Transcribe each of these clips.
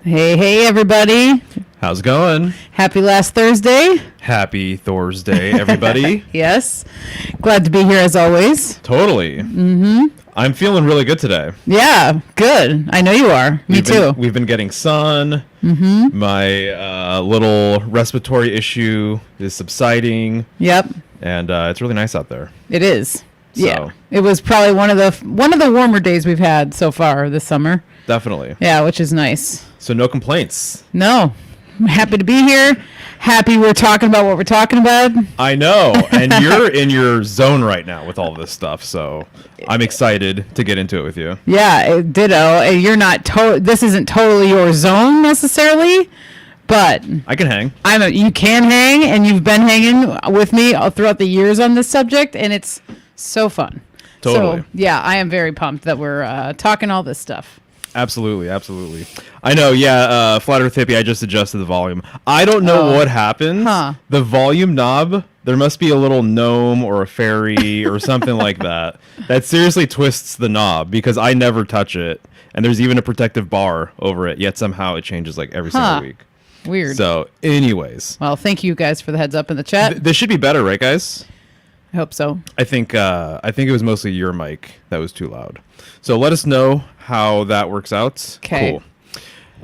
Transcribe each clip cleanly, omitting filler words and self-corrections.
Hey, everybody. How's it going? Happy last Thursday. Happy Thursday, everybody. Yes. Glad to be here as always. Totally. Mm-hmm. I'm feeling really good today. Yeah, good. I know you are. Me too. We've been getting sun. Mm-hmm. My little respiratory issue is subsiding. Yep. And it's really nice out there. It is. So. Yeah. It was probably one of the warmer days we've had so far this summer. Definitely. Yeah, which is nice. So no complaints. No. I'm happy to be here. Happy we're talking about what we're talking about. I know. And you're in your zone right now with all this stuff. So I'm excited to get into it with you. Yeah, ditto. You're not this isn't totally your zone necessarily, but I can hang. You can hang, and you've been hanging with me throughout the years on this subject, and it's so fun. Totally. So, yeah, I am very pumped that we're talking all this stuff. Absolutely. I know, yeah, Flat Earth Hippie, I just adjusted the volume. I don't know what happens. The volume knob, there must be a little gnome or a fairy or something like that seriously twists the knob, because I never touch it, and there's even a protective bar over it, yet somehow it changes like every single week. Weird. So, anyways. Well, thank you guys for the heads up in the chat. This should be better, right, guys? I hope so. I think it was mostly your mic that was too loud. So let us know how that works out. Okay.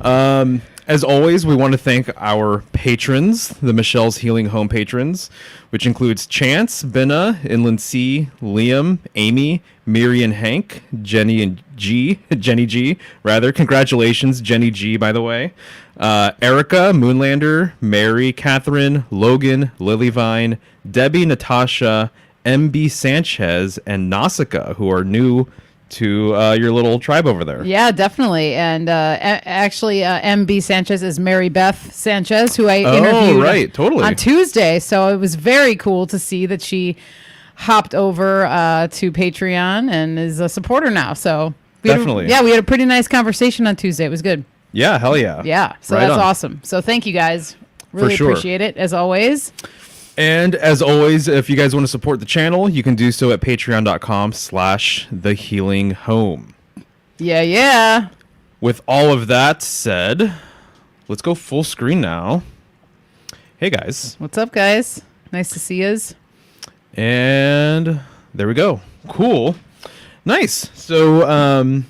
Cool. As always, we want to thank our patrons, the Michelle's Healing Home patrons, which includes Chance, Benna, Inland Sea, Liam, Amy, Miri and Hank, Jenny G. Congratulations, Jenny G, by the way. Erica, Moonlander, Mary, Catherine, Logan, Lilyvine, Debbie, Natasha, MB Sanchez, and Nausicaa, who are new to your little tribe over there. Yeah, definitely. And actually, MB Sanchez is Mary Beth Sanchez, who I interviewed on Tuesday. So it was very cool to see that she hopped over to Patreon and is a supporter now. So we had a pretty nice conversation on Tuesday. It was good. Yeah, hell yeah. Yeah, so that's awesome. So thank you guys. Really appreciate it, as always. And as always, if you guys want to support the channel, you can do so at patreon.com/thehealinghome. Yeah. With all of that said, let's go full screen now. Hey, guys. What's up, guys? Nice to see yous. And there we go. Cool. Nice. So,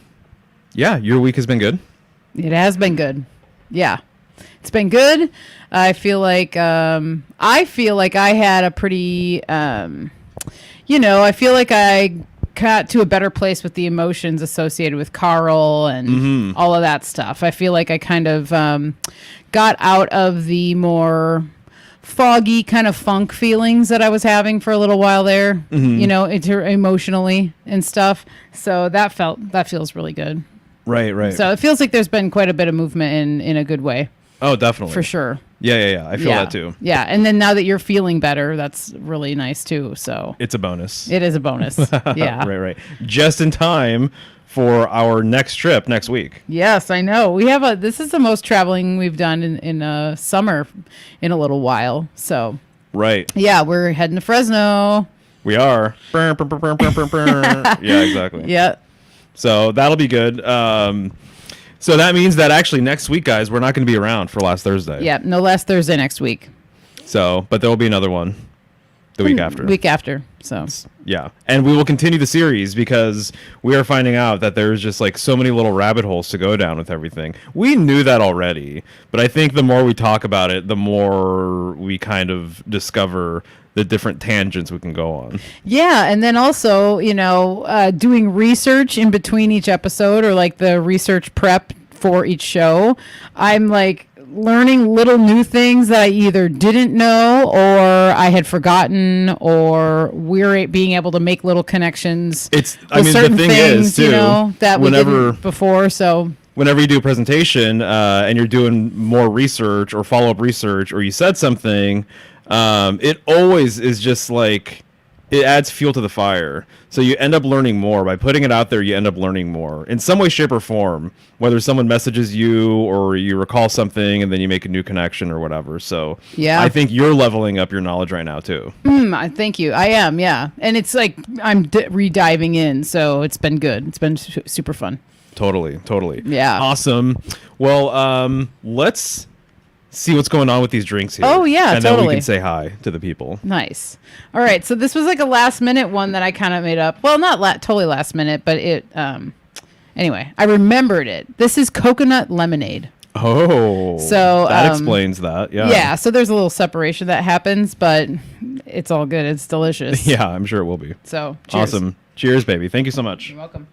your week has been good. It has been good. Yeah. It's been good. I feel like I had a pretty I feel like I got to a better place with the emotions associated with Carl and all of that stuff. I feel like I kind of got out of the more foggy kind of funk feelings that I was having for a little while there, emotionally and stuff. So that feels really good. Right. So it feels like there's been quite a bit of movement in a good way. Oh, definitely. For sure. Yeah. I feel that too. Yeah, and then now that you're feeling better, that's really nice too. So it's a bonus. It is a bonus. Yeah. Right. Just in time for our next trip next week. Yes, I know. This is the most traveling we've done in summer in a little while. So right. Yeah, we're heading to Fresno. We are. Yeah, exactly. Yeah. So that'll be good. So that means that actually next week, guys, we're not going to be around for last Thursday. Yeah, no last Thursday next week. So, but there will be another one the week after. Week after. So yeah, and we will continue the series because we are finding out that there's just like so many little rabbit holes to go down with everything. We knew that already, but I think the more we talk about it, the more we kind of discover the different tangents we can go on. Yeah, and then also, doing research in between each episode, or like the research prep for each show, I'm like learning little new things that I either didn't know or I had forgotten, or we're being able to make little connections. The thing is too, that we didn't before. So whenever you do a presentation and you're doing more research or follow-up research, or you said something, it always is just like, it adds fuel to the fire. So you end up learning more. By putting it out there, you end up learning more in some way, shape, or form, whether someone messages you or you recall something and then you make a new connection or whatever. So yeah, I think you're leveling up your knowledge right now too. Thank you. I am. Yeah. And it's like I'm re-diving in. So it's been good. It's been super fun. Totally. Yeah. Awesome. Well, let's see what's going on with these drinks here. Oh, yeah, and then we totally. can say hi to the people. Nice. All right. So this was like a last minute one that I kind of made up. Well, not totally last minute, but it. Anyway, I remembered it. This is coconut lemonade. Oh, so that explains that. Yeah. Yeah. So there's a little separation that happens, but it's all good. It's delicious. Yeah, I'm sure it will be. So cheers. Awesome. Cheers, baby. Thank you so much. You're welcome.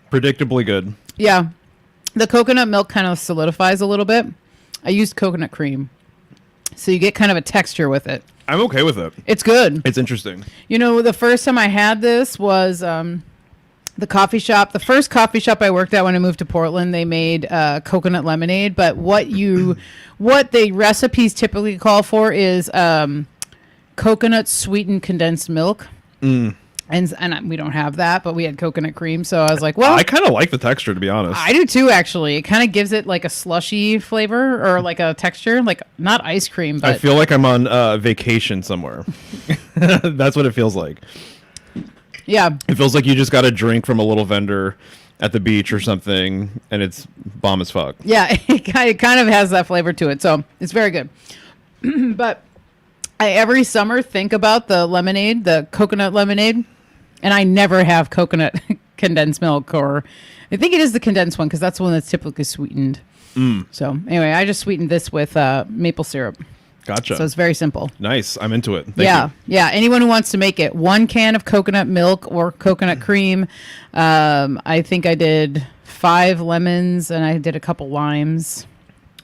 Predictably good. Yeah. The coconut milk kind of solidifies a little bit. I used coconut cream. So you get kind of a texture with it. I'm okay with it. It's good. It's interesting. You know, the first time I had this was the coffee shop. The first coffee shop I worked at when I moved to Portland, they made coconut lemonade. But what the recipes typically call for is coconut sweetened condensed milk. And we don't have that, but we had coconut cream. So I was like, well, I kind of like the texture, to be honest. I do too, actually. It kind of gives it like a slushy flavor or like a texture, like not ice cream. But I feel like I'm on vacation somewhere. That's what it feels like. Yeah. It feels like you just got a drink from a little vendor at the beach or something, and it's bomb as fuck. Yeah, it kind of has that flavor to it. So it's very good. But I every summer think about the lemonade, the coconut lemonade. And I never have coconut condensed milk, or I think it is the condensed one because that's the one that's typically sweetened. So anyway, I just sweetened this with maple syrup. Gotcha. So it's very simple. Nice. I'm into it. Thank you. Yeah. Anyone who wants to make it, 1 can of coconut milk or coconut cream. I think I did 5 lemons and I did a couple limes.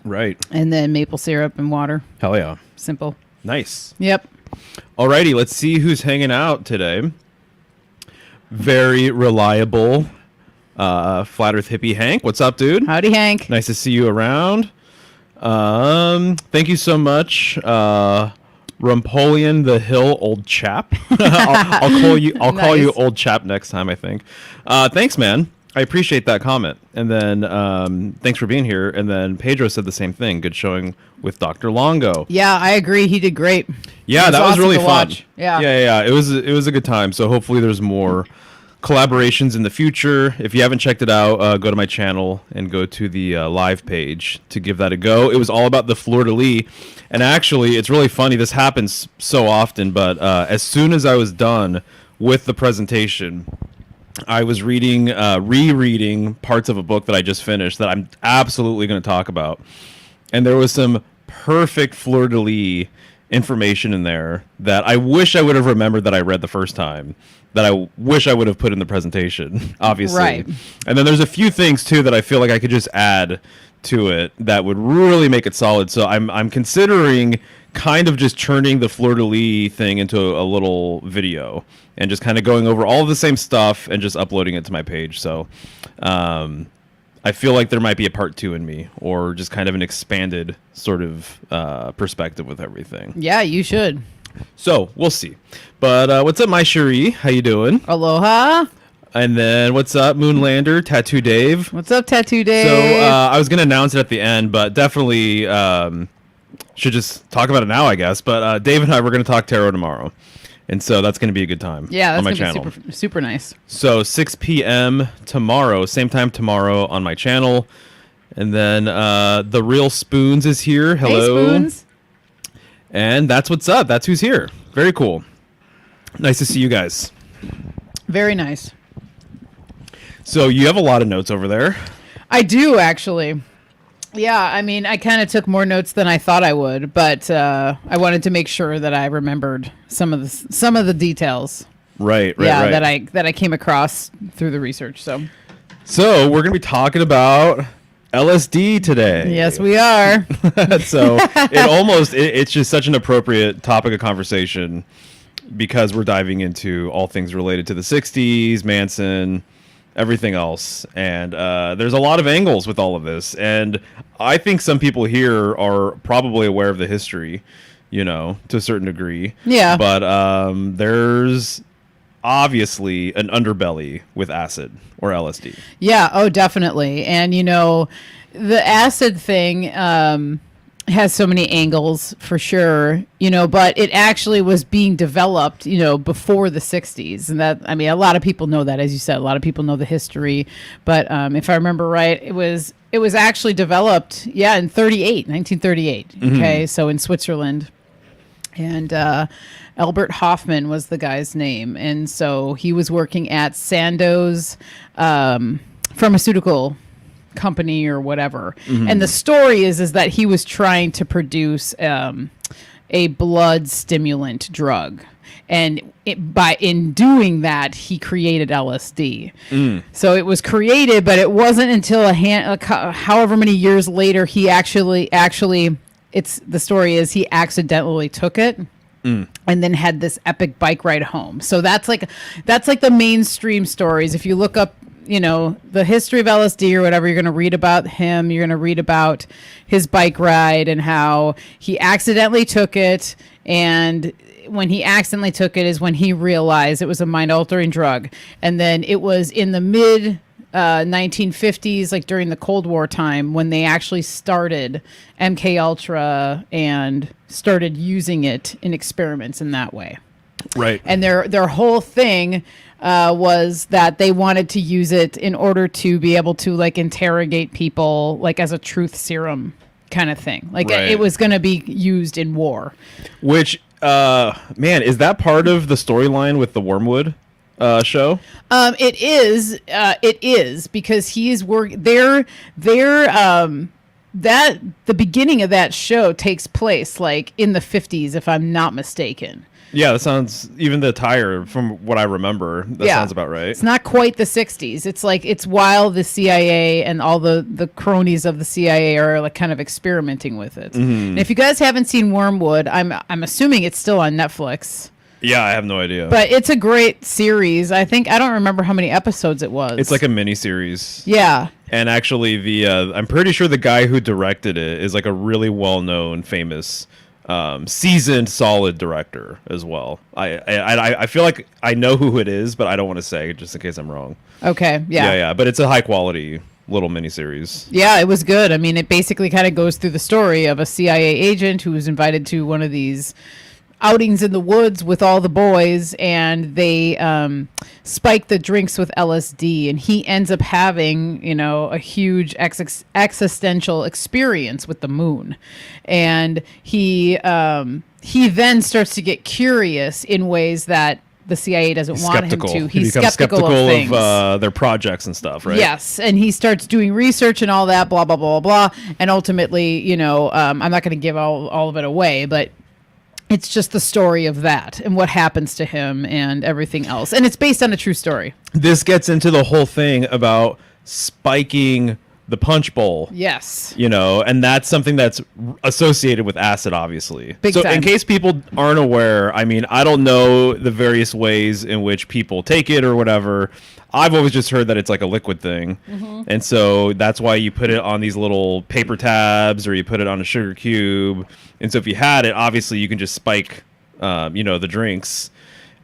Right. And then maple syrup and water. Hell yeah. Simple. Nice. Yep. Alrighty, let's see who's hanging out today. Very reliable Flat Earth hippie Hank. What's up, dude? Howdy, Hank. Nice to see you around. Thank you so much, Rumpolian the Hill, old chap. I'll call you. I'll call you old chap next time, I think. Thanks, man. I appreciate that comment. And then thanks for being here. And then Pedro said the same thing. Good showing with Dr. Longo. Yeah, I agree. He did great. Yeah, that was awesome really to fun. watch. Yeah. Yeah. It was a good time. So hopefully there's more collaborations in the future. If you haven't checked it out, go to my channel and go to the live page to give that a go. It was all about the fleur-de-lis. And actually, it's really funny. This happens so often, but as soon as I was done with the presentation, I was rereading parts of a book that I just finished that I'm absolutely going to talk about. And there was some perfect fleur-de-lis information in there that I wish I would have remembered that I read the first time, that I wish I would have put in the presentation, obviously. Right. And then there's a few things, too, that I feel like I could just add to it that would really make it solid. So I'm considering kind of just turning the fleur-de-lis thing into a little video and just kind of going over all of the same stuff and just uploading it to my page. So I feel like there might be a part 2 in me, or just kind of an expanded sort of perspective with everything. Yeah, you should. So we'll see. But what's up, my cherie? How you doing? Aloha. And then what's up, Moonlander, Tattoo Dave? What's up, Tattoo Dave? So I was going to announce it at the end, but definitely should just talk about it now, I guess. But Dave and I, we're going to talk tarot tomorrow. And so that's going to be a good time yeah, on my that's channel. gonna be super nice. So 6 p.m. tomorrow, same time tomorrow on my channel. And then The Real Spoons is here. Hello. Hey, Spoons. And that's what's up. That's who's here. Very cool. Nice to see you guys. Very nice. So you have a lot of notes over there. I do, actually. Yeah, I mean, I kind of took more notes than I thought I would, but I wanted to make sure that I remembered some of the details. Right. Yeah, that I came across through the research. So we're gonna be talking about LSD today. yes, we are. So it's just such an appropriate topic of conversation because we're diving into all things related to the 60s, Manson, everything else. And there's a lot of angles with all of this. And I think some people here are probably aware of the history, to a certain degree. Yeah. But there's obviously an underbelly with acid or LSD. Yeah. Oh, definitely. And, the acid thing, has so many angles for sure, but it actually was being developed, before the 60s. And that, I mean, a lot of people know that, as you said, a lot of people know the history, but if I remember right, it was actually developed, in 1938. Okay. So in Switzerland, and, Albert Hoffman was the guy's name. And so he was working at Sandoz, pharmaceutical company or whatever. And the story is that he was trying to produce a blood stimulant drug, and in doing that he created LSD. So it was created, but it wasn't until however many years later he actually the story is he accidentally took it. And then had this epic bike ride home. So that's like the mainstream stories. If you look up, the history of LSD or whatever, you're going to read about him. You're going to read about his bike ride and how he accidentally took it. And when he accidentally took it is when he realized it was a mind-altering drug. And then it was in the mid 1950s, like during the Cold War time, when they actually started MK Ultra and started using it in experiments in that way. Right. And their whole thing was that they wanted to use it in order to be able to like interrogate people, like as a truth serum kind of thing. Like it was going to be used in war. Which, man, is that part of the storyline with the Wormwood show? It is because he's that the beginning of that show takes place like in the 50s, if I'm not mistaken. Yeah, that sounds, even the attire from what I remember, that sounds about right. It's not quite the 60s. It's like, it's while the CIA and all the cronies of the CIA are like kind of experimenting with it. And if you guys haven't seen Wormwood, I'm assuming it's still on Netflix. Yeah, I have no idea. But it's a great series. I don't remember how many episodes it was. It's like a mini series. Yeah. And actually I'm pretty sure the guy who directed it is like a really well-known, famous, seasoned, solid director as well. I feel like I know who it is, but I don't want to say just in case I'm wrong. Okay. Yeah. Yeah. But it's a high quality little miniseries. Yeah, it was good. I mean, it basically kind of goes through the story of a CIA agent who was invited to one of these outings in the woods with all the boys, and they spike the drinks with LSD, and he ends up having, a huge existential experience with the moon. And he then starts to get curious in ways that the CIA doesn't want him to. He's skeptical of things. Of their projects and stuff, right? Yes, and he starts doing research and all that, blah, blah, blah, blah. And ultimately, I'm not going to give all of it away, but it's just the story of that and what happens to him and everything else. And it's based on a true story. This gets into the whole thing about spiking the punch bowl. Yes. And that's something that's associated with acid, obviously. Big time. In case people aren't aware, I mean, I don't know the various ways in which people take it or whatever. I've always just heard that it's like a liquid thing. And so that's why you put it on these little paper tabs or you put it on a sugar cube. And so if you had it, obviously you can just spike, the drinks.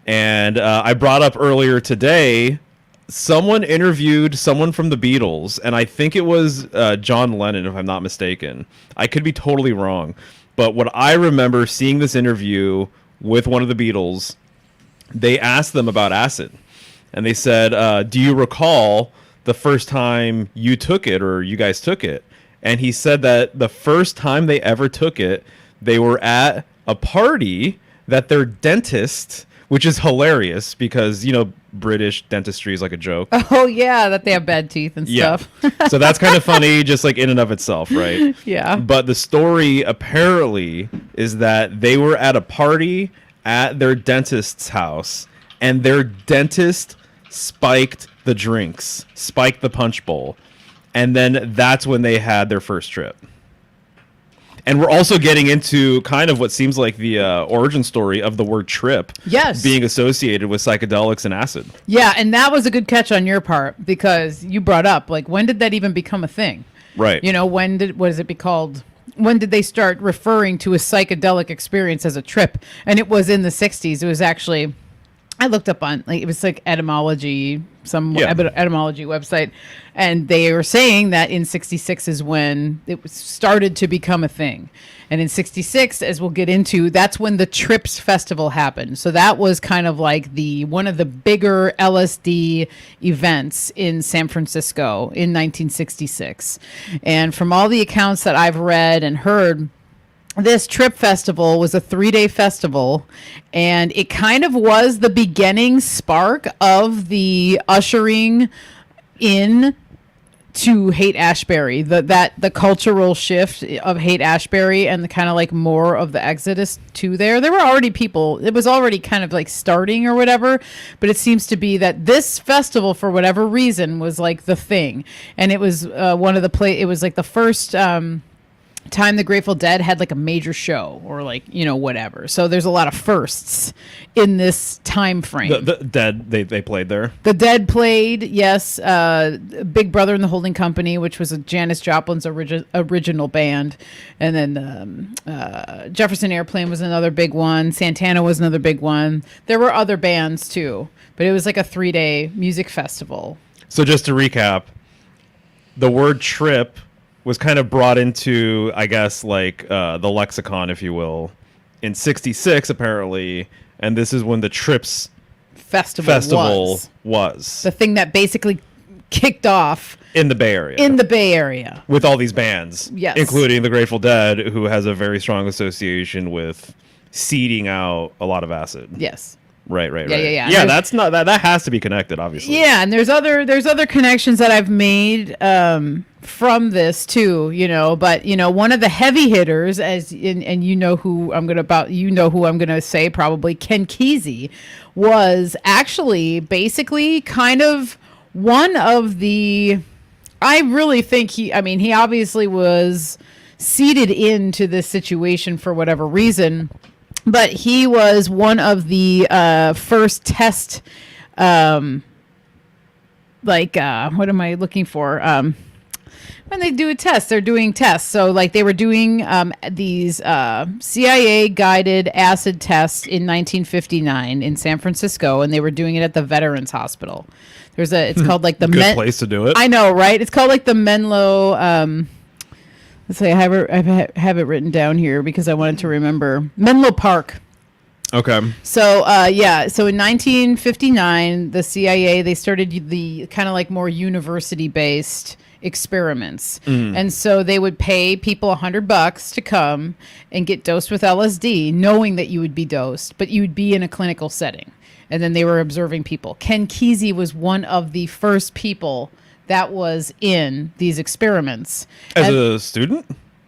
And I brought up earlier today, someone interviewed someone from the Beatles, and I think it was John Lennon, if I'm not mistaken. I could be totally wrong. But what I remember seeing this interview with one of the Beatles, they asked them about acid. And they said, do you recall the first time you took it or you guys took it? And he said that the first time they ever took it, they were at a party that their dentist, which is hilarious because, British dentistry is like a joke. Oh, yeah, that they have bad teeth and stuff. So that's kind of funny just like in and of itself, right? Yeah. But the story apparently is that they were at a party at their dentist's house and their dentist spiked the drinks, spiked the punch bowl. And then that's when they had their first trip. And we're also getting into kind of what seems like the origin story of the word trip. Yes. Being associated with psychedelics and acid. Yeah, and that was a good catch on your part because you brought up, like, when did that even become a thing? Right. When did it be called? When did they start referring to a psychedelic experience as a trip? And it was in the 60s. It was actually, I looked up on like it was like etymology, some Yeah. etymology website, and they were saying that in '66 is when it was started to become a thing, and in '66, as we'll get into, that's when the Trips Festival happened. So that was kind of like the one of the bigger LSD events in San Francisco in 1966, and from all the accounts that I've read and heard, this Trip Festival was a 3-day festival, and it kind of was the beginning spark of the ushering in to Haight-Ashbury, the cultural shift of Haight-Ashbury, and the kind of like more of the exodus to there. There were already people, it was already kind of like starting or whatever, but it seems to be that this festival, for whatever reason, was like the thing. And it was one of the it was like the first time the Grateful Dead had like a major show or like, you know, whatever. So there's a lot of firsts in this time frame. The Dead, they played there. The Dead played, yes. Big Brother and the Holding Company, which was Janis Joplin's original band. And then Jefferson Airplane was another big one. Santana was another big one. There were other bands too, but it was like a 3-day music festival. So just to recap, the word trip was kind of brought into, I guess, like the lexicon, if you will, in '66 apparently, and this is when the Trips Festival was the thing that basically kicked off in the Bay Area. In the Bay Area, with all these bands, yes, including the Grateful Dead, who has a very strong association with seeding out a lot of acid. Yes. Right. Yeah. Yeah, that's not that has to be connected, obviously. Yeah, and there's other connections that I've made from this too, you know. But you know, one of the heavy hitters, and you know who I'm gonna say probably, Ken Kesey, was actually basically kind of one of the. I really think he obviously was seeded into this situation for whatever reason. But he was one of the first test, what am I looking for? When they do a test, they're doing tests. So, like, they were doing these CIA-guided acid tests in 1959 in San Francisco, and they were doing it at the Veterans Hospital. It's called, like, the good place to do it. I know, right? It's called, like, the Menlo... let's see, I have it written down here because I wanted to remember. Menlo Park. Okay. So, so in 1959, the CIA, they started the kind of like more university-based experiments. And so they would pay people $100 to come and get dosed with LSD, knowing that you would be dosed, but you would be in a clinical setting. And then they were observing people. Ken Kesey was one of the first people that was in these experiments. As a student?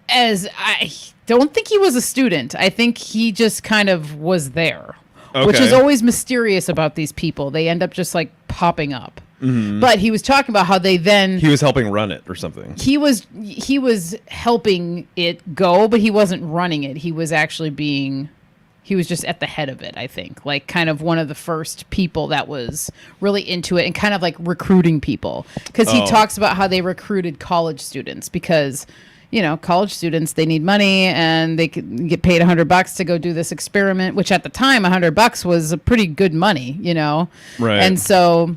I don't think he was a student. I think he just kind of was there, which Okay. is always mysterious about these people. They end up just like popping up. But he was talking about how they then... He was helping run it or something. He was helping it go, but he wasn't running it. He was actually being... He was just at the head of it, I think. Like, kind of one of the first people that was really into it and kind of like recruiting people. Because he talks about how they recruited college students because, you know, college students, they need money and they could get paid $100 to go do this experiment, which at the time, $100 was a pretty good money, you know? Right. And so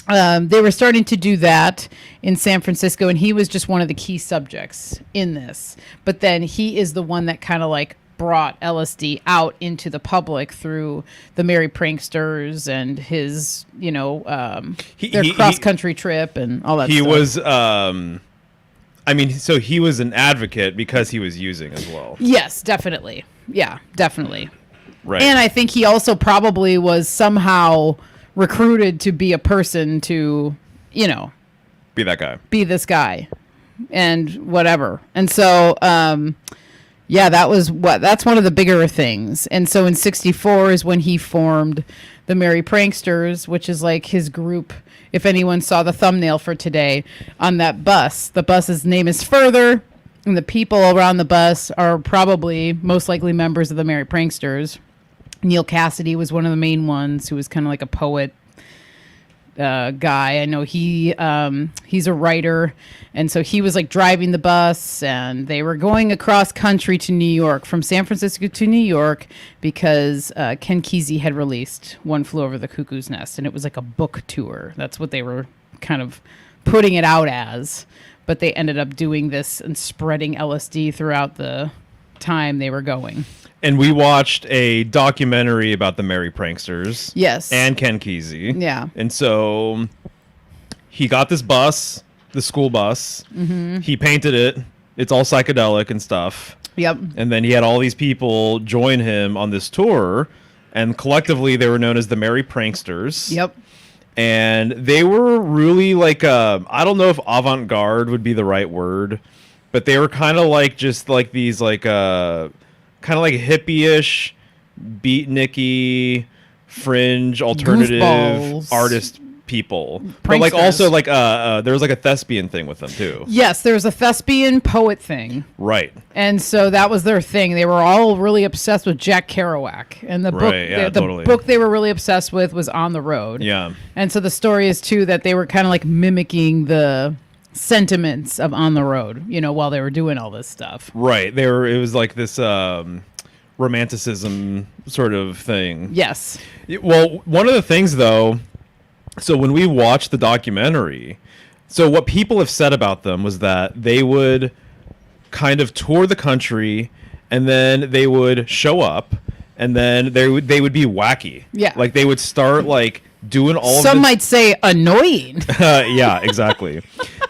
they were starting to do that in San Francisco, and he was just one of the key subjects in this. But then he is the one that kind of like brought LSD out into the public through the Merry Pranksters and his, you know, their cross-country trip and all that stuff. He was, so he was an advocate because he was using as well. Yes, definitely. Yeah, definitely. Right. And I think he also probably was somehow recruited to be a person to, you know, Be that guy. Be this guy and whatever. And so, yeah, that's one of the bigger things. And so in 64 is when he formed the Merry Pranksters, which is like his group. If anyone saw the thumbnail for today on that bus, the bus's name is Further, and the people around the bus are probably most likely members of the Merry Pranksters. Neil Cassidy was one of the main ones, who was kind of like a poet, guy. I know he's a writer, and so he was like driving the bus, and they were going across country to New York, from San Francisco to New York, because Ken Kesey had released One Flew Over the Cuckoo's Nest, and it was like a book tour. That's what they were kind of putting it out as, but they ended up doing this and spreading LSD throughout the time they were going. And we watched a documentary about the Merry Pranksters. Yes. And Ken Kesey. Yeah. And so he got this bus, the school bus. Mm-hmm. He painted it. It's all psychedelic and stuff. Yep. And then he had all these people join him on this tour. And collectively, they were known as the Merry Pranksters. Yep. And they were really like, I don't know if avant-garde would be the right word, but they were kind of like just like these like... kind of like hippie-ish, beatniky, fringe, alternative Goofballs. Artist people. Pranksters. But like also like there was like a thespian thing with them too. Yes, there was a thespian poet thing. Right. And so that was their thing. They were all really obsessed with Jack Kerouac. And the book totally. book they were really obsessed with was On the Road. Yeah. And so the story is too that they were kind of like mimicking the sentiments of On the Road, you know, while they were doing all this stuff. Right. It was like this romanticism sort of thing. Yes. Well, one of the things though, so when we watched the documentary, so what people have said about them was that they would kind of tour the country and then they would show up and then they would be wacky. Yeah. Like they would start like doing all Some of this. might say annoying. Yeah, exactly.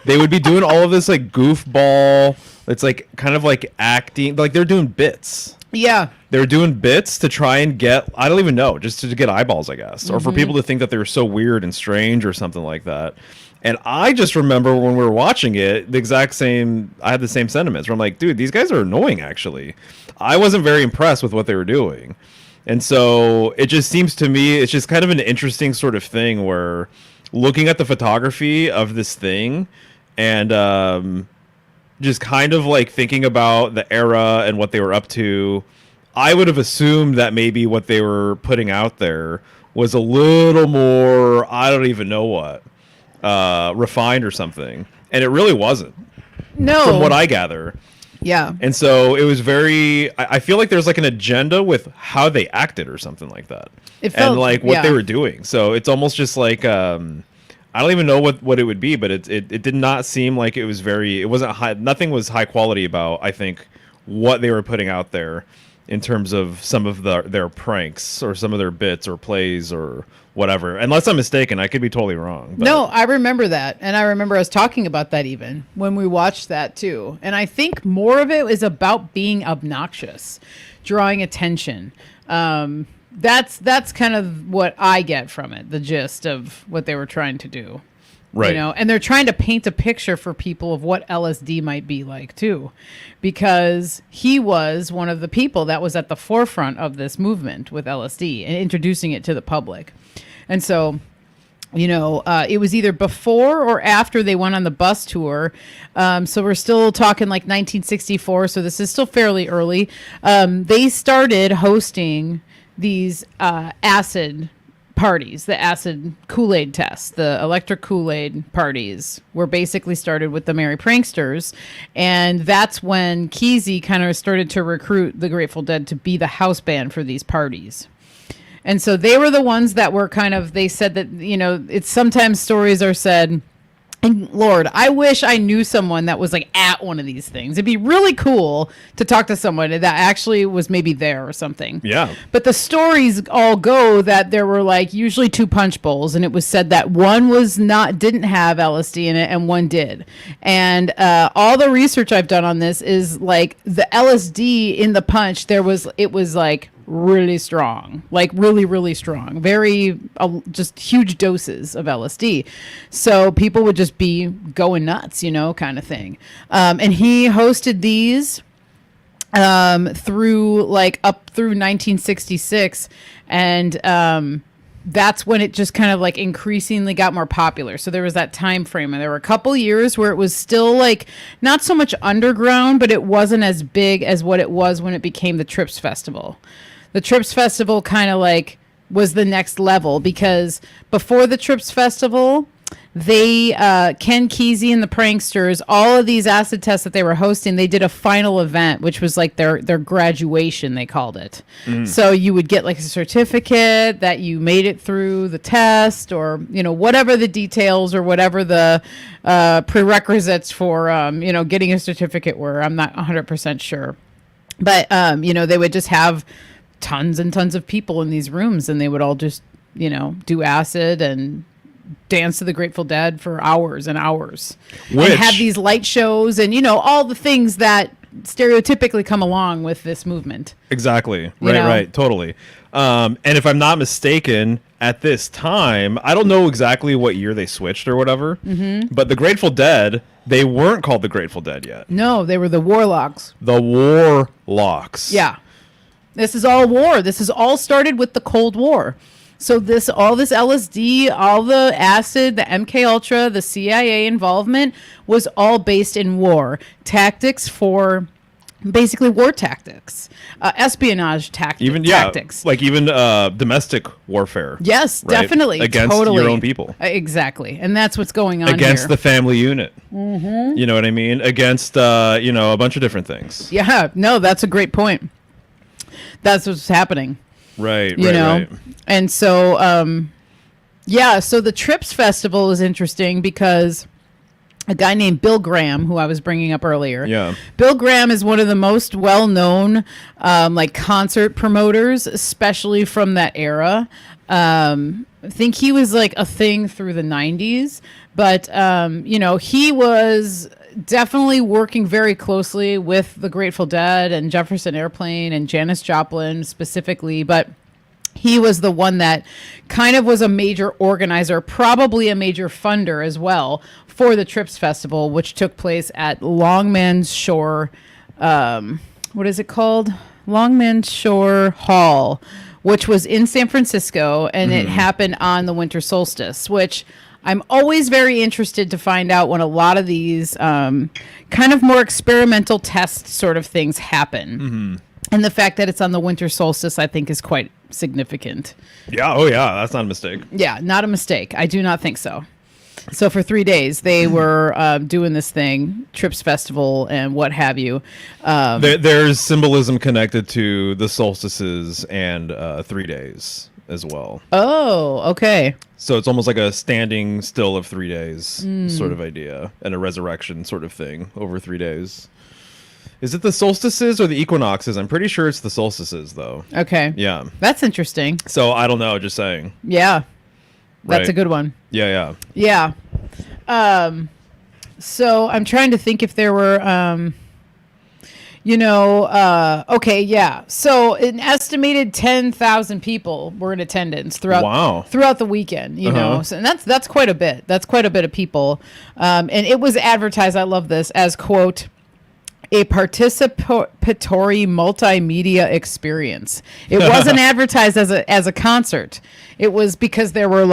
They would be doing all of this like goofball. It's like kind of like acting, like they're doing bits. Yeah. They're doing bits to try and get, I don't even know, just to get eyeballs, I guess. Or for people to think that they were so weird and strange or something like that. And I just remember when we were watching it, the exact same, I had the same sentiments where I'm like, dude, these guys are annoying actually. I wasn't very impressed with what they were doing. And so it just seems to me, it's just kind of an interesting sort of thing where looking at the photography of this thing and just kind of like thinking about the era and what they were up to, I would have assumed that maybe what they were putting out there was a little more, I don't even know what, refined or something. And it really wasn't. No. From what I gather. Yeah. And so it was very, I feel like there's like an agenda with how they acted or something like that. It felt, and like what they were doing. So it's almost just like, I don't even know what it would be, but it did not seem like it was very, it wasn't high, nothing was high quality about, I think, what they were putting out there in terms of some of their pranks or some of their bits or plays or whatever. Unless I'm mistaken, I could be totally wrong. But. No, I remember that. And I remember us talking about that even when we watched that too. And I think more of it is about being obnoxious, drawing attention. That's kind of what I get from it, the gist of what they were trying to do. Right. You know, and they're trying to paint a picture for people of what LSD might be like too, because he was one of the people that was at the forefront of this movement with LSD and introducing it to the public. And so, you know, it was either before or after they went on the bus tour. So we're still talking like 1964. So this is still fairly early. They started hosting these acid parties, the acid Kool-Aid tests, the electric Kool-Aid parties were basically started with the Merry Pranksters. And that's when Kesey kind of started to recruit the Grateful Dead to be the house band for these parties. And so they were the ones that were kind of, they said that, you know, it's sometimes stories are said, and Lord, I wish I knew someone that was like at one of these things. It'd be really cool to talk to someone that actually was maybe there or something. Yeah. But the stories all go that there were like usually two punch bowls, and it was said that one didn't have LSD in it and one did. And all the research I've done on this is like the LSD in the punch, it was like really strong, like really, really strong, very just huge doses of LSD. So people would just be going nuts, you know, kind of thing. And he hosted these through like up through 1966. And that's when it just kind of like increasingly got more popular. So there was that time frame, and there were a couple years where it was still like not so much underground, but it wasn't as big as what it was when it became the Trips Festival. The Trips Festival kind of like was the next level, because before the Trips Festival, they Ken Kesey and the Pranksters, all of these acid tests that they were hosting, they did a final event, which was like their graduation, they called it. So you would get like a certificate that you made it through the test, or whatever the details or whatever the prerequisites for getting a certificate were. I'm not 100% sure, but they would just have tons and tons of people in these rooms, and they would all just do acid and dance to the Grateful Dead for hours and hours, and have these light shows and all the things that stereotypically come along with this movement. Exactly. Right. Totally. And if I'm not mistaken, at this time, I don't know exactly what year they switched or whatever, but the Grateful Dead, they weren't called the Grateful Dead yet. No, they were the Warlocks. The Warlocks. Yeah. This is all war. This is all started with the Cold War. So all this LSD, all the acid, the MK Ultra, the CIA involvement was all based in war tactics, for basically war tactics, espionage tactics, like even domestic warfare. Yes, right? Definitely, against your own people. Exactly, and that's what's going on against here. The family unit. You know what I mean? Against a bunch of different things. Yeah, no, that's a great point. That's what's happening. Right. And so, so the Trips Festival is interesting because a guy named Bill Graham, who I was bringing up earlier. Bill Graham is one of the most well-known, concert promoters, especially from that era. I think he was like a thing through the 90s, but, he was definitely working very closely with the Grateful Dead and Jefferson Airplane and Janis Joplin specifically, but he was the one that kind of was a major organizer, probably a major funder as well, for the Trips Festival, which took place at Longman's Shore. What is it called? Longman's Shore Hall, which was in San Francisco, and it happened on the winter solstice, which I'm always very interested to find out when a lot of these kind of more experimental test sort of things happen. And the fact that it's on the winter solstice, I think, is quite significant. Yeah. Oh, yeah. That's not a mistake. Yeah, not a mistake. I do not think so. So for 3 days, they were doing this thing, Trips Festival and what have you. There's symbolism connected to the solstices and 3 days as well. Oh, okay. So it's almost like a standing still of 3 days sort of idea, and a resurrection sort of thing over 3 days. Is it the solstices or the equinoxes? I'm pretty sure it's the solstices, though. Okay. Yeah. That's interesting. So I don't know, just saying. Yeah. That's Right. a good one. Yeah. Yeah. So I'm trying to think if there were, okay, yeah. So an estimated 10,000 people were in attendance throughout the weekend, know. So, and that's quite a bit. That's quite a bit of people. And it was advertised, I love this, as, quote, a participatory multimedia experience. It wasn't advertised as a concert. It was because there were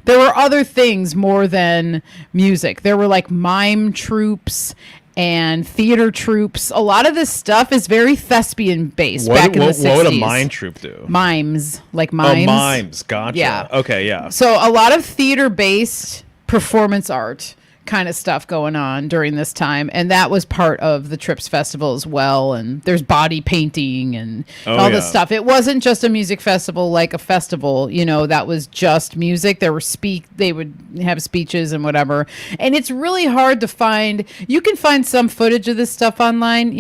other things more than music. There were like mime troops and theater troops. A lot of this stuff is very thespian based back in the 60s. What would a mime troupe do? Mimes, like mimes. Oh, mimes. Gotcha. Yeah. Okay, yeah. So a lot of theater based performance art kind of stuff going on during this time, and that was part of the Trips Festival as well. And there's body painting and all this stuff. It wasn't just a music festival, like a festival, that was just music. They would have speeches and whatever, and it's really hard to find. You can find some footage of this stuff online,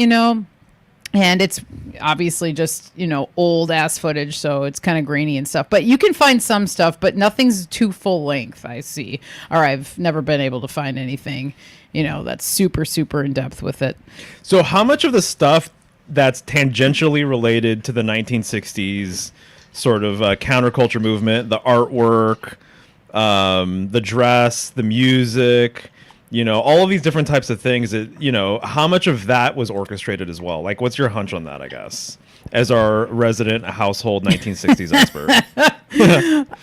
and it's obviously just, old ass footage, so it's kind of grainy and stuff. But you can find some stuff, but nothing's too full length, I see. Or I've never been able to find anything, that's super, super in depth with it. So how much of the stuff that's tangentially related to the 1960s sort of counterculture movement, the artwork, the dress, the music, all of these different types of things, how much of that was orchestrated as well? Like, what's your hunch on that, I guess, as our resident household 1960s expert?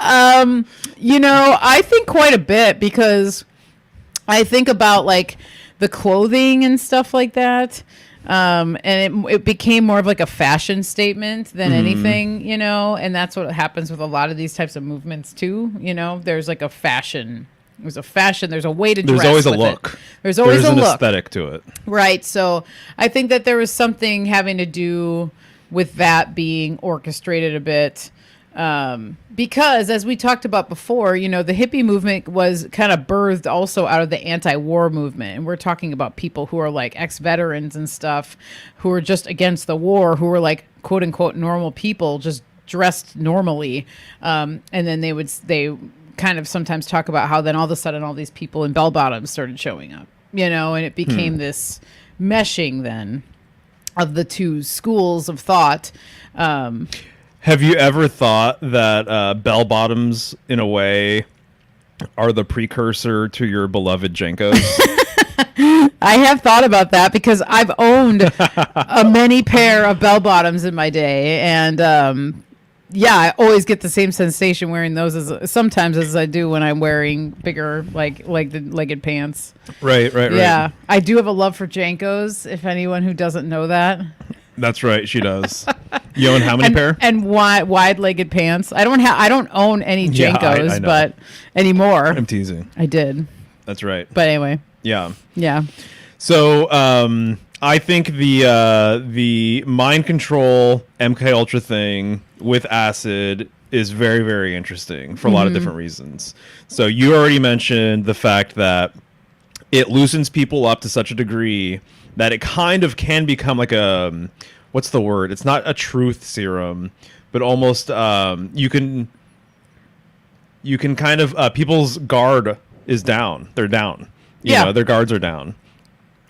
I think quite a bit, because I think about like the clothing and stuff like that. And it became more of like a fashion statement than anything, you know, and that's what happens with a lot of these types of movements too. You know, there's like a fashion. There's a fashion. There's a way to dress. There's always a with look. It. There's always a an look. aesthetic to it. Right. So I think that there was something having to do with that being orchestrated a bit. Because as we talked about before, you know, the hippie movement was kind of birthed also out of the anti-war movement. And we're talking about people who are like ex-veterans and stuff who are just against the war, who were like quote unquote normal people, just dressed normally. And then they kind of sometimes talk about how then all of a sudden all these people in bell bottoms started showing up, you know, and it became this meshing then of the two schools of thought. Have you ever thought that bell bottoms, in a way, are the precursor to your beloved Jenkos? I have thought about that because I've owned a many pair of bell bottoms in my day, and yeah, I always get the same sensation wearing those sometimes as I do when I'm wearing bigger legged pants. Right. Yeah, I do have a love for Jenkos. If anyone who doesn't know that. That's right, she does. You own how many pair? And wide-legged pants. I don't own any Jenkos, I know. but anymore. I'm teasing. I did. That's right. But anyway. Yeah. Yeah. So I think the mind control MK Ultra thing with acid is very, very interesting for a lot of different reasons. So you already mentioned the fact that it loosens people up to such a degree that it kind of can become like a, what's the word? It's not a truth serum, but almost you can kind of people's guard is down. They're down. You know, their guards are down.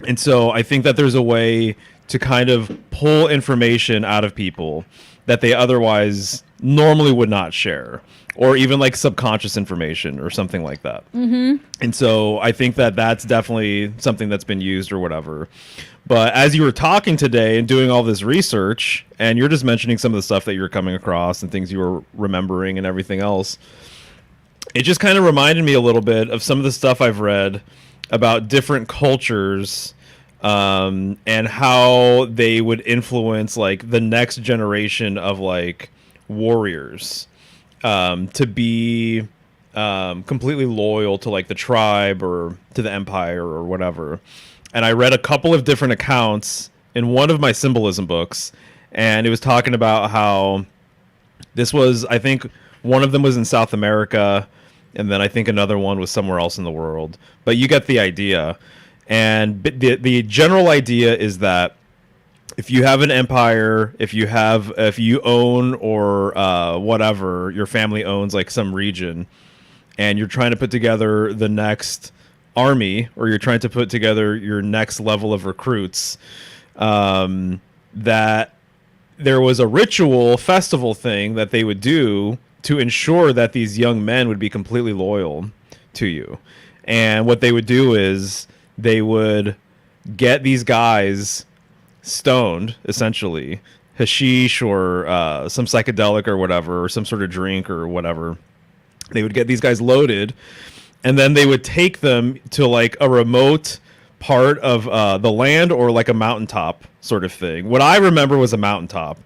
And so I think that there's a way to kind of pull information out of people that they otherwise normally would not share, or even like subconscious information or something like that. And so I think that that's definitely something that's been used or whatever. But as you were talking today and doing all this research, and you're just mentioning some of the stuff that you were coming across and things you were remembering and everything else, it just kind of reminded me a little bit of some of the stuff I've read about different cultures and how they would influence like the next generation of like warriors to be completely loyal to like the tribe or to the empire or whatever. And I read a couple of different accounts in one of my symbolism books, and it was talking about how this was, I think one of them was in South America, and then I think another one was somewhere else in the world. But you get the idea. And the general idea is that if you have an empire, if you own or whatever, your family owns like some region, and you're trying to put together the next army, or you're trying to put together your next level of recruits, that there was a ritual festival thing that they would do to ensure that these young men would be completely loyal to you. And what they would do is they would get these guys stoned, essentially, hashish or some psychedelic or whatever, or some sort of drink or whatever. They would get these guys loaded, and then they would take them to like a remote part of the land, or like a mountaintop sort of thing. What I remember was a mountaintop,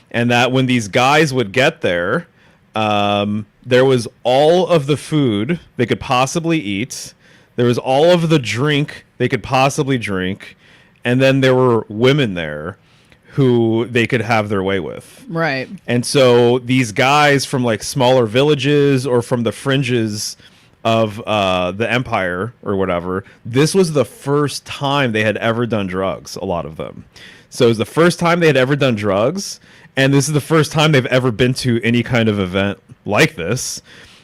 and that when these guys would get there, there was all of the food they could possibly eat. There was all of the drink they could possibly drink. And then there were women there who they could have their way with. Right. And so these guys from like smaller villages or from the fringes of the empire or whatever, this was the first time they had ever done drugs, a lot of them. So it was the first time they had ever done drugs, and this is the first time they've ever been to any kind of event like this,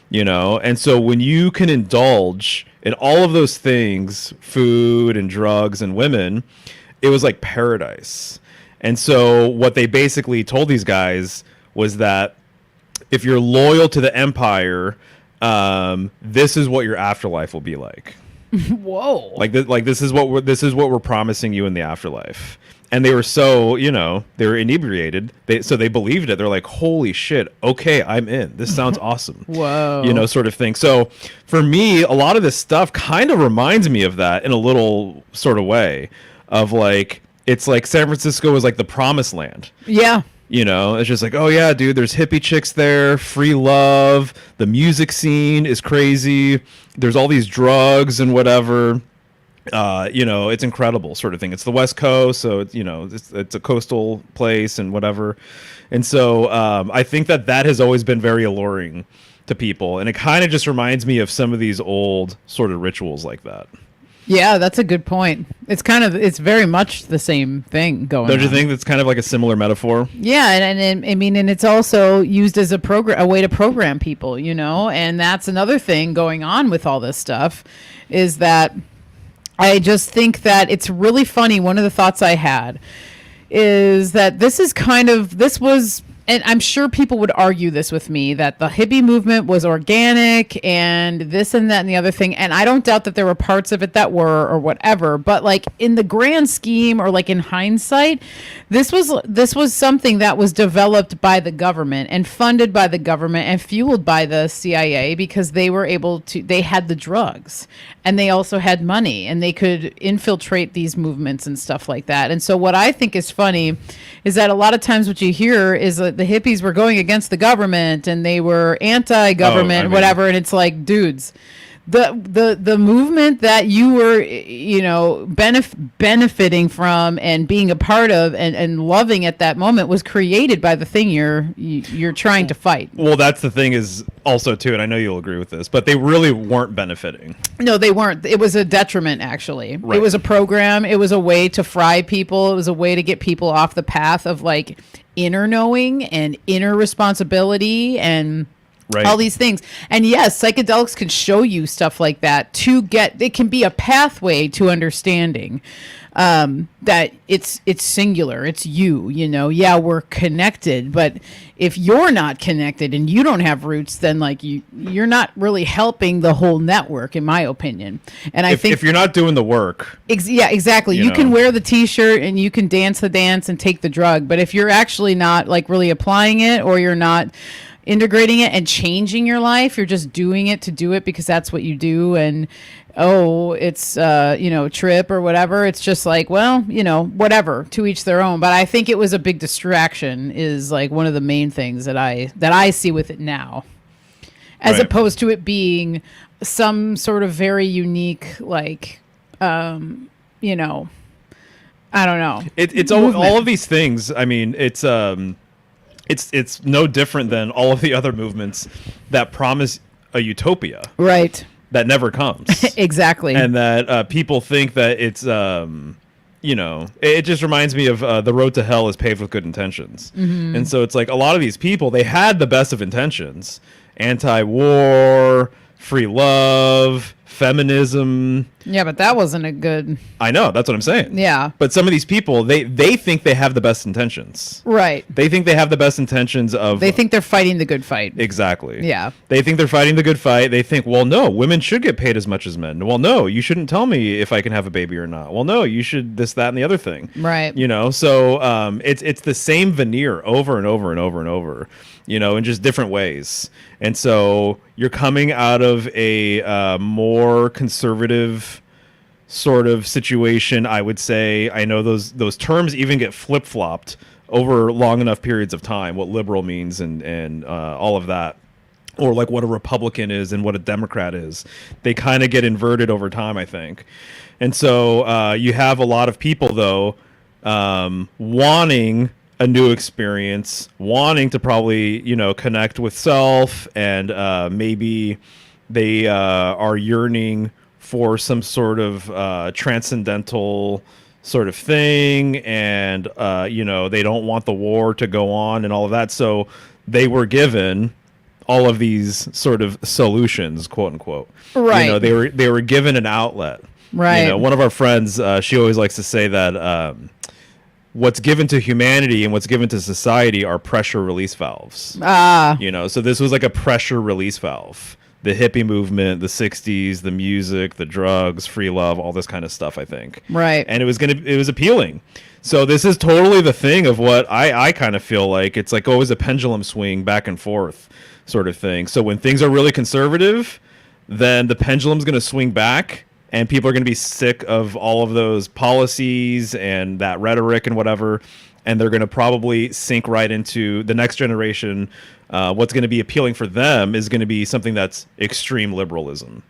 you know? And so when you can indulge in all of those things, food and drugs and women, it was like paradise. And so what they basically told these guys was that if you're loyal to the empire, this is what your afterlife will be like. Whoa! Like this is what we're promising you in the afterlife. And they were so, you know, they were inebriated. So they believed it. They're like, holy shit. Okay, I'm in. This sounds awesome. Whoa. You know, sort of thing. So for me, a lot of this stuff kind of reminds me of that in a little sort of way of like, it's like San Francisco was like the promised land. Yeah. You know, it's just like, oh yeah, dude, there's hippie chicks there, free love, the music scene is crazy, there's all these drugs and whatever. You know, it's incredible sort of thing. It's the West Coast, so it's, you know, it's a coastal place and whatever. And so I think that has always been very alluring to people, and it kind of just reminds me of some of these old sort of rituals like that. Yeah, that's a good point. It's very much the same thing going on. Don't you think that's kind of like a similar metaphor? Yeah, and I mean, and it's also used as a way to program people, you know, and that's another thing going on with all this stuff, is that I just think that it's really funny. One of the thoughts I had is that this was, and I'm sure people would argue this with me, that the hippie movement was organic and this and that and the other thing. And I don't doubt that there were parts of it that were, or whatever, but like in the grand scheme, or like in hindsight, this was something that was developed by the government and funded by the government and fueled by the CIA, because they had the drugs and they also had money and they could infiltrate these movements and stuff like that. And so what I think is funny is that a lot of times what you hear is that the hippies were going against the government and they were anti-government, whatever. And it's like, dudes, the movement that you were, you know, benefiting from and being a part of and loving at that moment was created by the thing you're trying to fight. Well, that's the thing is also too, and I know you'll agree with this, but they really weren't benefiting. No, they weren't. It was a detriment, actually. Right. It was a program. It was a way to fry people. It was a way to get people off the path of like inner knowing and inner responsibility and all these things. And yes, psychedelics can show you stuff like that it can be a pathway to understanding that it's singular. It's you know, yeah, we're connected, but if you're not connected and you don't have roots, then like you're not really helping the whole network, in my opinion. And I think if you're not doing the work, yeah, exactly. You can wear the t-shirt and you can dance the dance and take the drug, but if you're actually not like really applying it, or you're not integrating it and changing your life, you're just doing it to do it because that's what you do, and it's you know, trip or whatever. It's just like, well, you know, whatever, to each their own. But I think it was a big distraction, is like one of the main things that I see with it now, as opposed to it being some sort of very unique, like you know, I don't know. It's all of these things. I mean, it's no different than all of the other movements that promise a utopia, right, that never comes. Exactly. And that people think that it's you know, it just reminds me of the road to hell is paved with good intentions. Mm-hmm. And so it's like a lot of these people, they had the best of intentions: anti-war, free love, feminism. Yeah, but that wasn't a good... I know, that's what I'm saying. Yeah. But some of these people, they think they have the best intentions. Right. They think they have the best intentions of... They think they're fighting the good fight. Exactly. Yeah. They think they're fighting the good fight. They think, well, no, women should get paid as much as men. Well, no, you shouldn't tell me if I can have a baby or not. Well, no, you should this, that, and the other thing. Right. You know, so it's the same veneer over and over and over and over, you know, in just different ways. And so you're coming out of a more conservative sort of situation, I would say. I know those terms even get flip-flopped over long enough periods of time, what liberal means and all of that, or like what a Republican is and what a Democrat is. They kind of get inverted over time, I think. And so you have a lot of people, though, wanting a new experience, wanting to probably, you know, connect with self, and maybe they are yearning for some sort of transcendental sort of thing, and you know, they don't want the war to go on and all of that. So they were given all of these sort of solutions, quote unquote. Right. You know, they were given an outlet. Right. You know, one of our friends, she always likes to say that what's given to humanity and what's given to society are pressure release valves. You know, so this was like a pressure release valve. The hippie movement, the 60s, the music, the drugs, free love, all this kind of stuff, I think. Right. And it was appealing. So this is totally the thing of what I kind of feel like. It's like always a pendulum swing back and forth sort of thing. So when things are really conservative, then the pendulum's going to swing back, and people are going to be sick of all of those policies and that rhetoric and whatever, and they're going to probably sink right into the next generation. What's going to be appealing for them is going to be something that's extreme liberalism,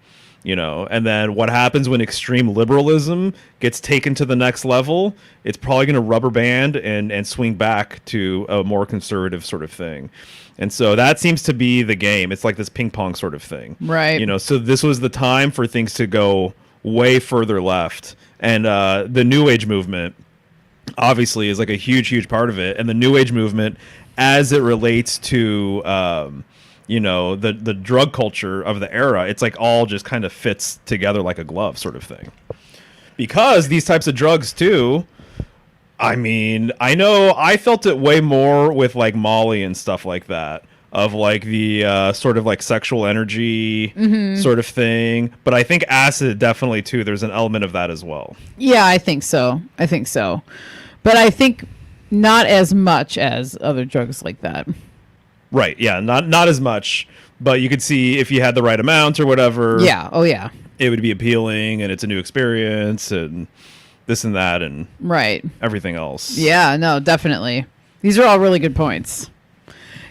and then what happens when extreme liberalism gets taken to the next level, it's probably going to rubber band and swing back to a more conservative sort of thing. And so that seems to be the game. It's like this ping pong sort of thing. Right. So this was the time for things to go way further left. And the New Age movement obviously is like a huge, huge part of it. And the New Age movement, as it relates to the drug culture of the era, it's like all just kind of fits together like a glove sort of thing. Because these types of drugs too, I mean, I know I felt it way more with like Molly and stuff like that, of like the sort of like sexual energy sort of thing. But I think acid definitely too, there's an element of that as well. Yeah, I think so. But I think not as much as other drugs like that. Right. Yeah. Not as much, but you could see if you had the right amount or whatever. Yeah. Oh, yeah. It would be appealing, and it's a new experience, and this and that, and right. everything else. Yeah. No, definitely. These are all really good points.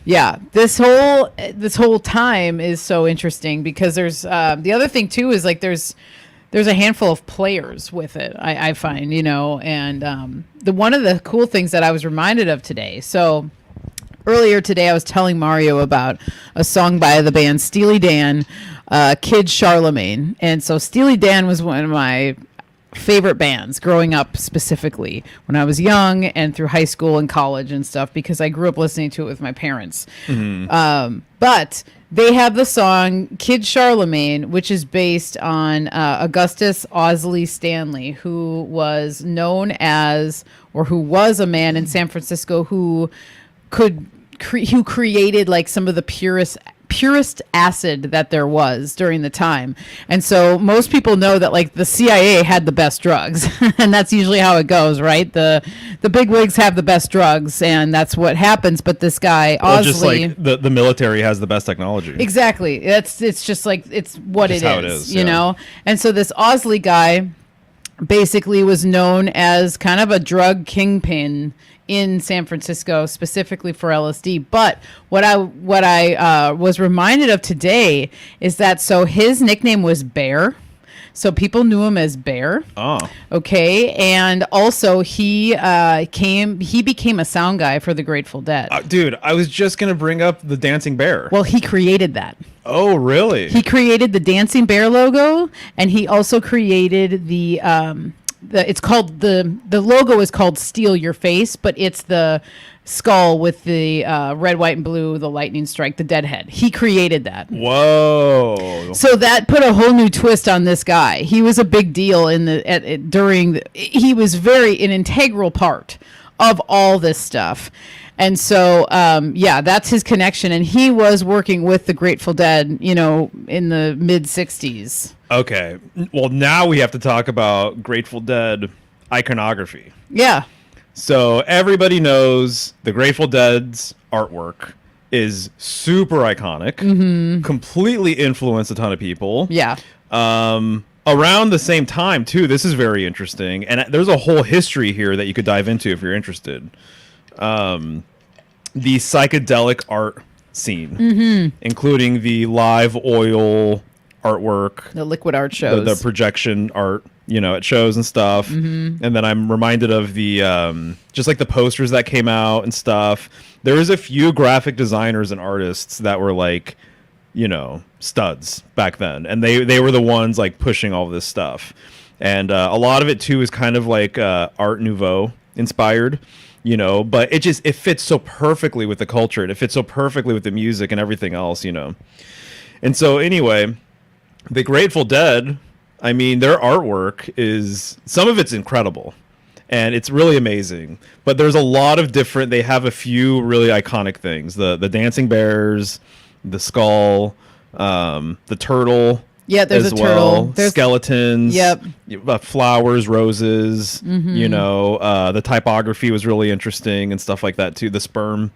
Yeah. This whole time is so interesting because there's the other thing too is like there's a handful of players with it. I find, and one of the cool things that I was reminded of today. So earlier today, I was telling Mario about a song by the band Steely Dan, Kid Charlemagne. And so Steely Dan was one of my favorite bands growing up, specifically when I was young and through high school and college and stuff, because I grew up listening to it with my parents. But they have the song Kid Charlemagne, which is based on Augustus Owsley Stanley, who was known as, or who was a man in San Francisco who created like some of the purest acid that there was during the time. And so most people know that like the CIA had the best drugs and that's usually how it goes, right? The big wigs have the best drugs and that's what happens. But this guy, Owsley, just like the military has the best technology. Exactly. It's just like, it's what just it how is, it is, you know? And so this Owsley guy basically was known as kind of a drug kingpin in San Francisco, specifically for LSD. But what I was reminded of today is that so his nickname was Bear. So people knew him as Bear. Oh. Okay. And also he became a sound guy for the Grateful Dead. Dude, I was just going to bring up the Dancing Bear. Well, he created that. Oh, really? He created the Dancing Bear logo, and he also created the it's called the logo is called Steal Your Face, but it's the skull with the red, white, and blue, the lightning strike, the dead head. He created that. Whoa! So that put a whole new twist on this guy. He was a big deal he was an integral part of all this stuff. And so, that's his connection. And he was working with the Grateful Dead, in the mid 60s. Okay. Well, now we have to talk about Grateful Dead iconography. Yeah. So everybody knows the Grateful Dead's artwork is super iconic, completely influenced a ton of people. Yeah. Around the same time, too, this is very interesting. And there's a whole history here that you could dive into if you're interested. The psychedelic art scene, including the live oil artwork, the liquid art shows, the projection art, at shows and stuff. And then I'm reminded of the just like the posters that came out and stuff. There was a few graphic designers and artists that were like, studs back then, and they were the ones like pushing all this stuff. And a lot of it too is kind of like Art Nouveau inspired. But it fits so perfectly with the culture, and it fits so perfectly with the music and everything else, And so anyway, the Grateful Dead, I mean, their artwork some of it's incredible, and it's really amazing. But there's a lot of they have a few really iconic things. The dancing bears, the skull, the turtle. Yeah, there's a turtle. There's skeletons. Yep. Flowers, roses. The typography was really interesting and stuff like that too. The sperm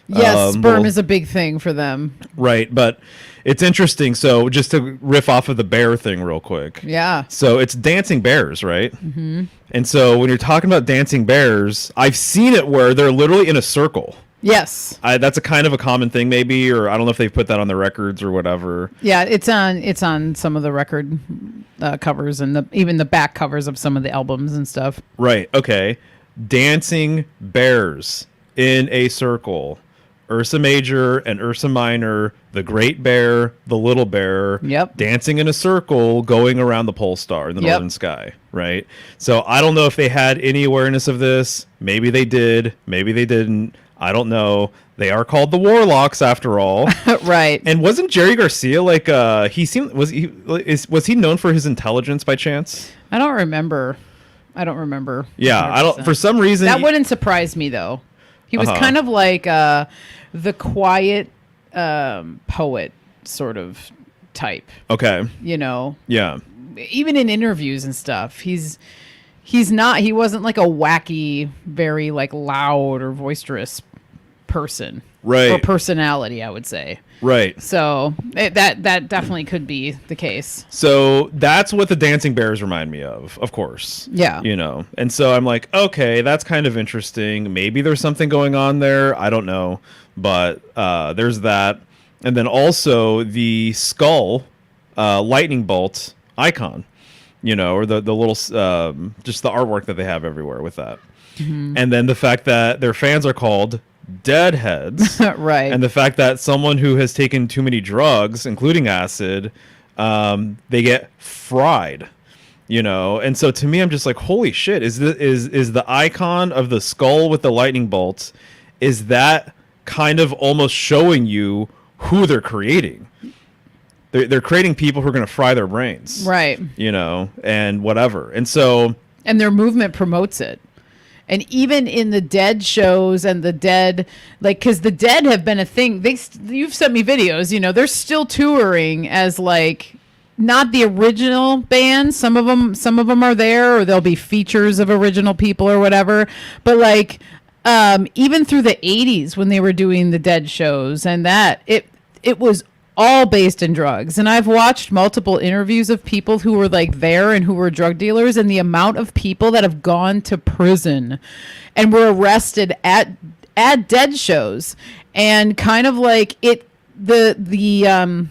Yes, sperm little- is a big thing for them. right. But it's interesting. So just to riff off of the bear thing real quick. Yeah. So it's dancing bears, right? Mm-hmm. And so when you're talking about dancing bears, I've seen it where they're literally in a circle. Yes. That's a kind of a common thing, maybe, or I don't know if they've put that on the records or whatever. Yeah, it's on some of the record covers and even the back covers of some of the albums and stuff. Right. Okay. Dancing bears in a circle. Ursa Major and Ursa Minor, the Great Bear, the Little Bear, Yep. dancing in a circle, going around the pole star in the Yep. northern sky, right? So I don't know if they had any awareness of this. Maybe they did. Maybe they didn't. I don't know. They are called the Warlocks after all. Right. And wasn't Jerry Garcia like was he known for his intelligence by chance? I don't remember. Yeah, I don't. For some reason, That wouldn't surprise me though. He was kind of like the quiet poet sort of type. Okay. You know, Yeah. even in interviews and stuff, he wasn't like a wacky, very like loud or boisterous person. Right. Or personality, I would say. Right. So that definitely could be the case. So that's what the dancing bears remind me of course. Yeah. You know, and so I'm like, okay, that's kind of interesting. Maybe there's something going on there. I don't know. But there's that. And then also the skull lightning bolt icon, you know, or the little, just the artwork that they have everywhere with that. Mm-hmm. And then the fact that their fans are called deadheads. Right. And the fact that someone who has taken too many drugs, including acid, they get fried, you know. And so to me, I'm just like, holy shit, is the icon of the skull with the lightning bolts, is that kind of almost showing you who they're creating? They're creating people who are going to fry their brains, right? You know, and whatever. And so, and their movement promotes it. And even in the Dead shows and the Dead, like, because the Dead have been a thing. You've sent me videos. You know, they're still touring as like not the original band. Some of them are there, or there'll be features of original people or whatever. But like, even through the '80s when they were doing the Dead shows, and that it was all based in drugs. And I've watched multiple interviews of people who were like there and who were drug dealers, and the amount of people that have gone to prison and were arrested at Dead shows, and kind of like the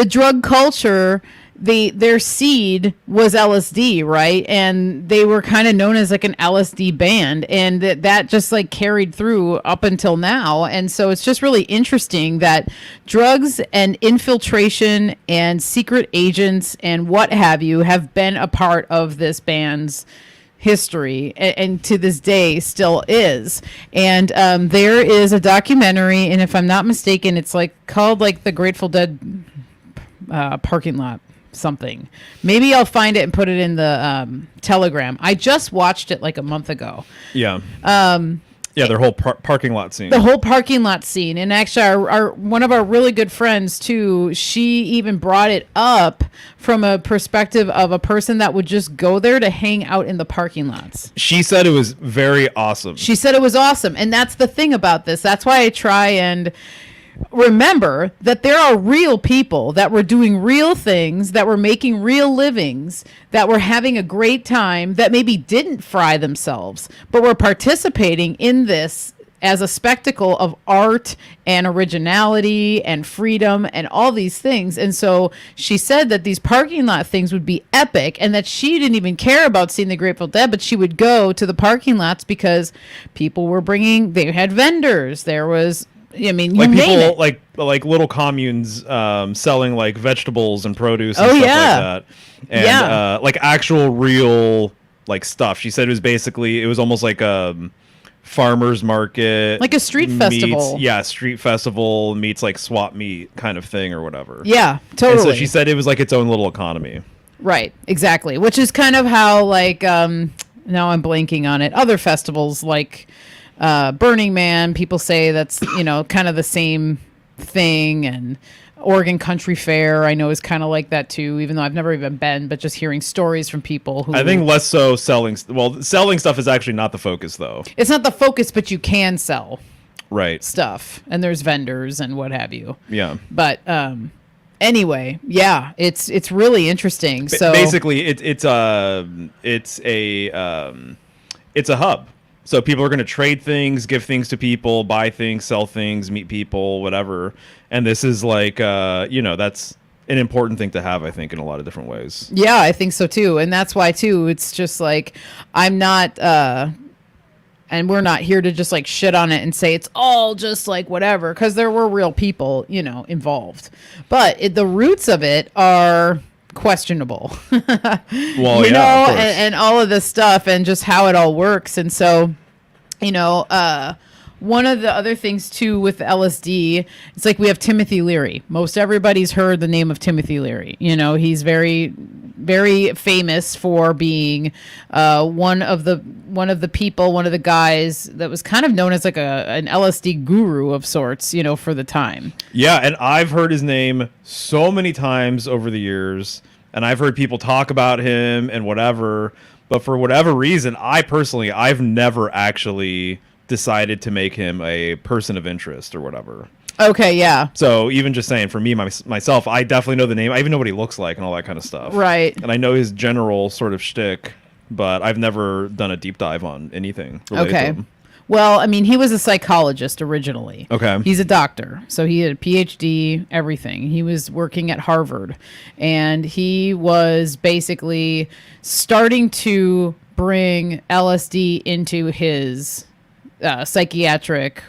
drug culture, their seed was LSD, right? And they were kind of known as like an LSD band, and that just like carried through up until now. And so it's just really interesting that drugs and infiltration and secret agents and what have you have been a part of this band's history, and to this day still is. And there is a documentary, and if I'm not mistaken, it's like called like the Grateful Dead parking lot something. Maybe I'll find it and put it in the Telegram. I just watched it like a month ago. Yeah. Yeah, their whole parking lot scene. The whole parking lot scene. And actually, our one of our really good friends, too, she even brought it up from a perspective of a person that would just go there to hang out in the parking lots. She said it was very awesome. She said it was awesome. And that's the thing about this. That's why I try and remember that there are real people that were doing real things, that were making real livings, that were having a great time, that maybe didn't fry themselves, but were participating in this as a spectacle of art and originality and freedom and all these things. And so she said that these parking lot things would be epic, and that she didn't even care about seeing the Grateful Dead, but she would go to the parking lots because people were they had vendors. There was, I mean, you like name people it. like little communes selling like vegetables and produce and Oh, stuff yeah. like that. And like actual real like stuff. She said it was almost like farmers market, Like a street festival. Yeah, street festival meets like swap meet kind of thing or whatever. Yeah, totally. And so she said it was like its own little economy. Right, exactly. Which is kind of how, like, now I'm blanking on it. Other festivals like Burning Man, people say that's, you know, kind of the same thing. And Oregon Country Fair, I know, is kind of like that too, even though I've never even been, but just hearing stories from people who... I think less so selling. Well, selling stuff is actually not the focus, though. It's not the focus, but you can sell. Right. stuff, and there's vendors and what have you. Yeah. But anyway, yeah, it's really interesting. So basically, it's a hub. So people are going to trade things, give things to people, buy things, sell things, meet people, whatever. And this is like, that's an important thing to have, I think, in a lot of different ways. Yeah, I think so too. And that's why too, it's just like, I'm not, and we're not here to just like shit on it and say it's all just like whatever, because there were real people, involved. But the roots of it are questionable. Well, of course. and all of this stuff and just how it all works. And so, one of the other things too with LSD, it's like we have Timothy Leary. Most everybody's heard the name of Timothy Leary. He's very, very famous for being one of the guys that was kind of known as like an LSD guru of sorts, for the time. Yeah, and I've heard his name so many times over the years, and I've heard people talk about him and whatever, but for whatever reason, I've never actually decided to make him a person of interest or whatever. Okay, yeah. So even just saying, for me, myself, I definitely know the name. I even know what he looks like and all that kind of stuff. Right. And I know his general sort of shtick, but I've never done a deep dive on anything related to him. Well, I mean, he was a psychologist originally. Okay. He's a doctor. So he had a PhD, everything. He was working at Harvard. And he was basically starting to bring LSD into his psychiatric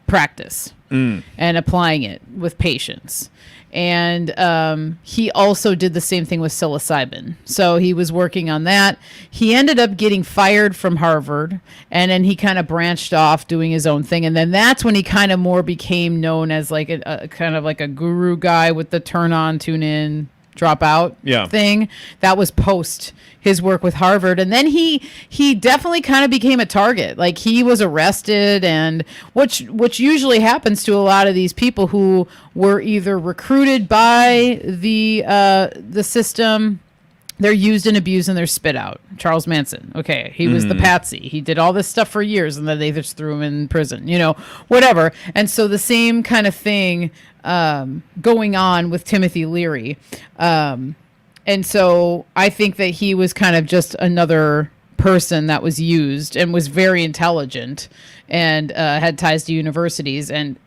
practice and applying it with patients. And he also did the same thing with psilocybin. So he was working on that. He ended up getting fired from Harvard, and then he kind of branched off doing his own thing. And then that's when he kind of more became known as like a kind of like a guru guy with the turn on, tune in, drop out thing. That was post his work with Harvard. And then he definitely kind of became a target. Like he was arrested, and which usually happens to a lot of these people who were either recruited by the system, they're used and abused, and they're spit out. Charles Manson. Okay. He was the patsy. He did all this stuff for years, and then they just threw him in prison, whatever. And so the same kind of thing going on with Timothy Leary. And so I think that he was kind of just another person that was used and was very intelligent and had ties to universities. And,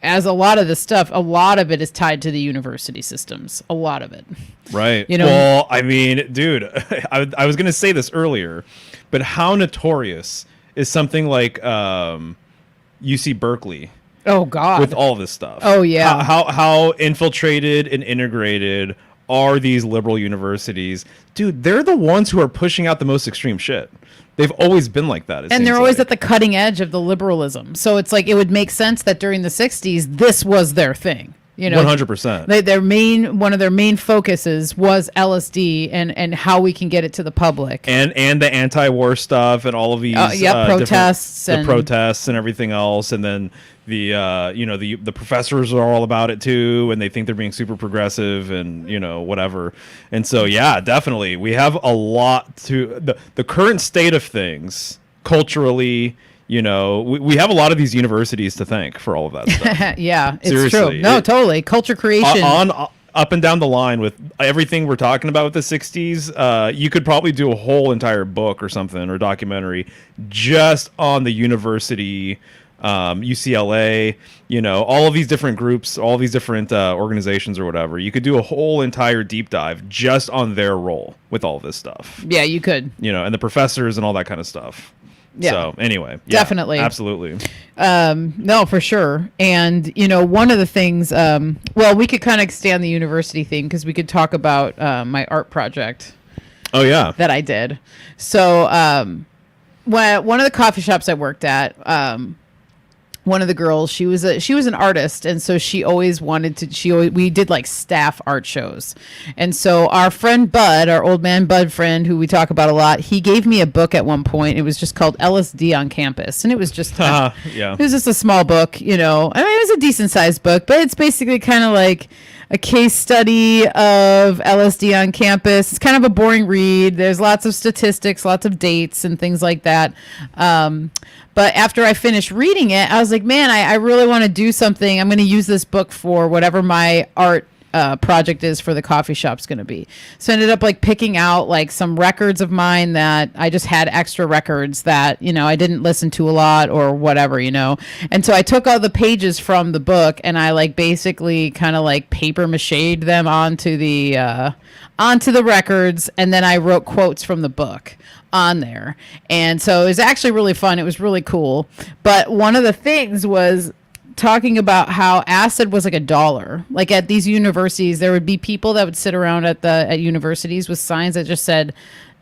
as a lot of the stuff, a lot of it is tied to the university systems. A lot of it. Right. Well, I mean, dude, I was going to say this earlier, but how notorious is something like UC Berkeley? Oh, God. With all this stuff. Oh, yeah. How infiltrated and integrated are these liberal universities? Dude, they're the ones who are pushing out the most extreme shit. They've always been like that. And they're always at the cutting edge of the liberalism. So it's like it would make sense that during the 60s, this was their thing. 100%. One of their main focuses was LSD and how we can get it to the public. And the anti-war stuff and all of these protests and protests and everything else. And then the professors are all about it too, and they think they're being super progressive and whatever. And so definitely we have a lot to the current state of things culturally. We have a lot of these universities to thank for all of that stuff. Yeah, it's Seriously, true. No, totally. Culture creation. Up and down the line with everything we're talking about with the 60s, you could probably do a whole entire book or something, or documentary just on the university, UCLA, all of these different groups, all these different organizations or whatever. You could do a whole entire deep dive just on their role with all this stuff. Yeah, you could. And the professors and all that kind of stuff. Yeah. So anyway, definitely. Absolutely. No, for sure. And, one of the things, we could kind of stay on the university thing because we could talk about my art project. Oh, yeah. That I did. So one of the coffee shops I worked at, one of the girls, she was an artist, and so she always wanted to. We did like staff art shows, and so our friend Bud, our old man Bud friend, who we talk about a lot, he gave me a book at one point. It was just called LSD on Campus, and it was just it was just a small book, I mean, it was a decent sized book, but it's basically kind of like a case study of LSD on campus. It's kind of a boring read. There's lots of statistics, lots of dates and things like that. But after I finished reading it, I was like, man, I really want to do something. I'm going to use this book for whatever my art project is for the coffee shop's going to be. So I ended up like picking out like some records of mine that I just had extra records that, you know, I didn't listen to a lot or whatever, you know. And so I took all the pages from the book and I like basically kind of like paper machéed them onto the records, and then I wrote quotes from the book on there. And so it was actually really fun. It was really cool. But one of the things was talking about how acid was like $1. Like at these universities, there would be people that would sit around at universities with signs that just said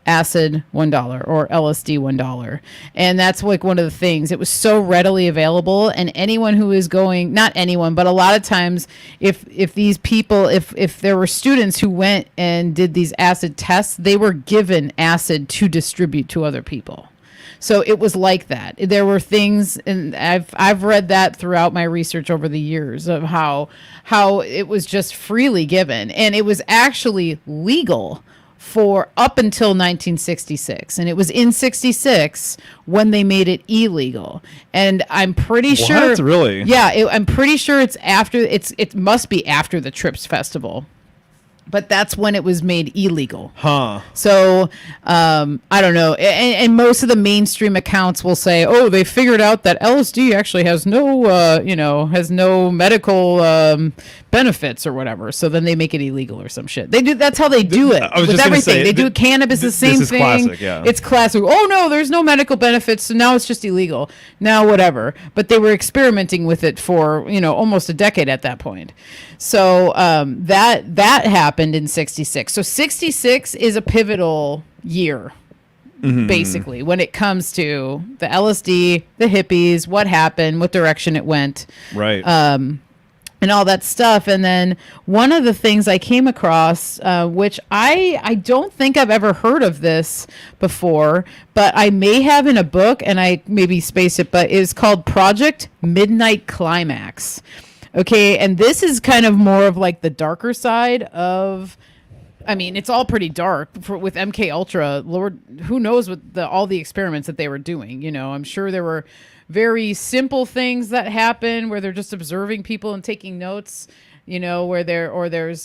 acid $1 or LSD $1. And that's like one of the things. It was so readily available, and anyone who is going, not anyone, but a lot of times if these people, if there were students who went and did these acid tests, they were given acid to distribute to other people. So it was like that. There were things, and I've read that throughout my research over the years of how it was just freely given, and it was actually legal for up until 1966, and it was in 66 when they made it illegal. And I'm pretty sure, really, yeah, I'm pretty sure it's after. It must be after the Trips Festival. But that's when it was made illegal. Huh. So, I don't know. And most of the mainstream accounts will say, oh, they figured out that LSD actually has no medical benefits or whatever. So then they make it illegal or some shit. They do. That's how they do it with everything. They do cannabis the same thing. This is classic, yeah. It's classic. Oh, no, there's no medical benefits. So now it's just illegal. Now, whatever. But they were experimenting with it for, almost a decade at that point. So that happened in 66. So 66 is a pivotal year, basically, when it comes to the LSD, the hippies, what happened, what direction it went. Right. And all that stuff. And then one of the things I came across, which I don't think I've ever heard of this before, but I may have in a book, and I maybe space it, but it's called Project Midnight Climax. Okay, and this is kind of more of like the darker side of, I mean, it's all pretty dark with MK Ultra. Lord, who knows what all the experiments that they were doing. I'm sure there were very simple things that happen where they're just observing people and taking notes, where there's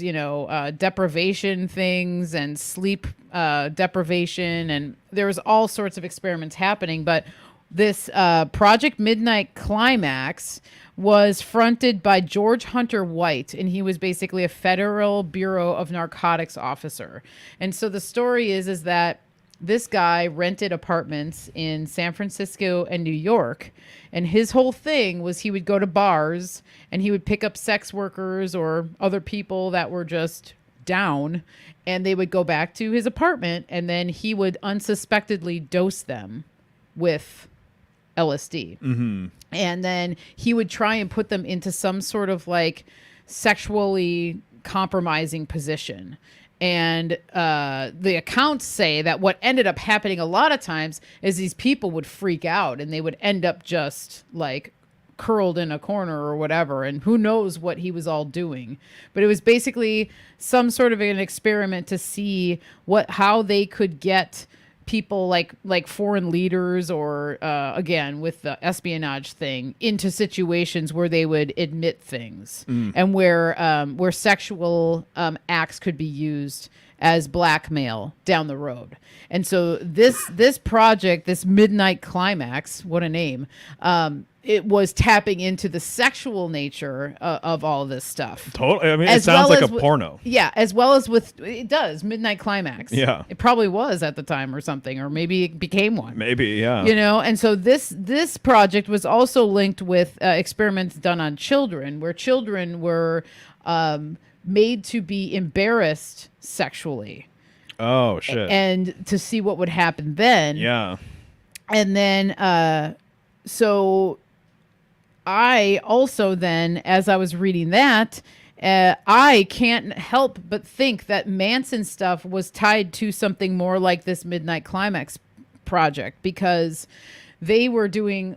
deprivation things and sleep deprivation, and there was all sorts of experiments happening. But this Project Midnight Climax was fronted by George Hunter White, and he was basically a Federal Bureau of Narcotics officer. And so the story is that this guy rented apartments in San Francisco and New York, and his whole thing was he would go to bars and he would pick up sex workers or other people that were just down, and they would go back to his apartment, and then he would unsuspectedly dose them with LSD. Mm-hmm. And then he would try and put them into some sort of like sexually compromising position. And the accounts say that what ended up happening a lot of times is these people would freak out and they would end up just like curled in a corner or whatever. And who knows what he was all doing. But it was basically some sort of an experiment to see how they could get people like foreign leaders or again with the espionage thing into situations where they would admit things and where sexual acts could be used as blackmail down the road. And so this project, this Midnight Climax, what a name, it was tapping into the sexual nature of all of this stuff. Totally. I mean, it sounds like a porno. Yeah, as well as it does, Midnight Climax. Yeah. It probably was at the time or something, or maybe it became one. Maybe, yeah. And so this project was also linked with experiments done on children, where children were made to be embarrassed sexually. Oh, shit. And to see what would happen then. Yeah. And then, so I also then, as I was reading that, I can't help but think that Manson stuff was tied to something more like this Midnight Climax project, because they were doing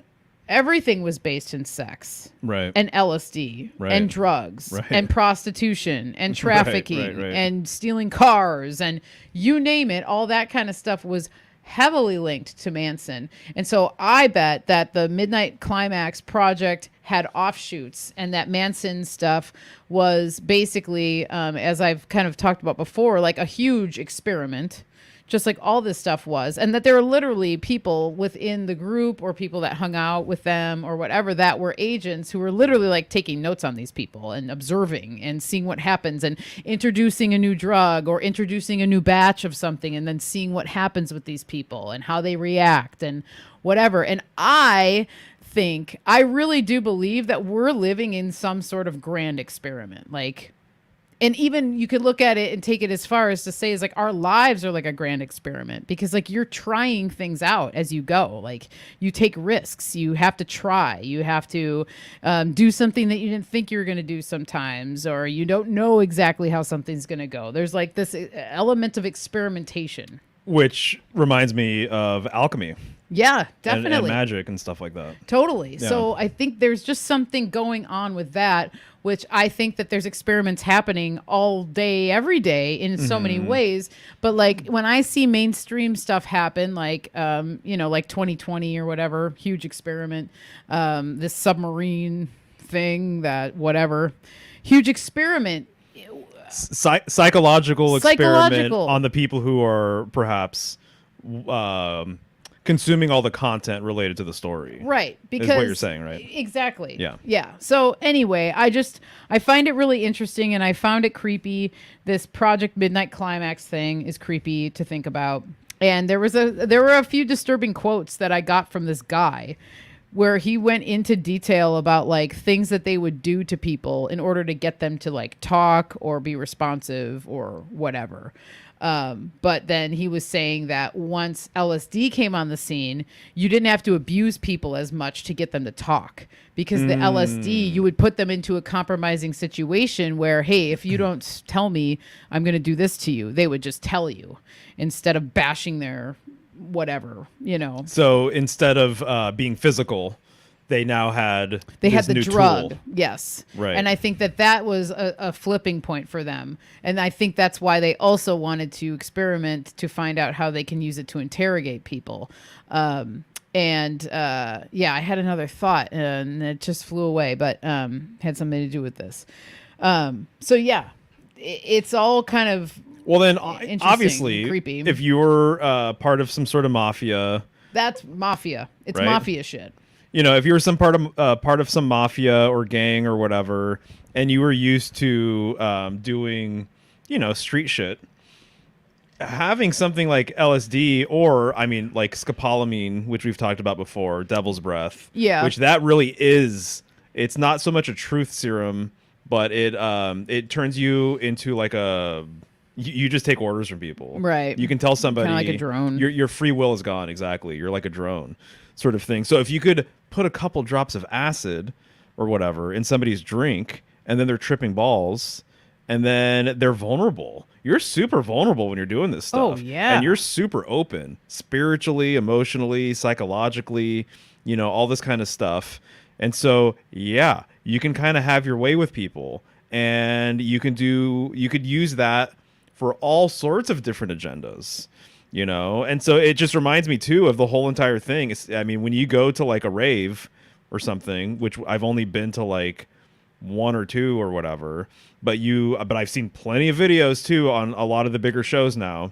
everything was based in sex, Right. and LSD, Right. and drugs, Right. and prostitution, and trafficking, right. and stealing cars, and you name it. All that kind of stuff was heavily linked to Manson. And so I bet that the Midnight Climax project had offshoots, and that Manson stuff was basically, as I've kind of talked about before, like a huge experiment, just like all this stuff was. And that there were literally people within the group or people that hung out with them or whatever that were agents who were literally like taking notes on these people and observing and seeing what happens and introducing a new drug or introducing a new batch of something and then seeing what happens with these people and how they react and whatever. And I really do believe that we're living in some sort of grand experiment. Like, and even you could look at it and take it as far as to say is like our lives are like a grand experiment, because like you're trying things out as you go. Like you take risks, you have to try, you have to do something that you didn't think you were going to do sometimes, or you don't know exactly how something's going to go. There's like this element of experimentation. Which reminds me of alchemy. Yeah, definitely. And magic and stuff like that. Totally. Yeah. So I think there's just something going on with that, which I think that there's experiments happening all day, every day in so many ways. But like when I see mainstream stuff happen, like, like 2020 or whatever, huge experiment, this submarine thing, that whatever, huge experiment. Psychological experiment on the people who are perhaps consuming all the content related to the story. Right. Because is what you're saying, right? Exactly. Yeah. Yeah. So anyway, I find it really interesting, and I found it creepy. This Project Midnight Climax thing is creepy to think about. And there were a few disturbing quotes that I got from this guy where he went into detail about like things that they would do to people in order to get them to like talk or be responsive or whatever. But then he was saying that once LSD came on the scene, you didn't have to abuse people as much to get them to talk, because the LSD, you would put them into a compromising situation where, hey, if you don't tell me, I'm going to do this to you, they would just tell you instead of bashing their whatever, So instead of being physical, they now had the new drug. tool. Yes. Right. And I think that was a flipping point for them. And I think that's why they also wanted to experiment to find out how they can use it to interrogate people. I had another thought and it just flew away, but had something to do with this. It's all kind of well, then interesting, obviously, creepy. If you're part of some sort of mafia, that's mafia. It's right? mafia shit. If you were some part of some mafia or gang or whatever, and you were used to doing, street shit, having something like LSD or, like scopolamine, which we've talked about before, devil's breath, which that really is. It's not so much a truth serum, but it turns you into like a. You just take orders from people. Right. You can tell somebody. Kind of like a drone. Your free will is gone. Exactly. You're like a drone sort of thing. So if you could put a couple drops of acid or whatever in somebody's drink, and then they're tripping balls, and then they're vulnerable. You're super vulnerable when you're doing this stuff. Oh, yeah. And you're super open spiritually, emotionally, psychologically, all this kind of stuff. And so, yeah, you can kind of have your way with people, and you could use that for all sorts of different agendas, and so it just reminds me too of the whole entire thing. When you go to like a rave or something, which I've only been to like one or two or whatever, but I've seen plenty of videos too on a lot of the bigger shows now,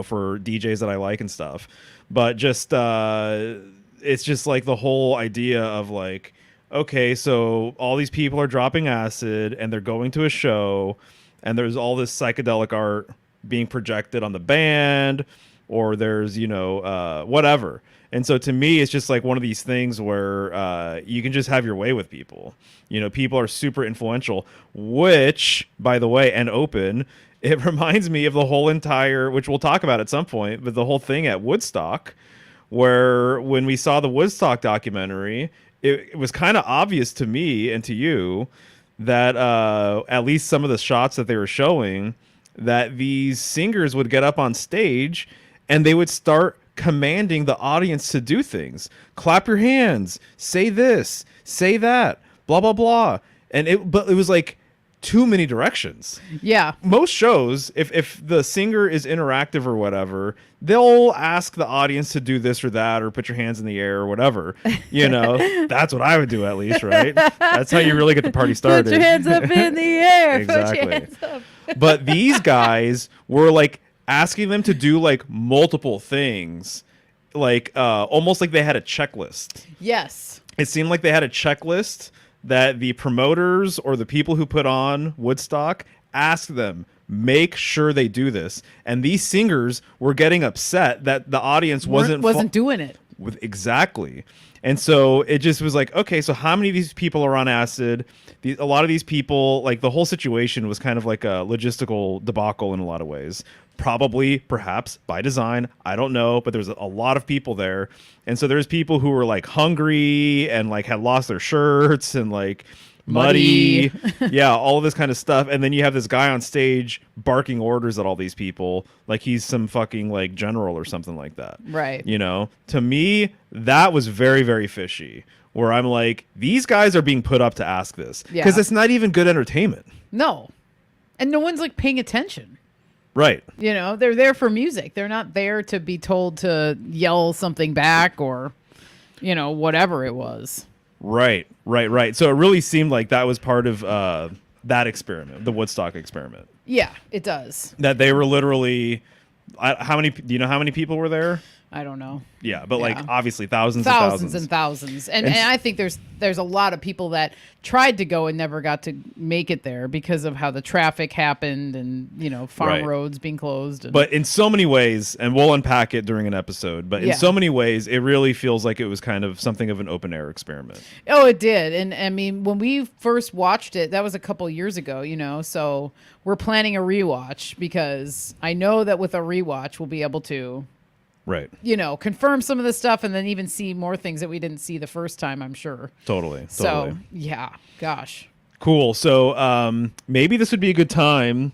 for DJs that I like and stuff. But just it's just like the whole idea of like, okay, so all these people are dropping acid and they're going to a show, and there's all this psychedelic art being projected on the band, or there's, whatever. And so to me, it's just like one of these things where you can just have your way with people. People are super influential, which, by the way, and open, it reminds me of the whole entire, which we'll talk about at some point, but the whole thing at Woodstock, where when we saw the Woodstock documentary, it was kind of obvious to me and to you that at least some of the shots that they were showing, that these singers would get up on stage and they would start commanding the audience to do things. Clap your hands, say this, say that, blah blah blah. But it was like too many directions. Yeah. Most shows, if the singer is interactive or whatever, they'll ask the audience to do this or that, or put your hands in the air or whatever. You know, that's what I would do at least, right? That's how you really get the party started. Put your hands up in the air. Exactly. Put your hands up. But these guys were like asking them to do like multiple things, like almost like they had a checklist. Yes. It seemed like they had a checklist that the promoters or the people who put on Woodstock asked them, make sure they do this. And these singers were getting upset that the audience wasn't doing it. Exactly. And so it just was like, okay, so how many of these people are on acid? A lot of these people, like the whole situation was kind of like a logistical debacle in a lot of ways. Probably, perhaps by design, I don't know, but there's a lot of people there. And so there's people who were like hungry and like had lost their shirts and like muddy. Yeah, all of this kind of stuff. And then you have this guy on stage barking orders at all these people like he's some fucking like general or something like that. Right. You know, to me, that was very, very fishy, where I'm like, these guys are being put up to ask this because it's not even good entertainment. No. And no one's like paying attention. Right. You know, they're there for music. They're not there to be told to yell something back or, you know, whatever it was. Right. So it really seemed like that was part of that experiment, the Woodstock experiment. Yeah, it does. That they were literally, do you know how many people were there? I don't know. Yeah, but like obviously thousands and thousands. And I think there's a lot of people that tried to go and never got to make it there because of how the traffic happened and, you know, farm roads being closed. But in so many ways, and we'll unpack it during an episode, but in so many ways, it really feels like it was kind of something of an open air experiment. Oh, it did. And I mean, when we first watched it, that was a couple years ago, you know, so we're planning a rewatch because I know that with a rewatch, we'll be able to, right, you know, confirm some of the stuff and then even see more things that we didn't see the first time, I'm sure. Totally. So, yeah, gosh. Cool. So maybe this would be a good time,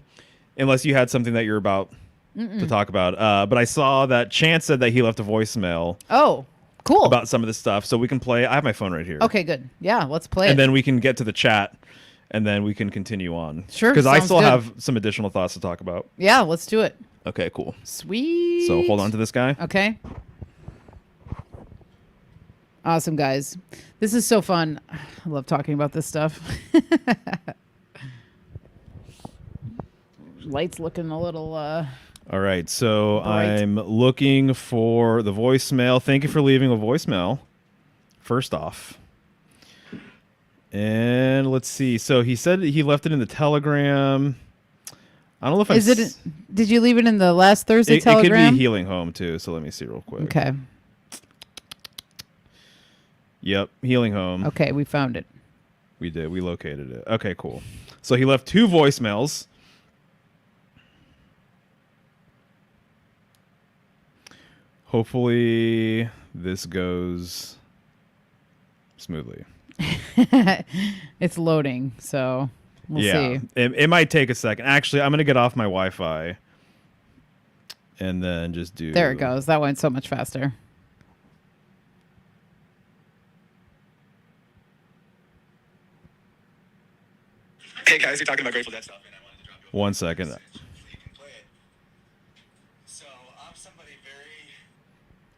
unless you had something that you're about to talk about. But I saw that Chance said that he left a voicemail. Oh, cool. About some of this stuff. So we can play. I have my phone right here. Okay, good. Yeah, let's play and then we can get to the chat, and then we can continue on. Sure. Because I still have some additional thoughts to talk about. Yeah, let's do it. Okay, cool. Sweet. So hold on to this guy. Okay. Awesome, guys. This is so fun. I love talking about this stuff. Light's looking a little... All right, so bright. I'm looking for the voicemail. Thank you for leaving a voicemail, first off. And let's see. So he said he left it in the Telegram. I don't know if did you leave it in the last Thursday Telegram? It could be Healing Home too. So let me see real quick. Okay. Yep, Healing Home. Okay, we found it. We did. We located it. Okay, cool. So he left 2 voicemails. Hopefully this goes smoothly. It's loading, so we'll see. It might take a second. Actually, I'm going to get off my Wi-Fi and then just do... There it goes. That went so much faster. Hey guys, you're talking about Grateful Dead stuff, and I wanted to drop you a 1 second. so you can play it. So I'm somebody very...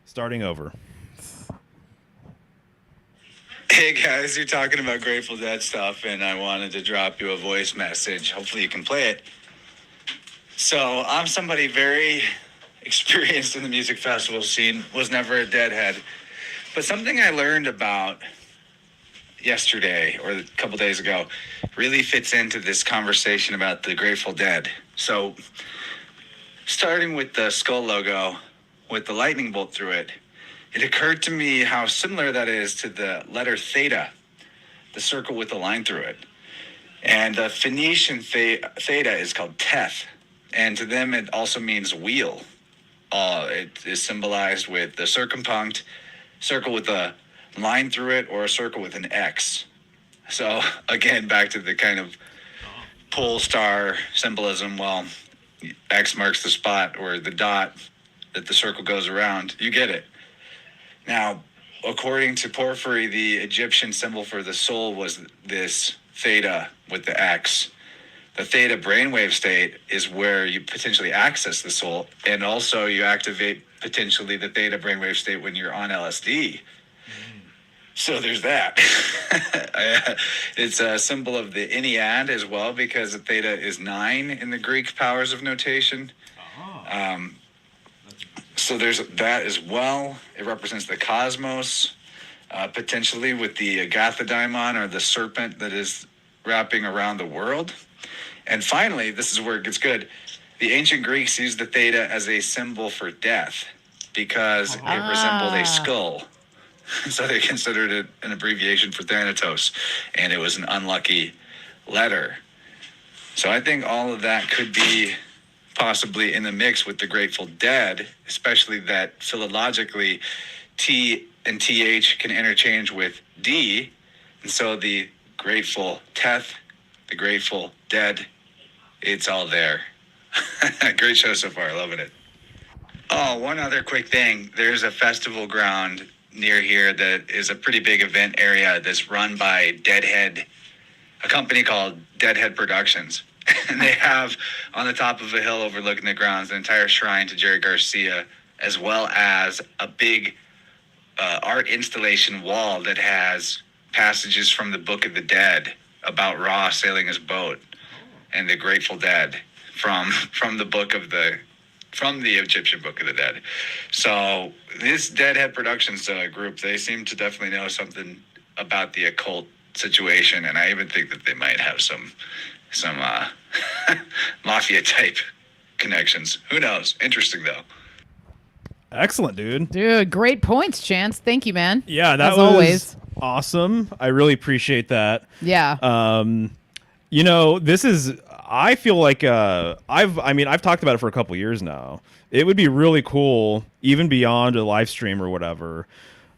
Starting over. Hey guys, you're talking about Grateful Dead stuff, and I wanted to drop you a voice message. Hopefully you can play it. So I'm somebody very experienced in the music festival scene, was never a Deadhead. But something I learned about yesterday or a couple days ago really fits into this conversation about the Grateful Dead. So starting with the skull logo with the lightning bolt through it, it occurred to me how similar that is to the letter theta, the circle with the line through it. And the Phoenician theta is called teth, and to them it also means wheel. It is symbolized with the circumpunct, circle with a line through it, or a circle with an X. So again, back to the kind of pole star symbolism. Well, X marks the spot, or the dot that the circle goes around. You get it. Now, according to Porphyry, the Egyptian symbol for the soul was this theta with the X. The theta brainwave state is where you potentially access the soul, and also you activate potentially the theta brainwave state when you're on LSD. So there's that. It's a symbol of the Ennead as well, because the theta is 9 in the Greek powers of notation. So there's that as well. It represents the cosmos, potentially with the Agatha daimon, or the serpent that is wrapping around the world. And finally, this is where it gets good. The ancient Greeks used the theta as a symbol for death because it resembled a skull. So they considered it an abbreviation for Thanatos, and it was an unlucky letter. So I think all of that could be possibly in the mix with the Grateful Dead, especially that philologically T and TH can interchange with D. And so the Grateful Teth, the Grateful Dead, it's all there. Great show so far. Loving it. Oh, one other quick thing. There's a festival ground near here that is a pretty big event area that's run by Deadhead, a company called Deadhead Productions. And they have on the top of a hill overlooking the grounds an entire shrine to Jerry Garcia, as well as a big art installation wall that has passages from the Book of the Dead about Ra sailing his boat, and the Grateful Dead from the Egyptian Book of the Dead. So this Deadhead Productions group, they seem to definitely know something about the occult situation, and I even think that they might have some mafia type connections. Who knows? Interesting though. Excellent, dude. Dude, great points, Chance. Thank you, man. Yeah, that as was always awesome. I really appreciate that. Yeah. This is, I feel like I've talked about it for a couple years now. It would be really cool, even beyond a live stream or whatever.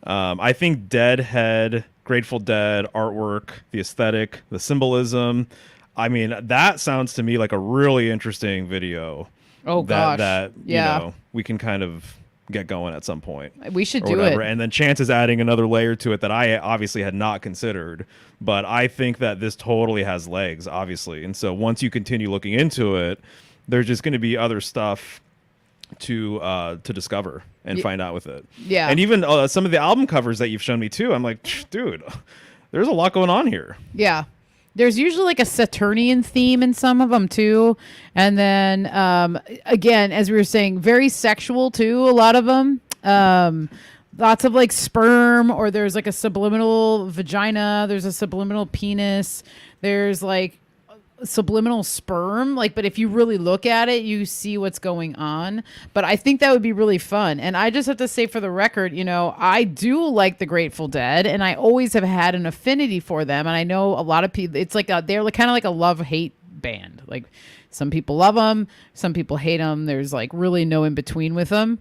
I think Deadhead, Grateful Dead artwork, the aesthetic, the symbolism, I mean, that sounds to me like a really interesting video. Oh gosh. That we can kind of get going at some point. We should do it. And then Chance is adding another layer to it that I obviously had not considered, but I think that this totally has legs, obviously. And so once you continue looking into it, there's just going to be other stuff to discover and find out with it. Yeah. And even some of the album covers that you've shown me too, I'm like, dude, there's a lot going on here. Yeah. There's usually like a Saturnian theme in some of them too. And then, again, as we were saying, very sexual too, a lot of them. Lots of like sperm, or there's like a subliminal vagina. There's a subliminal penis. There's like subliminal sperm. But if you really look at it, you see what's going on. But I think that would be really fun. And I just have to say for the record, I do like the Grateful Dead, and I always have had an affinity for them. And I know a lot of people, it's like they're kind of like a love-hate band. Like some people love them, some people hate them. There's like really no in between with them.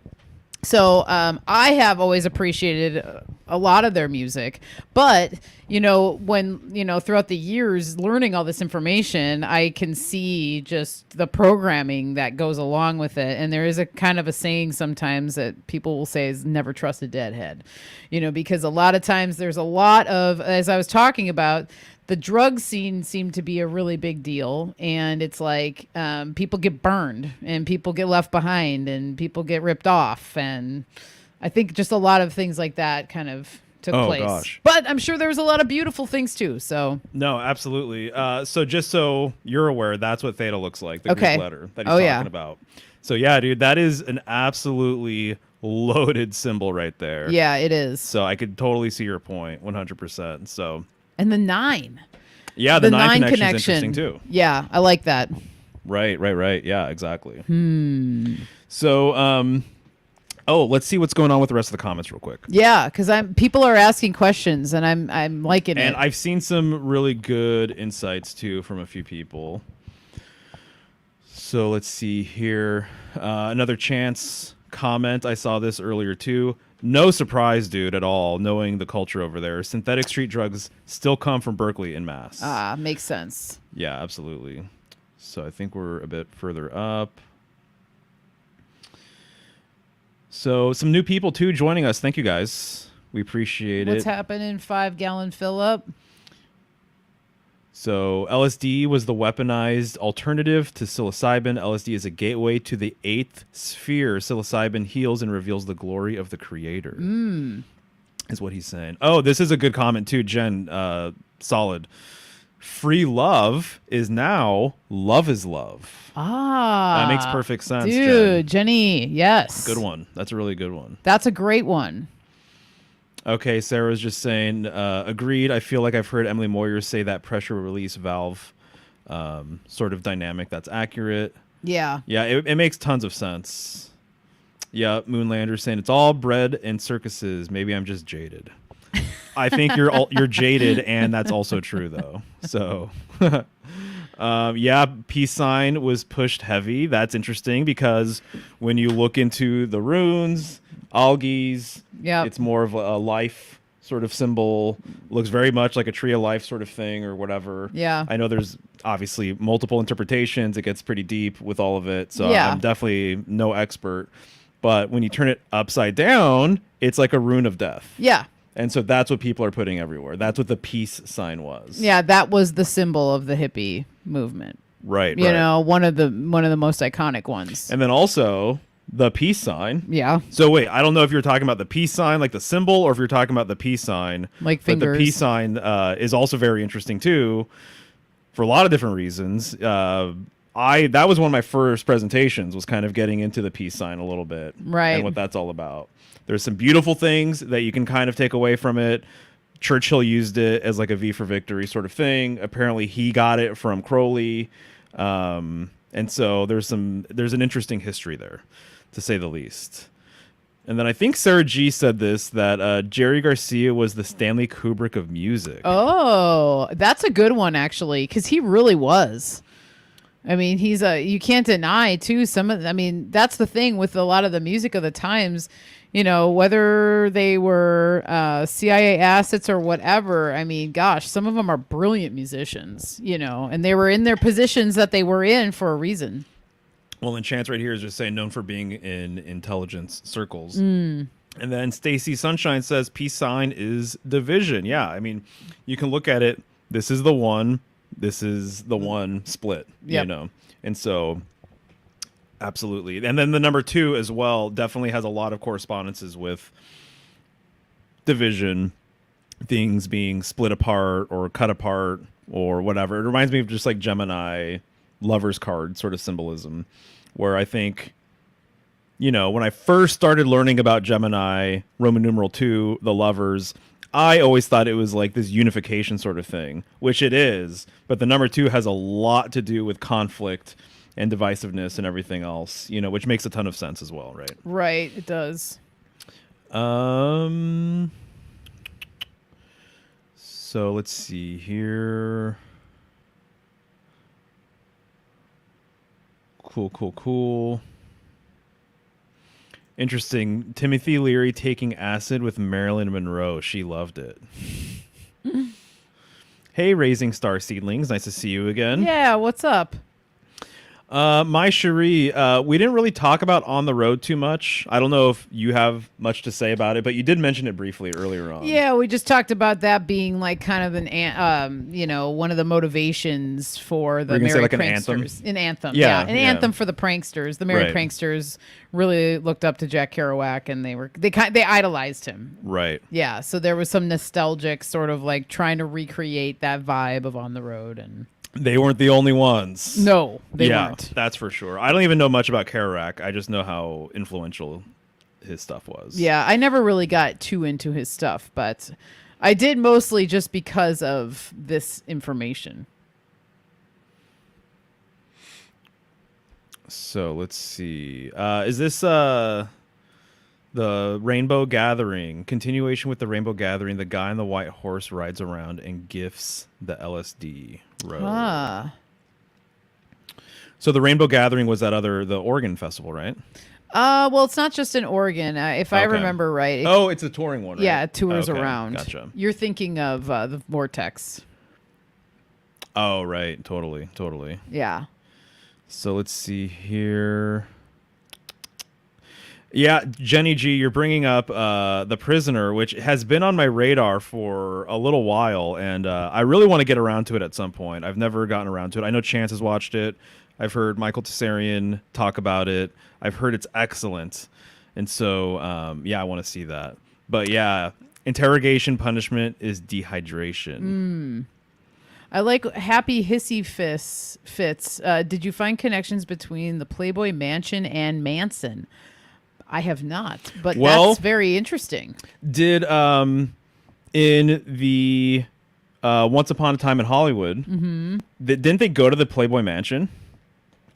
So I have always appreciated a lot of their music, but when throughout the years learning all this information, I can see just the programming that goes along with it. And there is a kind of a saying sometimes that people will say is never trust a deadhead, because a lot of times there's a lot of, as I was talking about, the drug scene seemed to be a really big deal, and it's like people get burned and people get left behind and people get ripped off, and I think just a lot of things like that kind of took place. Gosh. But I'm sure there was a lot of beautiful things too. So no, absolutely. So just so you're aware, that's what theta looks like. The Greek letter that he's talking about. So yeah, dude, that is an absolutely loaded symbol right there. Yeah, it is. So I could totally see your point, 100%. So. And the 9. Yeah, the 9 connection is interesting too. Yeah, I like that. Right. Yeah, exactly. So, let's see what's going on with the rest of the comments real quick. Yeah, because people are asking questions, and I'm liking it. And I've seen some really good insights too from a few people. So let's see here. Another Chance comment. I saw this earlier too. No surprise, dude, at all, knowing the culture over there. Synthetic street drugs still come from Berkeley en masse. Makes sense. Yeah, absolutely. So I think we're a bit further up. So some new people too joining us. Thank you guys. We appreciate What's it. happening? 5-gallon fill up. So LSD was the weaponized alternative to psilocybin. LSD is a gateway to the eighth sphere. Psilocybin heals and reveals the glory of the creator. Is what he's saying. Oh, this is a good comment too, Jen. Solid. Free love is now love is love. Ah. That makes perfect sense, Dude, Jenny, yes. Good one. That's a really good one. That's a great one. Okay, Sarah's just saying, agreed. I feel like I've heard Emily Moyer say that pressure release valve sort of dynamic. That's accurate. Yeah. Yeah, it makes tons of sense. Yeah, Moonlander saying it's all bread and circuses. Maybe I'm just jaded. I think you're jaded, and that's also true though. So, yeah, peace sign was pushed heavy. That's interesting because when you look into the runes, algaes, it's more of a life sort of symbol. Looks very much like a tree of life sort of thing or whatever. Yeah. I know there's obviously multiple interpretations. It gets pretty deep with all of it. So Yeah. I'm definitely no expert. But when you turn it upside down, it's like a rune of death. Yeah. And so that's what people are putting everywhere. That's what the peace sign was. Yeah, that was the symbol of the hippie movement. Right. You know, one of the most iconic ones. And then also the peace sign. Yeah. So wait, I don't know if you're talking about the peace sign, like the symbol, or if you're talking about the peace sign. Like fingers. But the peace sign is also very interesting too, for a lot of different reasons. That was one of my first presentations, was kind of getting into the peace sign a little bit, right, and what that's all about. There's some beautiful things that you can kind of take away from it. Churchill used it as like a V for victory sort of thing. Apparently he got it from Crowley. And so there's an interesting history there, to say the least. And then I think Sarah G said this, that Jerry Garcia was the Stanley Kubrick of music. Oh, that's a good one, actually, because he really was. I mean, you can't deny too that's the thing with a lot of the music of the times, you know, whether they were CIA assets or whatever. I mean, gosh, some of them are brilliant musicians, you know, and they were in their positions that they were in for a reason. Well, and Chance right here is just saying known for being in intelligence circles. And then Stacy Sunshine says peace sign is division. Yeah, I mean, you can look at it. This is the one. This is the one split, you know? And so, absolutely. And then the number 2 as well definitely has a lot of correspondences with division, things being split apart or cut apart or whatever. It reminds me of just like Gemini lover's card sort of symbolism, where I think, you know, when I first started learning about Gemini, Roman numeral 2, the lovers, I always thought it was like this unification sort of thing, which it is, but the number 2 has a lot to do with conflict and divisiveness and everything else, you know, which makes a ton of sense as well, right? Right, it does. So let's see here. Cool. Interesting. Timothy Leary taking acid with Marilyn Monroe. She loved it. Hey, Raising Star Seedlings. Nice to see you again. Yeah, what's up? My Cherie, we didn't really talk about On the Road too much. I don't know if you have much to say about it, but you did mention it briefly earlier on. Yeah, we just talked about that being like kind of one of the motivations for the Merry like Pranksters. An anthem, yeah. An anthem for the pranksters. The Merry Pranksters really looked up to Jack Kerouac, and they idolized him. Right. Yeah, so there was some nostalgic sort of like trying to recreate that vibe of On the Road, and they weren't the only ones. No, they weren't. That's for sure. I don't even know much about Kerouac. I just know how influential his stuff was. Yeah, I never really got too into his stuff, but I did mostly just because of this information. So let's see. Is this the Rainbow Gathering? Continuation with the Rainbow Gathering. The guy on the white horse rides around and gifts the LSD road. Ah. So the Rainbow Gathering was the Oregon festival, right? Well, it's not just in Oregon. If I remember right. It's a touring one, right? Yeah, it tours around. Gotcha. You're thinking of the Vortex. Oh, right. Totally. Yeah. So let's see here. Yeah, Jenny G, you're bringing up The Prisoner, which has been on my radar for a little while, and I really want to get around to it at some point. I've never gotten around to it. I know Chance has watched it. I've heard Michael Tessarian talk about it. I've heard it's excellent. And so, yeah, I want to see that. But yeah, interrogation punishment is dehydration. I like Happy Hissy Fits. Did you find connections between the Playboy Mansion and Manson? I have not, but that's very interesting. Did in the Once Upon a Time in Hollywood, didn't they go to the Playboy Mansion?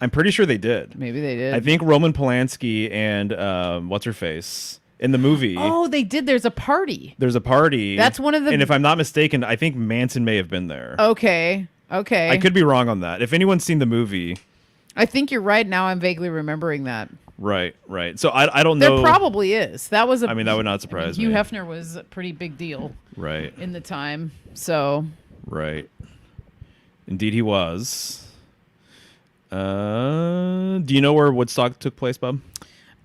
I'm pretty sure they did. Maybe they did. I think Roman Polanski and what's her face in the movie. Oh, they did. There's a party. There's a party. That's one of the. And if I'm not mistaken, I think Manson may have been there. Okay. I could be wrong on that. If anyone's seen the movie, I think you're right. Now I'm vaguely remembering that. Right. So I don't know. There probably is. That was I mean, that would not surprise me. Hugh Hefner was a pretty big deal. Right. In the time. So. Right. Indeed, he was. Do you know where Woodstock took place, Bob?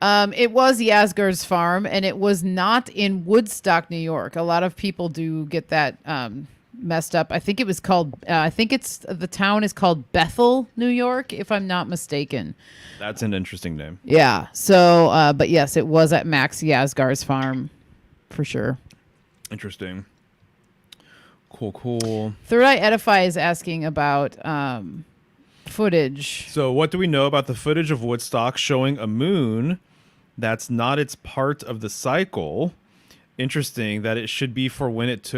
It was Yasgur's farm, and it was not in Woodstock, New York. A lot of people do get that messed up. I think it was called. The town is called Bethel, New York, if I'm not mistaken. That's an interesting name. Yeah. So, but yes, it was at Max Yasgur's farm, for sure. Interesting. Cool. Third Eye Edify is asking about footage. So, what do we know about the footage of Woodstock showing a moon that's not its part of the cycle? Interesting that it should be for when it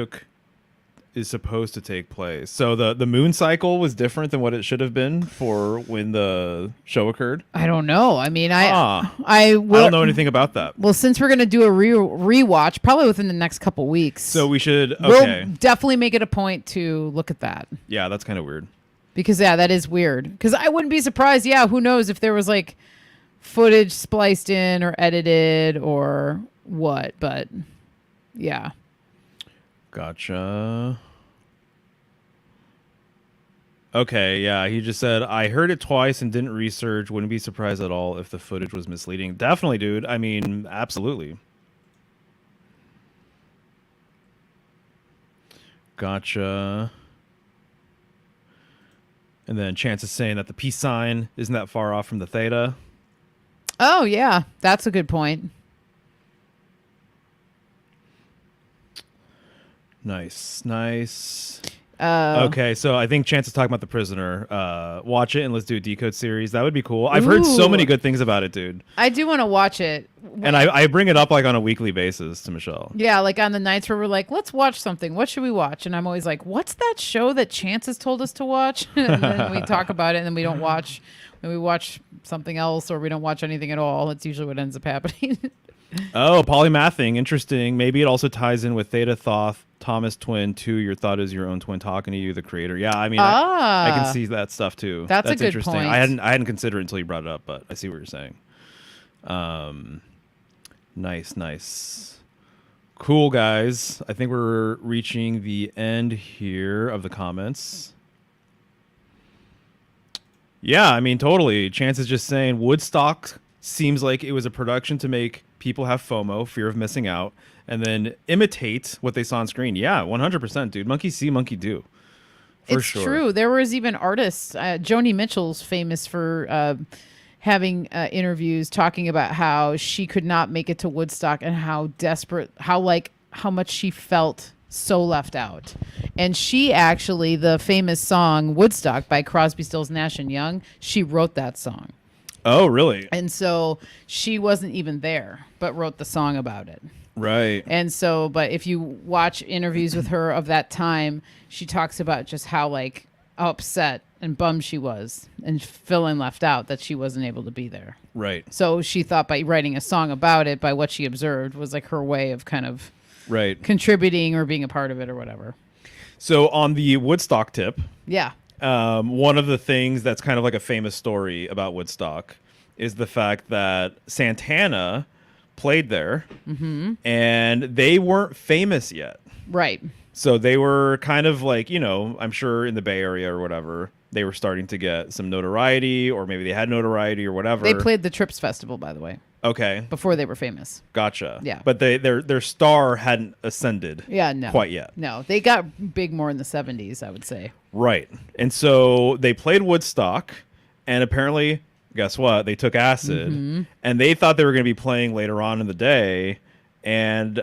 is supposed to take place. So the moon cycle was different than what it should have been for when the show occurred. I don't know. I mean, I don't know anything about that. Well, since we're gonna do a rewatch, probably within the next couple weeks, so we should. Okay, we'll definitely make it a point to look at that. Yeah, that's kind of weird. Because that is weird. Because I wouldn't be surprised. Yeah, who knows if there was like footage spliced in or edited or what? But yeah. Gotcha. Okay, yeah, he just said, I heard it twice and didn't research. Wouldn't be surprised at all if the footage was misleading. Definitely, dude. I mean, absolutely. Gotcha. And then Chance is saying that the peace sign isn't that far off from the theta. Oh, yeah. That's a good point. Nice. Okay, so I think Chance is talking about The Prisoner. Watch it and let's do a decode series. That would be cool. I've heard so many good things about it, dude. I do want to watch it. And I bring it up like on a weekly basis to Michelle. Yeah, like on the nights where we're like, let's watch something. What should we watch? And I'm always like, what's that show that Chance has told us to watch? And then we talk about it and then we don't watch. And we watch something else or we don't watch anything at all. That's usually what ends up happening. Oh, polymathing. Interesting. Maybe it also ties in with Theta Thoth, Thomas Twin 2. Your thought is your own twin talking to you, the creator. Yeah, I mean, I can see that stuff too. That's a good interesting. point. I hadn't considered it until you brought it up, but I see what you're saying. Nice. Cool, guys. I think we're reaching the end here of the comments. Yeah, I mean, totally. Chance is just saying Woodstock seems like it was a production to make people have FOMO, fear of missing out, and then imitate what they saw on screen. Yeah, 100%, dude. Monkey see, monkey do. For it's sure. True. There was even artists. Joni Mitchell's famous for having interviews talking about how she could not make it to Woodstock and how desperate, how much she felt so left out. And she actually, the famous song Woodstock by Crosby, Stills, Nash and Young, she wrote that song. Oh, really? And so she wasn't even there, but wrote the song about it. Right. And so, but if you watch interviews with her of that time, she talks about just how upset and bummed she was and feeling left out that she wasn't able to be there. Right. So she thought by writing a song about it, by what she observed, was like her way of kind of contributing or being a part of it or whatever. So on the Woodstock tip. Yeah. One of the things that's kind of like a famous story about Woodstock is the fact that Santana played there and they weren't famous yet. Right. So they were kind of like, I'm sure in the Bay Area or whatever, they were starting to get some notoriety or maybe they had notoriety or whatever. They played the Trips Festival, by the way. Okay. before they were famous. Gotcha. Yeah. But their star hadn't ascended. Yeah, no. Quite yet. No, they got big more in the 70s, I would say. Right. And so they played Woodstock, and apparently, guess what? They took acid, and they thought they were going to be playing later on in the day. And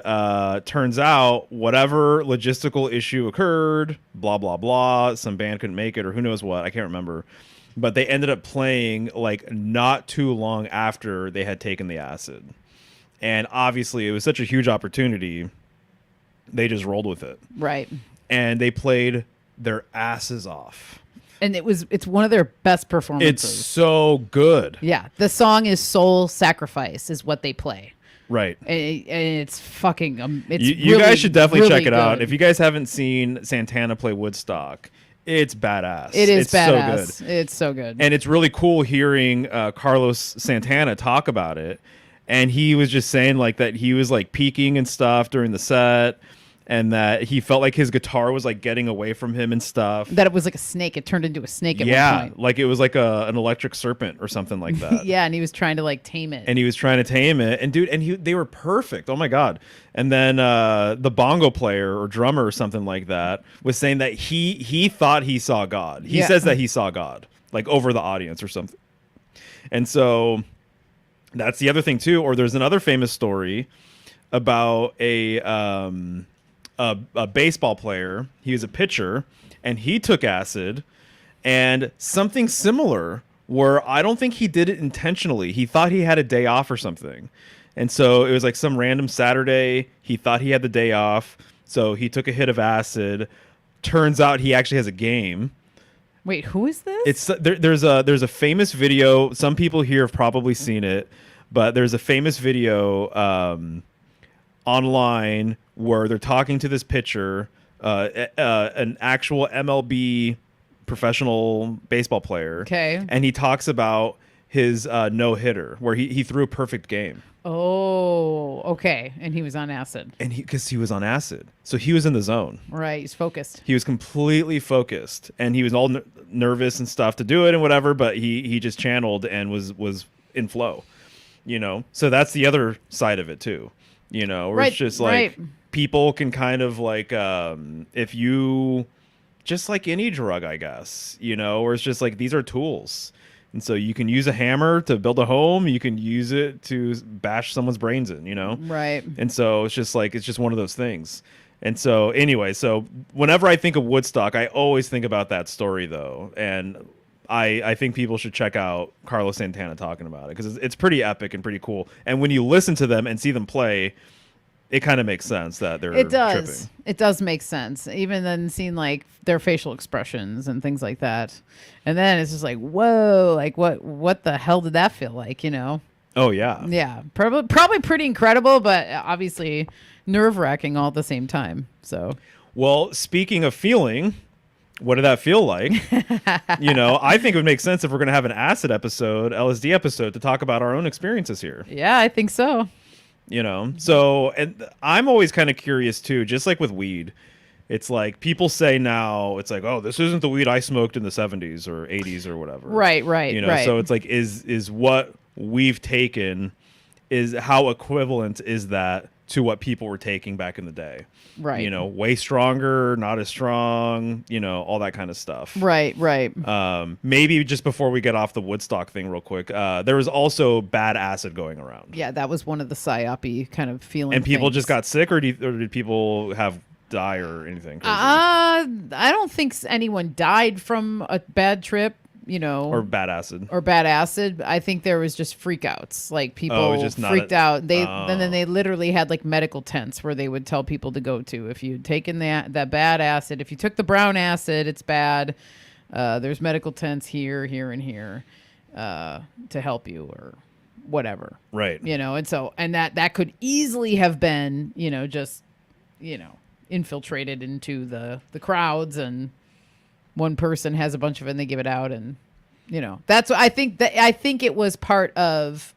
turns out whatever logistical issue occurred, blah, blah, blah, some band couldn't make it or who knows what. I can't remember. But they ended up playing like not too long after they had taken the acid. And obviously it was such a huge opportunity. They just rolled with it. Right. And they played their asses off. And it's one of their best performances. It's so good. Yeah. The song is Soul Sacrifice is what they play. Right. And it's fucking it's you really, guys should definitely really check it out. good. If you guys haven't seen Santana play Woodstock, it's badass. It's badass. So good. It's so good. And it's really cool hearing Carlos Santana talk about it. And he was just saying like that he was like peaking and stuff during the set, and that he felt like his guitar was like getting away from him and stuff. That it was like a snake. It turned into a snake at one point. Like it was like an electric serpent or something like that. Yeah, and he was trying to like tame it. And he was trying to tame it. And dude, they were perfect. Oh my God. And then the bongo player or drummer or something like that was saying that he thought he saw God. He says that he saw God, like over the audience or something. And so that's the other thing too. Or there's another famous story about a baseball player. He was a pitcher, and he took acid, and something similar where I don't think he did it intentionally. He thought he had a day off or something. And so it was like some random Saturday. He thought he had the day off. So he took a hit of acid. Turns out he actually has a game. Wait, who is this? It's there's a famous video. Some people here have probably seen it, but there's a famous video online where they're talking to this pitcher, an actual MLB professional baseball player. Okay. And he talks about his no-hitter where he threw a perfect game. Oh, okay. And he was on acid. And because he was on acid. So he was in the zone. Right. He's focused. He was completely focused, and he was all nervous and stuff to do it and whatever, but he just channeled and was in flow, you know? So that's the other side of it too, you know, where it's just like people can kind of like, if you, just like any drug, I guess, you know, where it's just like, these are tools. And so you can use a hammer to build a home. You can use it to bash someone's brains in, you know? Right. And so it's just like, it's just one of those things. And so anyway, so whenever I think of Woodstock, I always think about that story though. And I think people should check out Carlos Santana talking about it because it's pretty epic and pretty cool. And when you listen to them and see them play, it kind of makes sense that they're tripping. It does make sense. Even then seeing like their facial expressions and things like that. And then it's just like, whoa, like what the hell did that feel like, you know? Oh yeah. Yeah. Probably pretty incredible, but obviously nerve-wracking all at the same time. So, well, speaking of feeling, what did that feel like? You know, I think it would make sense if we're going to have an acid episode, LSD episode, to talk about our own experiences here. Yeah, I think so. You know, so, and I'm always kind of curious too, just like with weed. It's like people say now, it's like, oh, this isn't the weed I smoked in the 70s or 80s or whatever. Right. You know, so it's like, is what we've taken, is how equivalent is that to what people were taking back in the day? Right. You know, way stronger, not as strong, you know, all that kind of stuff. Right. Maybe just before we get off the Woodstock thing real quick, there was also bad acid going around. Yeah, that was one of the psyop-y kind of feeling. And people things. just got sick, or did people die or anything crazy? I don't think anyone died from a bad trip, you know. Or bad acid. I think there was just freakouts. Like people just freaked out. And then they literally had like medical tents where they would tell people to go to. If you'd taken that bad acid, if you took the brown acid, it's bad. There's medical tents here, and here to help you or whatever. Right. You know, and that could easily have been, you know, just, you know, infiltrated into the crowds, and one person has a bunch of it and they give it out, and you know, that's what I think it was part of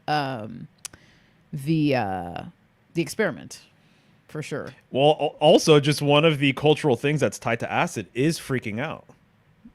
the experiment for sure. Well, also just one of the cultural things that's tied to acid is freaking out.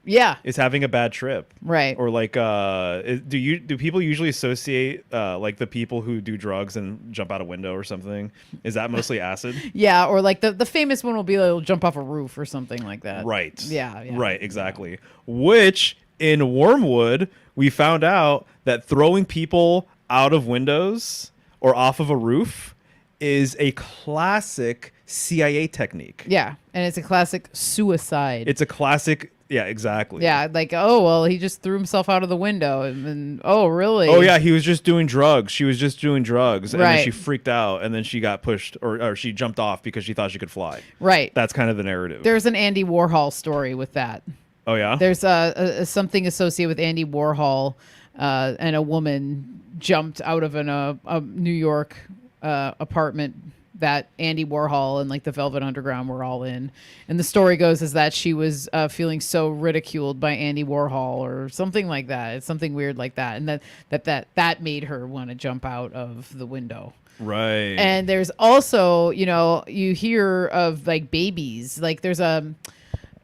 Yeah. is having a bad trip. Right. Or like, do people usually associate like the people who do drugs and jump out a window or something? Is that mostly acid? Yeah, or like the famous one will be like, they'll jump off a roof or something like that. Right. Yeah. Right, exactly. Which in Wormwood, we found out that throwing people out of windows or off of a roof is a classic CIA technique. Yeah, and it's a classic suicide. It's a classic. Yeah, exactly. Yeah, like, oh, well, he just threw himself out of the window. And then, oh, really? Oh, yeah, he was just doing drugs. She was just doing drugs. And Right. then she freaked out, and then she got pushed, or she jumped off because she thought she could fly. Right. That's kind of the narrative. There's an Andy Warhol story with that. Oh, yeah? There's something associated with Andy Warhol, and a woman jumped out of a New York apartment that Andy Warhol and like the Velvet Underground were all in. And the story goes is that she was feeling so ridiculed by Andy Warhol or something like that. It's something weird like that. And that made her want to jump out of the window. Right. And there's also, you hear of like babies, like there's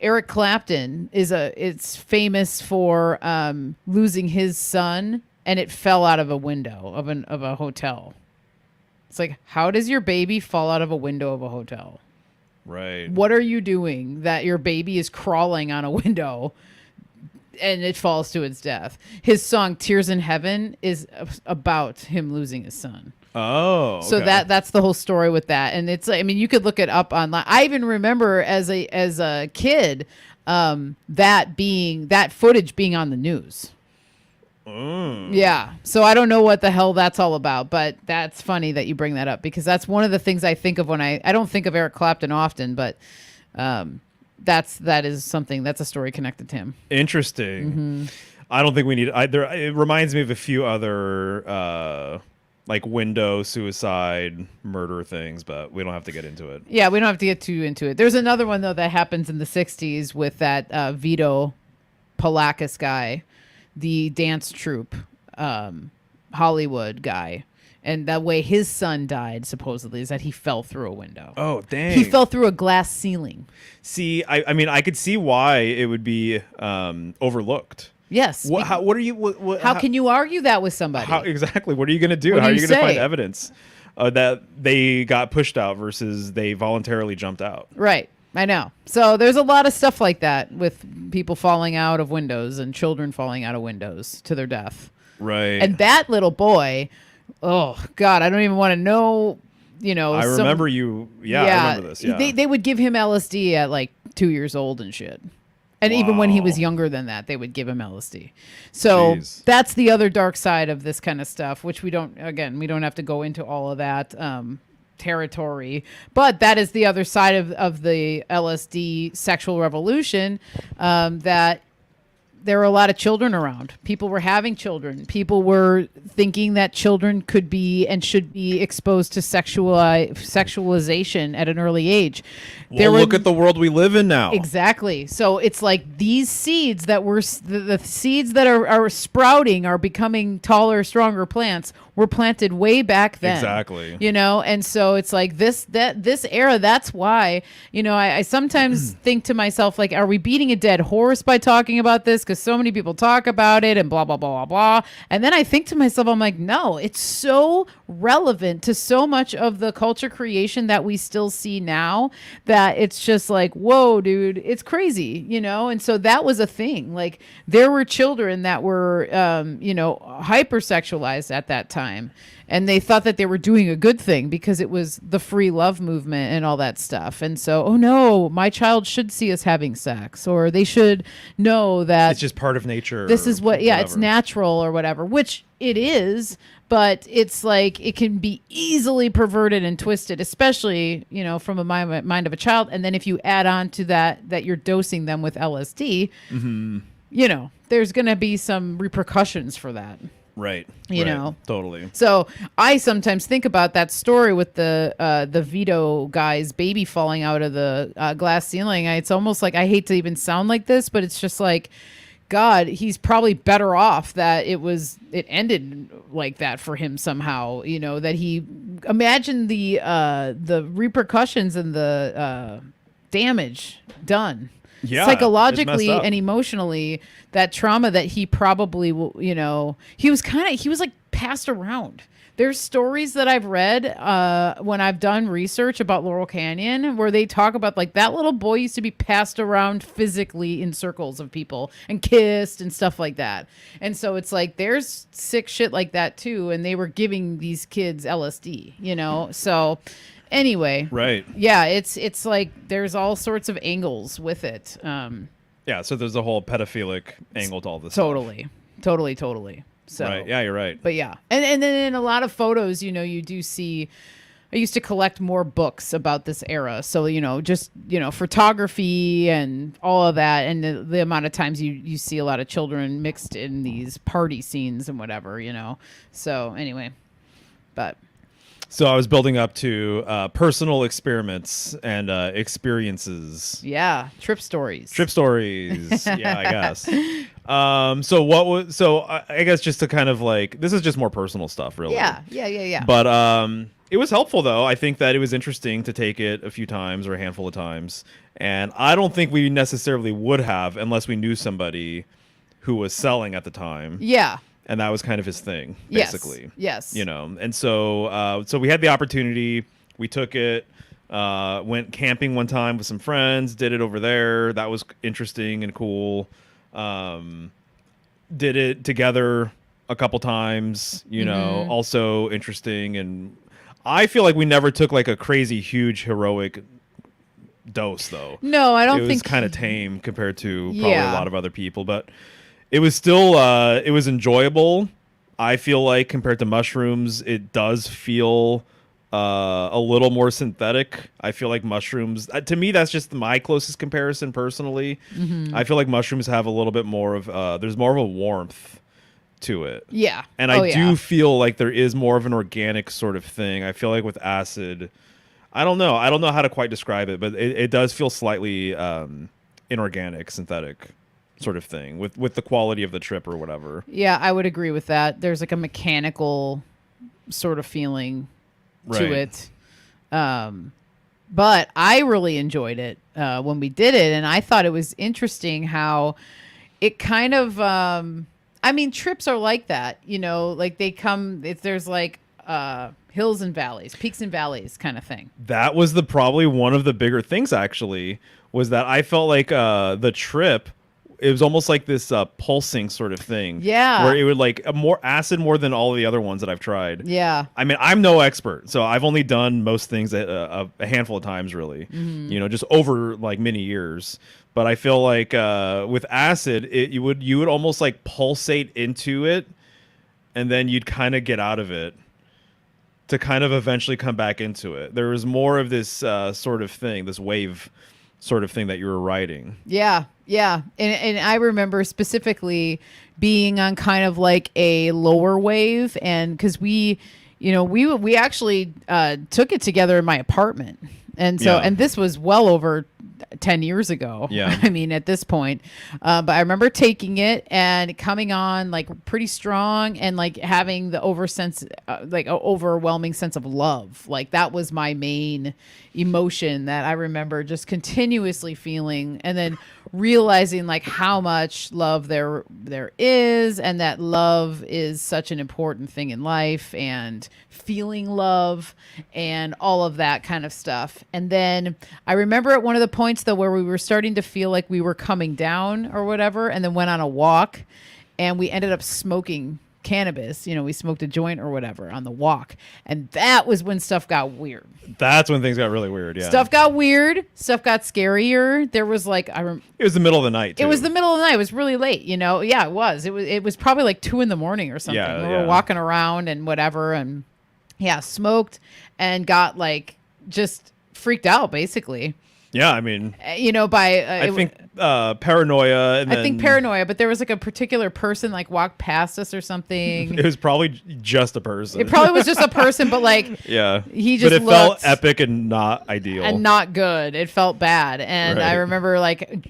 Eric Clapton it's famous for losing his son, and it fell out of a window of a hotel. It's like, how does your baby fall out of a window of a hotel? Right. What are you doing that your baby is crawling on a window and it falls to its death? His song Tears in Heaven is about him losing his son. Oh. So okay. that's the whole story with that. And it's, I mean, you could look it up online. I even remember as a kid, that footage being on the news. Yeah. So I don't know what the hell that's all about, but that's funny that you bring that up because that's one of the things I think of when I don't think of Eric Clapton often, but that is something, that's a story connected to him. Interesting. Mm-hmm. I don't think we need it reminds me of a few other like window suicide murder things, but we don't have to get into it. Yeah, we don't have to get too into it. There's another one though that happens in the 60s with that Vito Polakis guy, the dance troupe Hollywood guy. And that way his son died, supposedly, is that he fell through a window. Oh, dang. He fell through a glass ceiling. See, I mean, I could see why it would be overlooked. Yes. How can you argue that with somebody? Exactly. What are you going to do? What How do are you you going to find say? evidence that they got pushed out versus they voluntarily jumped out? Right. I know. So there's a lot of stuff like that with people falling out of windows and children falling out of windows to their death. Right. And that little boy, oh, God, I don't even want to know, I remember you. Yeah, I remember this. Yeah. They would give him LSD at like 2 years old and shit. And even when he was younger than that, they would give him LSD. So Jeez. That's the other dark side of this kind of stuff, which we don't have to go into all of that territory. But that is the other side of the LSD sexual revolution, that there were a lot of children around. People were having children. People were thinking that children could be and should be exposed to sexualization at an early age. Well, look at the world we live in now. Exactly. So it's like these seeds that were the seeds that are sprouting are becoming taller, stronger plants were planted way back then. Exactly. And so it's like this era. That's why, I sometimes think to myself, like, are we beating a dead horse by talking about this? Because so many people talk about it and blah, blah, blah, blah, blah. And then I think to myself, I'm like, no, it's so relevant to so much of the culture creation that we still see now that it's just like, whoa, dude, it's crazy, And so that was a thing. Like there were children that were, hypersexualized at that time. And they thought that they were doing a good thing because it was the free love movement and all that stuff. And so, oh no, my child should see us having sex, or they should know that it's just part of nature. This is what, whatever. It's natural or whatever, which it is, but it's like it can be easily perverted and twisted, especially, from a mind of a child. And then if you add on to that you're dosing them with LSD, there's going to be some repercussions for that. Right. You know, totally. So I sometimes think about that story with the Vito guy's baby falling out of the glass ceiling. It's almost like, I hate to even sound like this, but it's just like, God, he's probably better off that it ended like that for him somehow. That he imagine the repercussions and the damage done Yeah, it's psychologically messed up. and emotionally, that trauma that he probably, he was like passed around. There's stories that I've read when I've done research about Laurel Canyon where they talk about like that little boy used to be passed around physically in circles of people and kissed and stuff like that. And so it's like there's sick shit like that too. And they were giving these kids LSD, So anyway, Right. yeah, it's like there's all sorts of angles with it. Yeah, so there's a whole pedophilic angle to all this. Totally. So Right. Yeah, you're right. but yeah, and then in a lot of photos, you do see. I used to collect more books about this era, so just photography and all of that, and the amount of times you see a lot of children mixed in these party scenes and whatever, So anyway, but. So I was building up to personal experiments and experiences. Yeah, trip stories. Yeah, I guess. So I guess just to kind of like, this is just more personal stuff, really. Yeah. But it was helpful, though. I think that it was interesting to take it a few times or a handful of times. And I don't think we necessarily would have unless we knew somebody who was selling at the time. Yeah. And that was kind of his thing, basically. Yes. And so we had the opportunity. We took it, went camping one time with some friends, did it over there. That was interesting and cool. Did it together a couple times, also interesting. And I feel like we never took like a crazy, huge, heroic dose, though. No, I don't think. It was think kind of tame compared to probably a lot of other people, but... It was still, it was enjoyable. I feel like compared to mushrooms, it does feel a little more synthetic. I feel like mushrooms, to me, that's just my closest comparison personally. Mm-hmm. I feel like mushrooms have a little bit more of, there's more of a warmth to it. Yeah. And I do feel like there is more of an organic sort of thing. I feel like with acid, I don't know how to quite describe it, but it does feel slightly inorganic, synthetic sort of thing with the quality of the trip or whatever. Yeah, I would agree with that. There's like a mechanical sort of feeling to it. But I really enjoyed it when we did it. And I thought it was interesting how it kind of, trips are like that, like they come, there's like hills and valleys, peaks and valleys kind of thing. That was probably one of the bigger things actually, was that I felt like the trip, it was almost like this pulsing sort of thing. Yeah. Where it would like more acid more than all the other ones that I've tried. Yeah. I mean, I'm no expert, so I've only done most things a handful of times, really. Mm-hmm. Just over like many years. But I feel like with acid, you would almost like pulsate into it, and then you'd kind of get out of it to kind of eventually come back into it. There was more of this sort of thing, this wave sort of thing that you were riding. Yeah. And I remember specifically being on kind of like a lower wave, and because we actually took it together in my apartment. And so, and this was well over 10 years ago. Yeah. I mean, at this point. But I remember taking it and coming on like pretty strong and like having the overwhelming sense of love. Like that was my main emotion that I remember just continuously feeling, and then realizing like how much love there is, and that love is such an important thing in life, and feeling love and all of that kind of stuff. And then I remember at one of the points though where we were starting to feel like we were coming down or whatever, and then went on a walk, and we ended up smoking cannabis. We smoked a joint or whatever on the walk, and that was when stuff got weird. That's when things got really weird. Yeah, stuff got weird. Stuff got scarier. There was like it was the middle of the night too. It was the middle of the night. It was really late. Yeah, it was. It was probably like 2 a.m. or something. Yeah, we were walking around and whatever, and smoked and got like just freaked out basically. Yeah, I mean, I think paranoia. And I think paranoia, but there was like a particular person like walked past us or something. It was probably just a person. It probably was just a person, but like, he just But it felt epic and not ideal and not good. It felt bad, and I remember like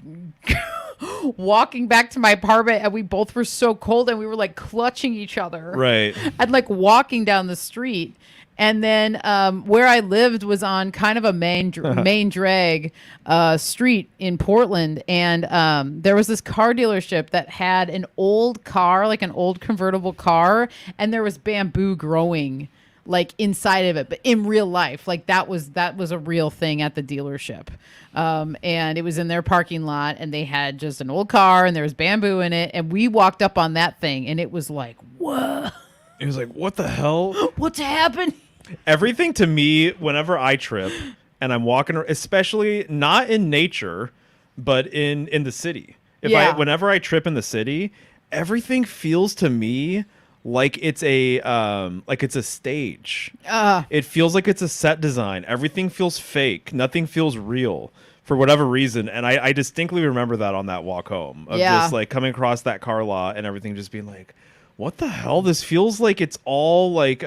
walking back to my apartment, and we both were so cold, and we were like clutching each other, right, and like walking down the street. And then where I lived was on kind of a main drag street in Portland, and there was this car dealership that had an old car, like an old convertible car, and there was bamboo growing like inside of it, but in real life, like that was a real thing at the dealership. And it was in their parking lot, and they had just an old car, and there was bamboo in it, and we walked up on that thing, and it was like, whoa. It was like, what the hell? What's happening? Everything to me, whenever I trip and I'm walking, especially not in nature, but in the city. Whenever I trip in the city, everything feels to me like it's a stage. It feels like it's a set design. Everything feels fake. Nothing feels real for whatever reason. And I distinctly remember that on that walk home of just like coming across that car lot and everything just being like, what the hell? This feels like it's all like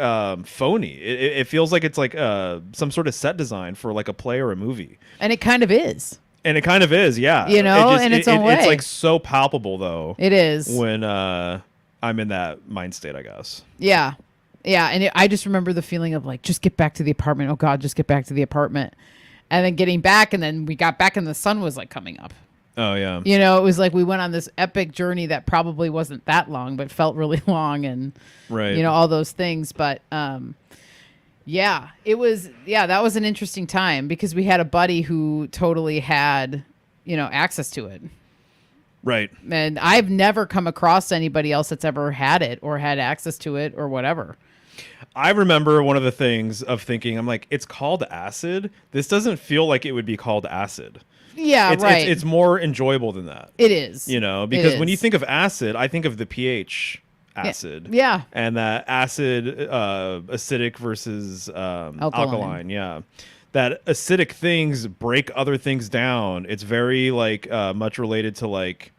phony. It feels like it's like some sort of set design for like a play or a movie. And it kind of is. And it kind of is, yeah. You know, in its own way. It's like so palpable, though. It is. When I'm in that mind state, I guess. Yeah. Yeah. And I just remember the feeling of like, just get back to the apartment. Oh, God, just get back to the apartment. And then getting back. And then we got back and the sun was like coming up. Oh, yeah. You know, it was like we went on this epic journey that probably wasn't that long, but felt really long, and, you know, all those things. But, yeah, that was an interesting time because we had a buddy who totally had, you know, access to it. Right. And I've never come across anybody else that's ever had it or had access to it or whatever. I remember one of the things of thinking, I'm like, it's called acid. This doesn't feel like it would be called acid. Yeah, right. It's more enjoyable than that. It is. You know, because when you think of acid, I think of the pH acid. Yeah. And that acid, acidic versus alkaline. Yeah. That acidic things break other things down. It's very like much related to like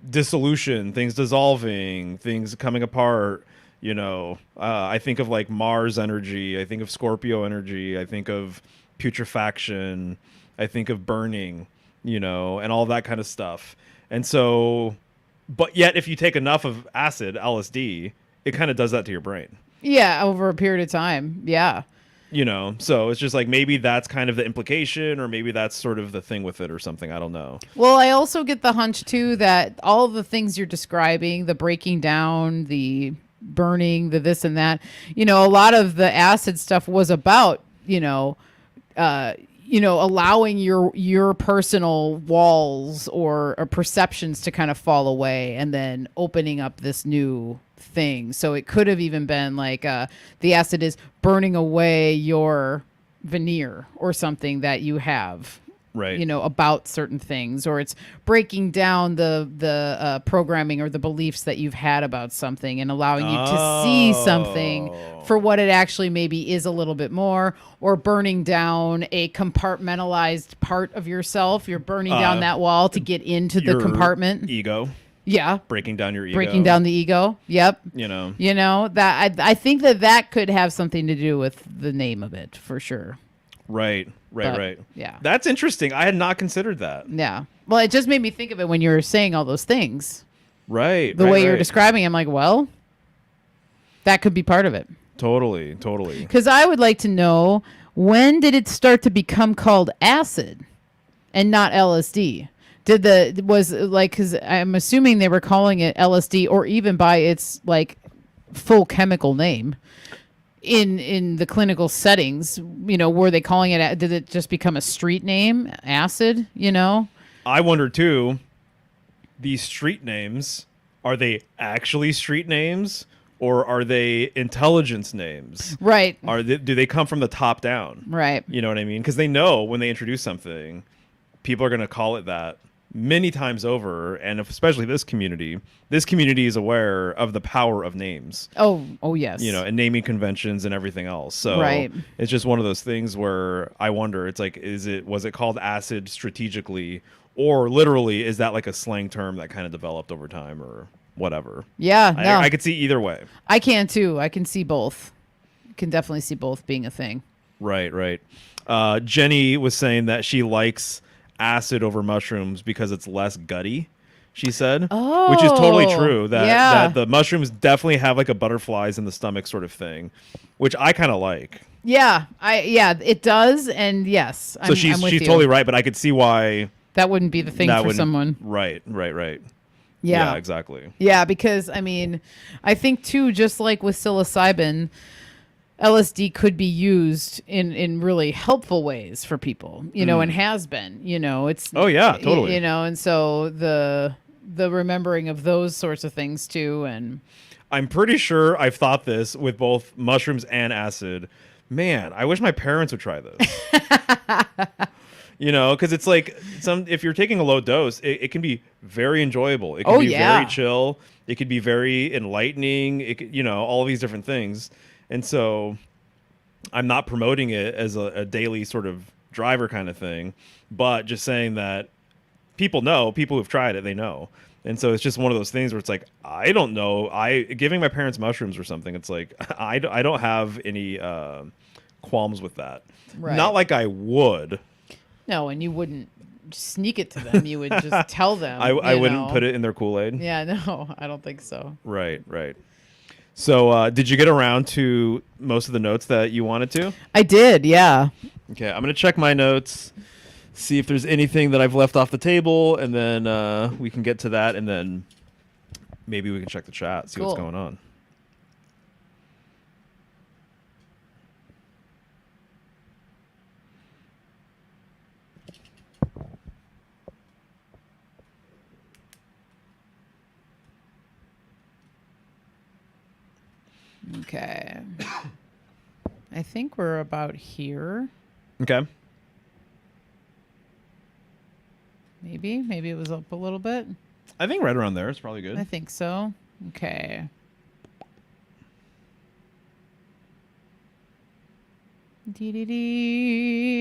dissolution, things dissolving, things coming apart. You know, I think of like Mars energy. I think of Scorpio energy. I think of putrefaction. I think of burning, you know, and all that kind of stuff. And so, but yet if you take enough of acid, LSD, it kind of does that to your brain. Yeah, over a period of time. Yeah. You know, so it's just like maybe that's kind of the implication, or maybe that's sort of the thing with it or something. I don't know. Well, I also get the hunch, too, that all of the things you're describing, the breaking down, the burning, the this and that, you know, a lot of the acid stuff was about, allowing your personal walls or perceptions to kind of fall away and then opening up this new thing. So it could have even been like the acid is burning away your veneer or something that you have, right? You know, about certain things, or it's breaking down the programming or the beliefs that you've had about something and allowing you to see something for what it actually maybe is a little bit more, or burning down a compartmentalized part of yourself. You're burning down that wall to get into the compartment. Ego. Yeah. Breaking down your ego. Breaking down the ego. Yep. You know, that I think that could have something to do with the name of it for sure. Right. Yeah. That's interesting. I had not considered that. Yeah. Well, it just made me think of it when you were saying all those things. Right. The way you're describing it, I'm like, well, that could be part of it. Totally. Because I would like to know, when did it start to become called acid and not LSD? Because I'm assuming they were calling it LSD, or even by its like full chemical name in the clinical settings, you know, were they calling it, did it just become a street name, acid, you know? I wonder too, these street names, are they actually street names, or are they intelligence names? Right. Do they come from the top down? Right. You know what I mean? Because they know when they introduce something, people are going to call it that many times over, and especially this community is aware of the power of names. Oh yes. You know, and naming conventions and everything else. So right. It's just one of those things where I wonder, it's like, was it called acid strategically, or literally is that like a slang term that kind of developed over time or whatever? Yeah, no. I could see either way. I can too. I can see both. Can definitely see both being a thing. Right. Jenny was saying that she likes acid over mushrooms because it's less gutty. she said, which is totally true. That yeah. that the mushrooms definitely have like a butterflies in the stomach sort of thing, which I kind of like. Yeah, it does, and yes, So she's totally right, but I could see why that wouldn't be the thing for someone. Right. Yeah, exactly. Yeah, because I mean, I think too, just like with psilocybin, LSD could be used in really helpful ways for people, and has been, it's totally, and so the remembering of those sorts of things too. And I'm pretty sure I've thought this with both mushrooms and acid. Man, I wish my parents would try this. Because it's like if you're taking a low dose, it can be very enjoyable. It can be very chill. It could be very enlightening. It could, all of these different things. And so I'm not promoting it as a daily sort of driver kind of thing, but just saying that people who've tried it, they know. And so it's just one of those things where it's like, I don't know. Giving my parents mushrooms or something, it's like, I don't have any qualms with that. Right. Not like I would. No, and you wouldn't sneak it to them. You would just tell them. I wouldn't put it in their Kool-Aid. Yeah, no, I don't think so. Right. So did you get around to most of the notes that you wanted to? I did, yeah. Okay, I'm going to check my notes, see if there's anything that I've left off the table, and then we can get to that, and then maybe we can check the chat, see what's going on. Okay. I think we're about here. Okay. Maybe it was up a little bit. I think right around there is probably good. I think so. Okay.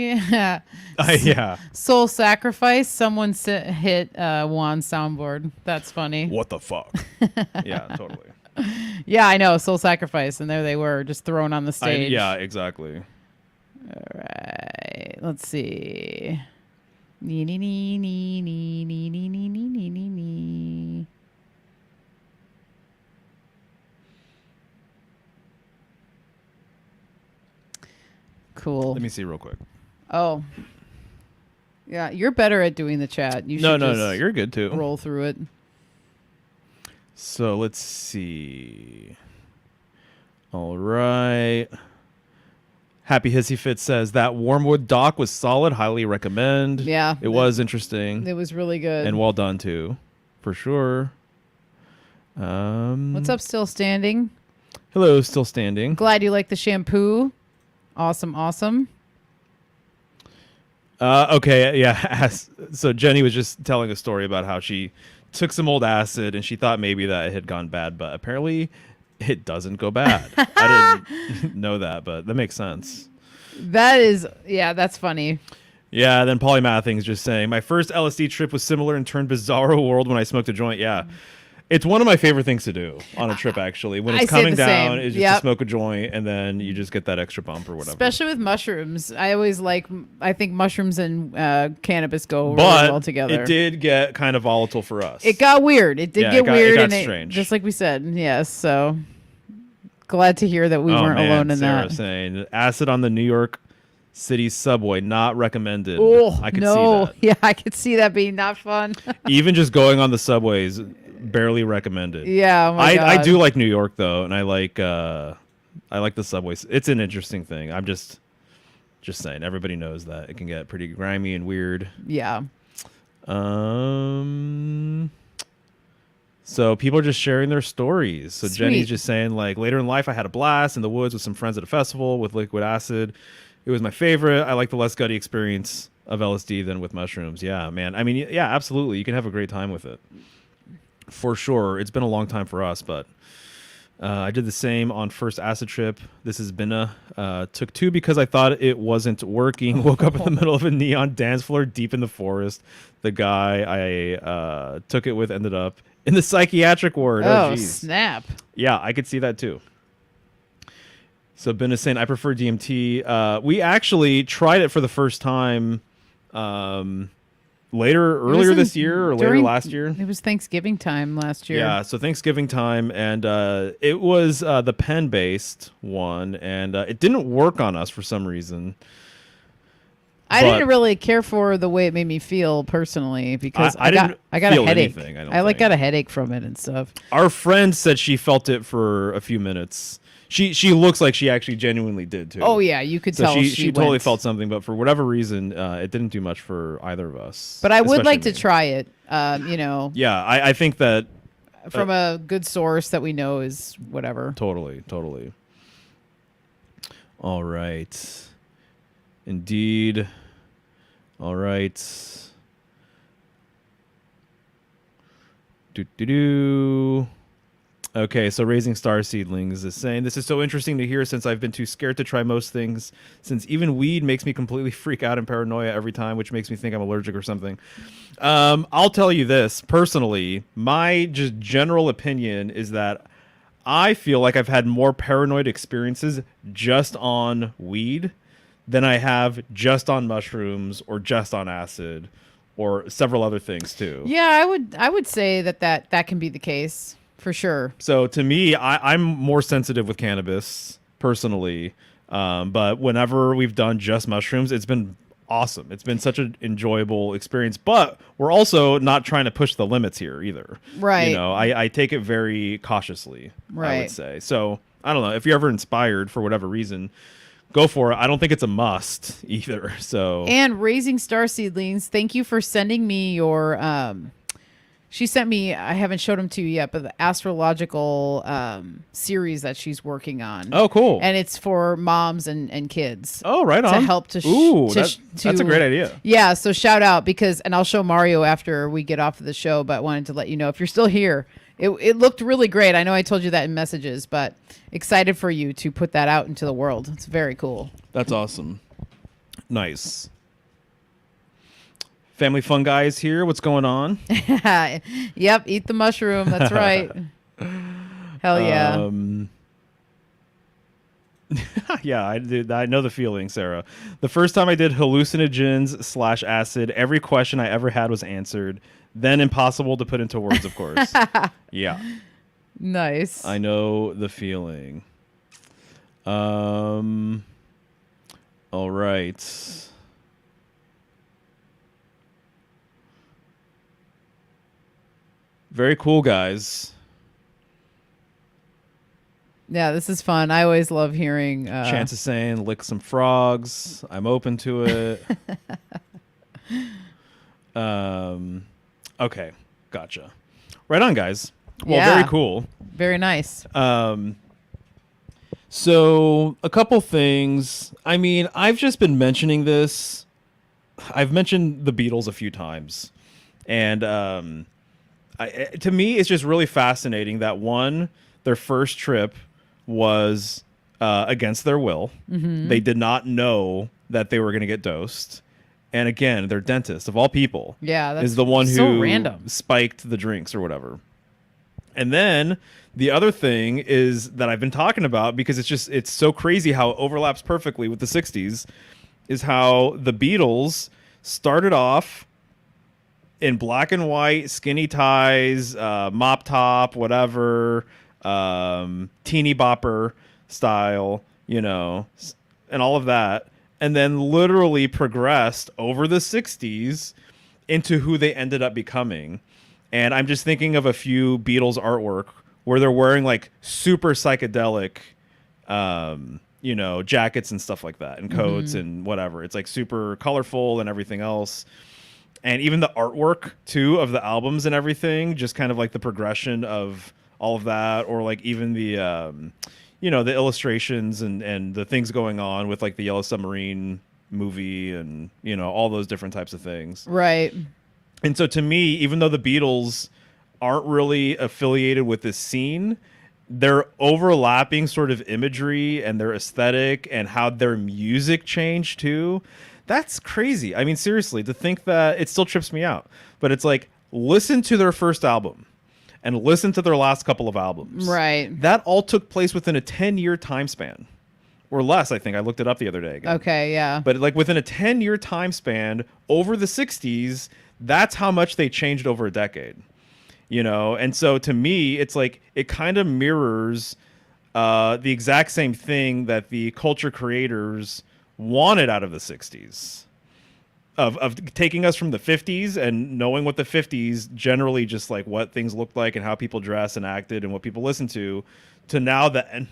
Yeah. Soul Sacrifice. Someone hit Juan's soundboard. That's funny. What the fuck? Yeah, totally. Yeah, I know. Soul Sacrifice. And there they were, just thrown on the stage. Yeah, exactly. All right. Let's see. Cool. Let me see real quick. Oh. Yeah, you're better at doing the chat. You should No, you're good too. Roll through it. So let's see. All right. Happy Hissy Fit says that Wormwood doc was solid. Highly recommend. Yeah. It was interesting. It was really good. And well done too. For sure. What's up, Still Standing? Hello, Still Standing. Glad you like the shampoo. Awesome. Okay, yeah. So Jenny was just telling a story about how she took some old acid and she thought maybe that it had gone bad, but apparently it doesn't go bad. I didn't know that, but that makes sense. That's funny. Yeah, then Polymathing's just saying, my first LSD trip was similar and turned bizarro world when I smoked a joint. Yeah. It's one of my favorite things to do on a trip, actually. When it's coming down, is just to smoke a joint, and then you just get that extra bump or whatever. Especially with mushrooms. I think mushrooms and cannabis go really well together. It did get kind of volatile for us. It got weird. It did get weird. It got strange. Just like we said. Yes, so glad to hear that we weren't alone in Sarah that. Saying, acid on the New York City subway, not recommended. Oh, I could see that. Yeah, I could see that being not fun. Even just going on the subways, barely recommended. Yeah, oh my God. I do like New York though, and I like the subways. It's an interesting thing. I'm just saying, everybody knows that it can get pretty grimy and weird. Yeah. So people are just sharing their stories. So Sweet. Jenny's just saying, like, later in life I had a blast in the woods with some friends at a festival with liquid acid. It was my favorite. I like the less gutty experience of LSD than with mushrooms. Yeah, man. I mean, yeah, absolutely. You can have a great time with it. For sure. It's been a long time for us, but I did the same on first acid trip. This has been took 2 because I thought it wasn't working. Woke up in the middle of a neon dance floor deep in the forest. The guy I took it with ended up in the psychiatric ward. Oh, snap. Yeah, I could see that too. So Ben is saying, I prefer DMT. We actually tried it for the first time earlier this year or later last year. It was Thanksgiving time last year. Yeah, so Thanksgiving time, and it was the pen-based one, and it didn't work on us for some reason. I didn't really care for the way it made me feel personally because I got a headache. I got a headache from it and stuff. Our friend said she felt it for a few minutes. She looks like she actually genuinely did too. Oh yeah, you could tell she totally felt something, but for whatever reason, it didn't do much for either of us. But I would like to try it. You know. Yeah, I think that from a good source that we know is whatever. Totally. All right. Indeed. All right. Okay, so Raising Star Seedlings is saying, this is so interesting to hear since I've been too scared to try most things, since even weed makes me completely freak out and paranoia every time, which makes me think I'm allergic or something. I'll tell you this, personally, my just general opinion is that I feel like I've had more paranoid experiences just on weed than I have just on mushrooms or just on acid or several other things too. Yeah, I would say that can be the case. For sure. So to me, I'm more sensitive with cannabis personally, but whenever we've done just mushrooms, it's been awesome. It's been such an enjoyable experience, but we're also not trying to push the limits here either. Right. You know, I take it very cautiously, right. I would say. So I don't know if you're ever inspired for whatever reason, go for it. I don't think it's a must either. So and Raising Star Seedlings, thank you for sending me your she sent me, I haven't showed them to you yet, but the astrological series that she's working on. Oh, cool. And it's for moms and kids. Oh, right on. To help to... that's a great idea. Yeah, so shout out because, and I'll show Mario after we get off of the show, but wanted to let you know, if you're still here, it looked really great. I know I told you that in messages, but excited for you to put that out into the world. It's very cool. That's awesome. Nice. Family Fun Guy is here. What's going on? Yep, eat the mushroom. That's right. Hell yeah. Yeah, I know the feeling, Sarah. The first time I did hallucinogens / acid, every question I ever had was answered. Then impossible to put into words, of course. Yeah. Nice. I know the feeling. All right. Very cool, guys. Yeah, this is fun. I always love hearing... Chance is saying, lick some frogs. I'm open to it. Okay, gotcha. Right on, guys. Well, yeah. Very cool. Very nice. So, a couple things. I mean, I've just been mentioning this. I've mentioned the Beatles a few times. And... to me, it's just really fascinating that their first trip was against their will. Mm-hmm. They did not know that they were going to get dosed. And again, their dentist, of all people, is the one who random. Spiked the drinks or whatever. And then the other thing is that I've been talking about, because it's so crazy how it overlaps perfectly with the 60s, is how the Beatles started off in black and white, skinny ties, mop top, whatever, teeny bopper style, and all of that. And then literally progressed over the 60s into who they ended up becoming. And I'm just thinking of a few Beatles artwork where they're wearing like super psychedelic, jackets and stuff like that, and coats and whatever. It's like super colorful and everything else. And even the artwork, too, of the albums and everything, just kind of like the progression of all of that, or like even the, the illustrations and the things going on with like the Yellow Submarine movie and, all those different types of things. Right. And so to me, even though the Beatles aren't really affiliated with this scene, their overlapping sort of imagery and their aesthetic and how their music changed, too, that's crazy. I mean, seriously, to think that, it still trips me out. But it's like, listen to their first album and listen to their last couple of albums. Right. That all took place within a 10-year time span. Or less, I think. I looked it up the other day again. Okay, yeah. But like within a 10-year time span, over the 60s, That's how much they changed over a decade, you know? And so to me, it's like, it kind of mirrors the exact same thing that the culture creators wanted out of the 60s. Of taking us from the 50s and knowing what the 50s generally just like what things looked like and how people dressed and acted and what people listened to now the end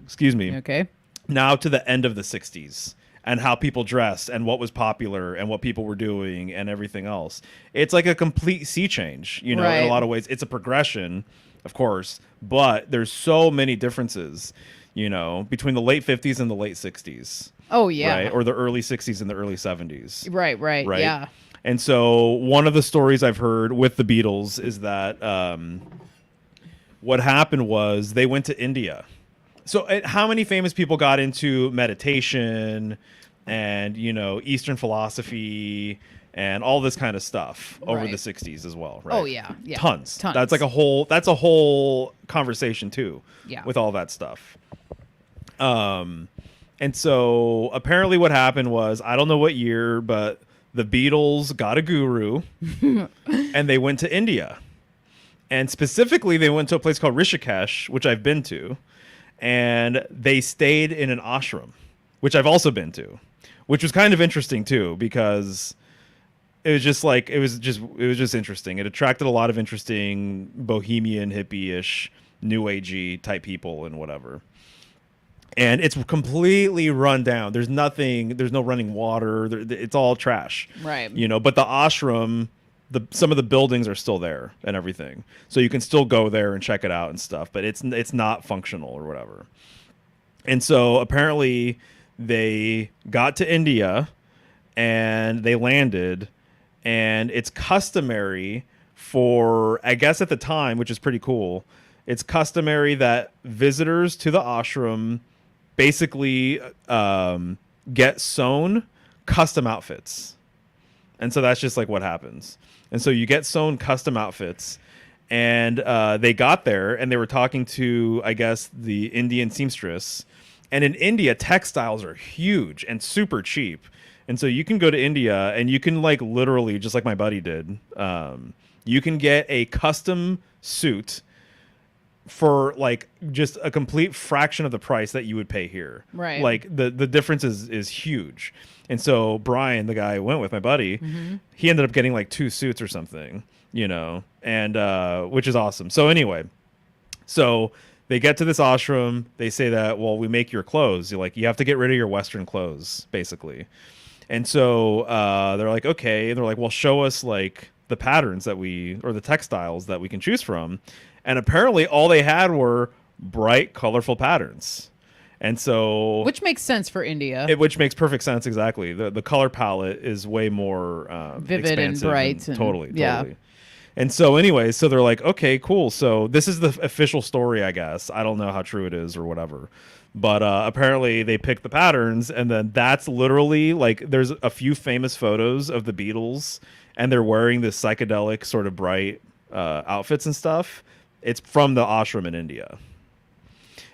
excuse me. Okay. Now to the end of the 60s and how people dressed and what was popular and what people were doing and everything else. It's like a complete sea change, you know, Right. in a lot of ways. It's a progression, of course, but there's so many differences, you know, between the late 50s and the late 60s. Oh yeah. Right? Or the early 60s and the early 70s. Right. Yeah. And so one of the stories I've heard with the Beatles is that what happened was they went to India. So how many famous people got into meditation and, you know, Eastern philosophy and all this kind of stuff over Right. the 60s as well, right? Oh yeah. Tons. That's a whole conversation too. Yeah. With all that stuff. And so apparently what happened was, I don't know what year, but the Beatles got a guru and they went to India. And specifically, they went to a place called Rishikesh, which I've been to. And they stayed in an ashram, which I've also been to, which was kind of interesting too, because it was just interesting. It attracted a lot of interesting bohemian, hippie-ish, new agey type people and whatever. And it's completely run down. There's no running water. It's all trash. Right. You know, but the ashram, some of the buildings are still there and everything. So you can still go there and check it out and stuff, but it's not functional or whatever. And so apparently they got to India and they landed, and it's customary for, I guess at the time, which is pretty cool, it's customary that visitors to the ashram basically get sewn custom outfits. And so that's just like what happens. And so you get sewn custom outfits, and they got there and they were talking to, I guess, the Indian seamstress. And in India, textiles are huge and super cheap. And so you can go to India and you can like literally, just like my buddy did, you can get a custom suit for like just a complete fraction of the price that you would pay here. Right. Like the difference is huge. And so Brian, the guy I went with, my buddy, he ended up getting like 2 suits or something, you know, and which is awesome. So anyway, so they get to this ashram. They say that, well, we make your clothes. You're like, you have to get rid of your Western clothes, basically. And so they're like, okay. And they're like, well, show us like the patterns or the textiles that we can choose from. And apparently all they had were bright, colorful patterns. And so, which makes sense for India. Which makes perfect sense. Exactly. The color palette is way more vivid and bright. And, totally. Yeah. And so anyway, so they're like, okay, cool. So this is the official story, I guess. I don't know how true it is or whatever. But apparently they picked the patterns, and then that's literally like, there's a few famous photos of the Beatles, and they're wearing this psychedelic sort of bright outfits and stuff. It's from the ashram in India.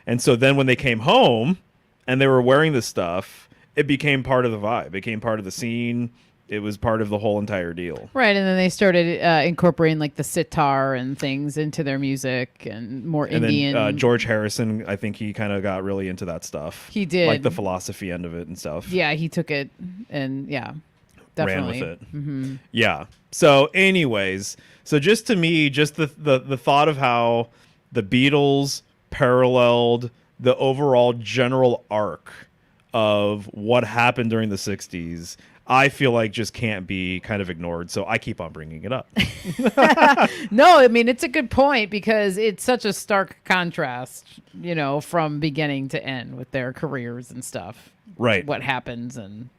And so then when they came home and they were wearing this stuff, it became part of the vibe. It became part of the scene. It was part of the whole entire deal. Right. And then they started incorporating like the sitar and things into their music and more Indian. Then George Harrison, I think he kind of got really into that stuff. He did. Like the philosophy end of it and stuff. Yeah, he took it and definitely. Ran with it. Mm-hmm. Yeah. So anyways, so just to me, just the thought of how the Beatles paralleled the overall general arc of what happened during the 60s, I feel like just can't be kind of ignored. So I keep on bringing it up. No, I mean, it's a good point because it's such a stark contrast, you know, from beginning to end with their careers and stuff. Right. What happens and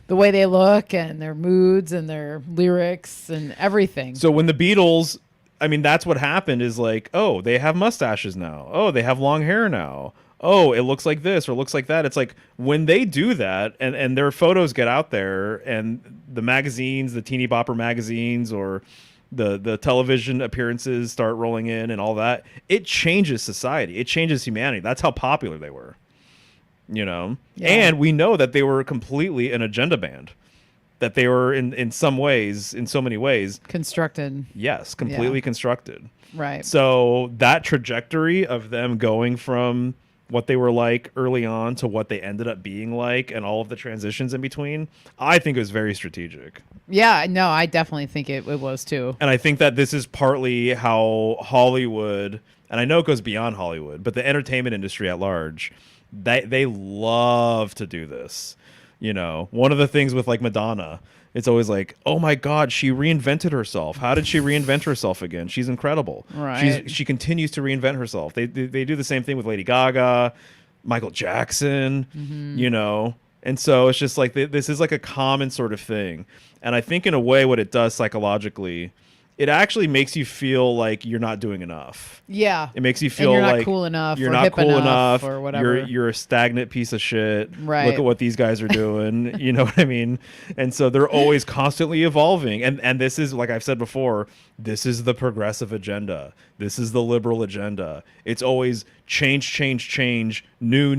the way they look and their moods and their lyrics and everything. So when the Beatles, I mean, that's what happened is like, oh, they have mustaches now. Oh, they have long hair now. Oh, it looks like this or looks like that. It's like when they do that and their photos get out there and the magazines, the teeny bopper magazines or the television appearances start rolling in and all that, it changes society. It changes humanity. That's how popular they were, you know? Yeah. And we know that they were completely an agenda band. that they were in some ways, in so many ways, Constructed. yes, completely constructed. Right. So that trajectory of them going from what they were like early on to what they ended up being like, and all of the transitions in between, I think it was very strategic. Yeah, no, I definitely think it was too. And I think that this is partly how Hollywood, and I know it goes beyond Hollywood, but the entertainment industry at large, they love to do this. You know, one of the things with like Madonna, it's always like, oh my God, she reinvented herself. How did she reinvent herself again? She's incredible. Right. She continues to reinvent herself. They do the same thing with Lady Gaga, Michael Jackson, you know. And so it's just like this is like a common sort of thing. And I think in a way what it does psychologically, it actually makes you feel like you're not doing enough. Yeah. It makes you feel and you're not like cool enough. you're or not hip cool enough or whatever. You're a stagnant piece of shit. Right. Look at what these guys are doing. You know what I mean? And so they're always constantly evolving. And this is, like I've said before, this is the progressive agenda. This is the liberal agenda. It's always change, new.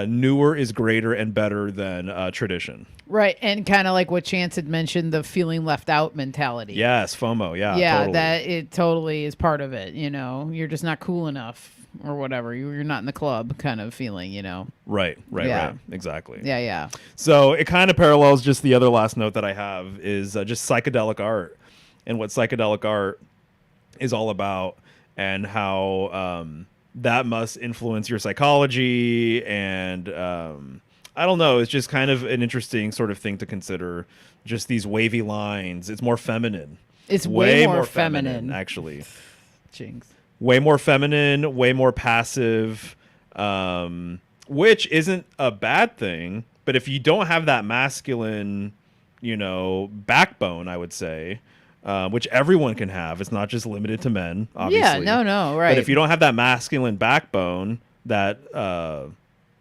Newer is greater and better than tradition. Right. And kind of like what Chance had mentioned, the feeling left out mentality. Yes, FOMO. Yeah. Yeah, totally. that it totally is part of it. You know, you're just not cool enough or whatever. You're not in the club kind of feeling, you know. Right. Yeah. Exactly. Yeah. So it kind of parallels just the other last note that I have is just psychedelic art and what psychedelic art is all about, and how that must influence your psychology. And I don't know, it's just kind of an interesting sort of thing to consider. Just these wavy lines. It's more feminine. It's way more feminine, actually. Jinx. Way more feminine, way more passive, which isn't a bad thing. But if you don't have that masculine, you know, backbone, I would say, which everyone can have. It's not just limited to men, obviously. Yeah, no, right. But if you don't have that masculine backbone, that,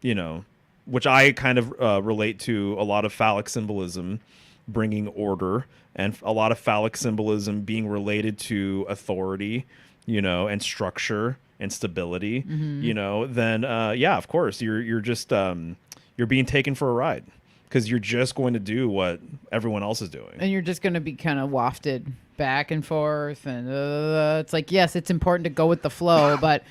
you know, which I kind of relate to a lot of phallic symbolism bringing order, and a lot of phallic symbolism being related to authority, you know, and structure and stability, you know, then, yeah, of course, you're just, you're being taken for a ride. Because you're just going to do what everyone else is doing. And you're just going to be kind of wafted back and forth. And it's like, yes, it's important to go with the flow, but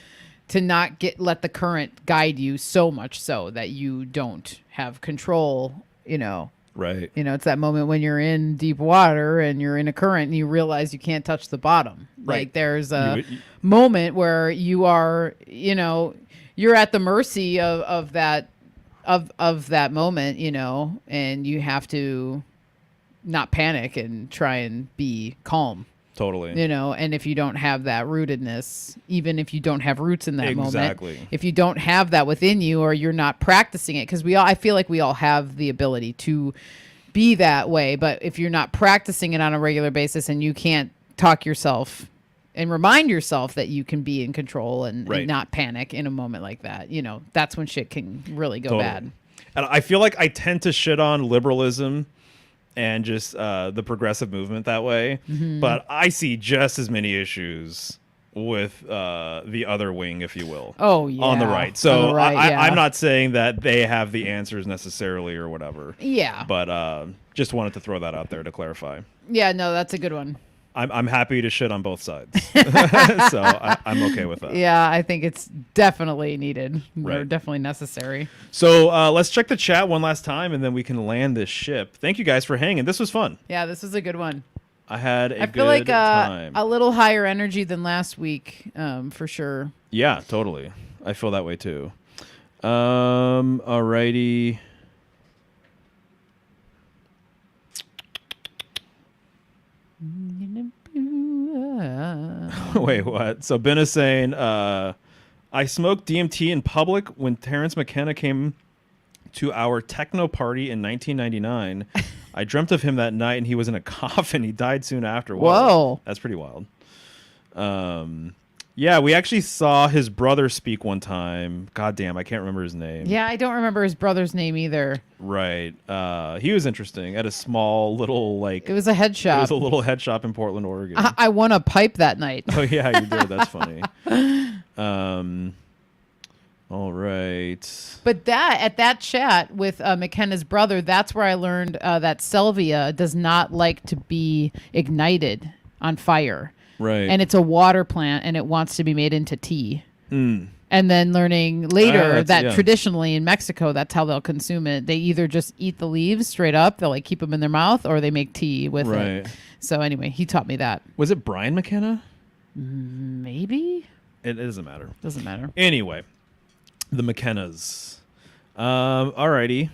to not let the current guide you so much so that you don't have control, you know. Right. You know, it's that moment when you're in deep water and you're in a current and you realize you can't touch the bottom. Right. Like there's a moment where you are, you know, you're at the mercy of that moment, you know, and you have to not panic and try and be calm. Totally. You know, and if you don't have that rootedness, even if you don't have roots in that moment, if you don't have that within you, or you're not practicing it, because I feel like we all have the ability to be that way, but if you're not practicing it on a regular basis and you can't talk yourself and remind yourself that you can be in control and not panic in a moment like that, you know, that's when shit can really go bad. And I feel like I tend to shit on liberalism and just the progressive movement that way. But I see just as many issues with the other wing, if you will. Oh, yeah. On the right. So on the right, I'm not saying that they have the answers necessarily or whatever. Yeah. But just wanted to throw that out there to clarify. Yeah, no, that's a good one. I'm happy to shit on both sides. So I'm okay with that. Yeah, I think it's definitely needed. Right. Or definitely necessary. So let's check the chat one last time, and then we can land this ship. Thank you guys for hanging. This was fun. Yeah, this was a good one. I had a I good feel like time. a little higher energy than last week, for sure. Yeah, totally. I feel that way too. Alrighty. Wait, what? So Ben is saying, I smoked DMT in public when Terrence McKenna came to our techno party in 1999. I dreamt of him that night, and he was in a coffin. He died soon after. Whoa. That's pretty wild. Yeah, we actually saw his brother speak one time. God damn, I can't remember his name. Yeah, I don't remember his brother's name either. Right. He was interesting at a small little, like... It was a head shop. It was a little head shop in Portland, Oregon. I won a pipe that night. Oh, yeah, you did. That's funny. All right. But at that chat with McKenna's brother, that's where I learned that salvia does not like to be ignited on fire. Right. And it's a water plant, and it wants to be made into tea. And then learning later that traditionally in Mexico, that's how they'll consume it. They either just eat the leaves straight up, they'll like keep them in their mouth, or they make tea with it. So anyway, he taught me that. Was it Brian McKenna? Maybe. It doesn't matter. Doesn't matter. Anyway, the McKennas. Alrighty.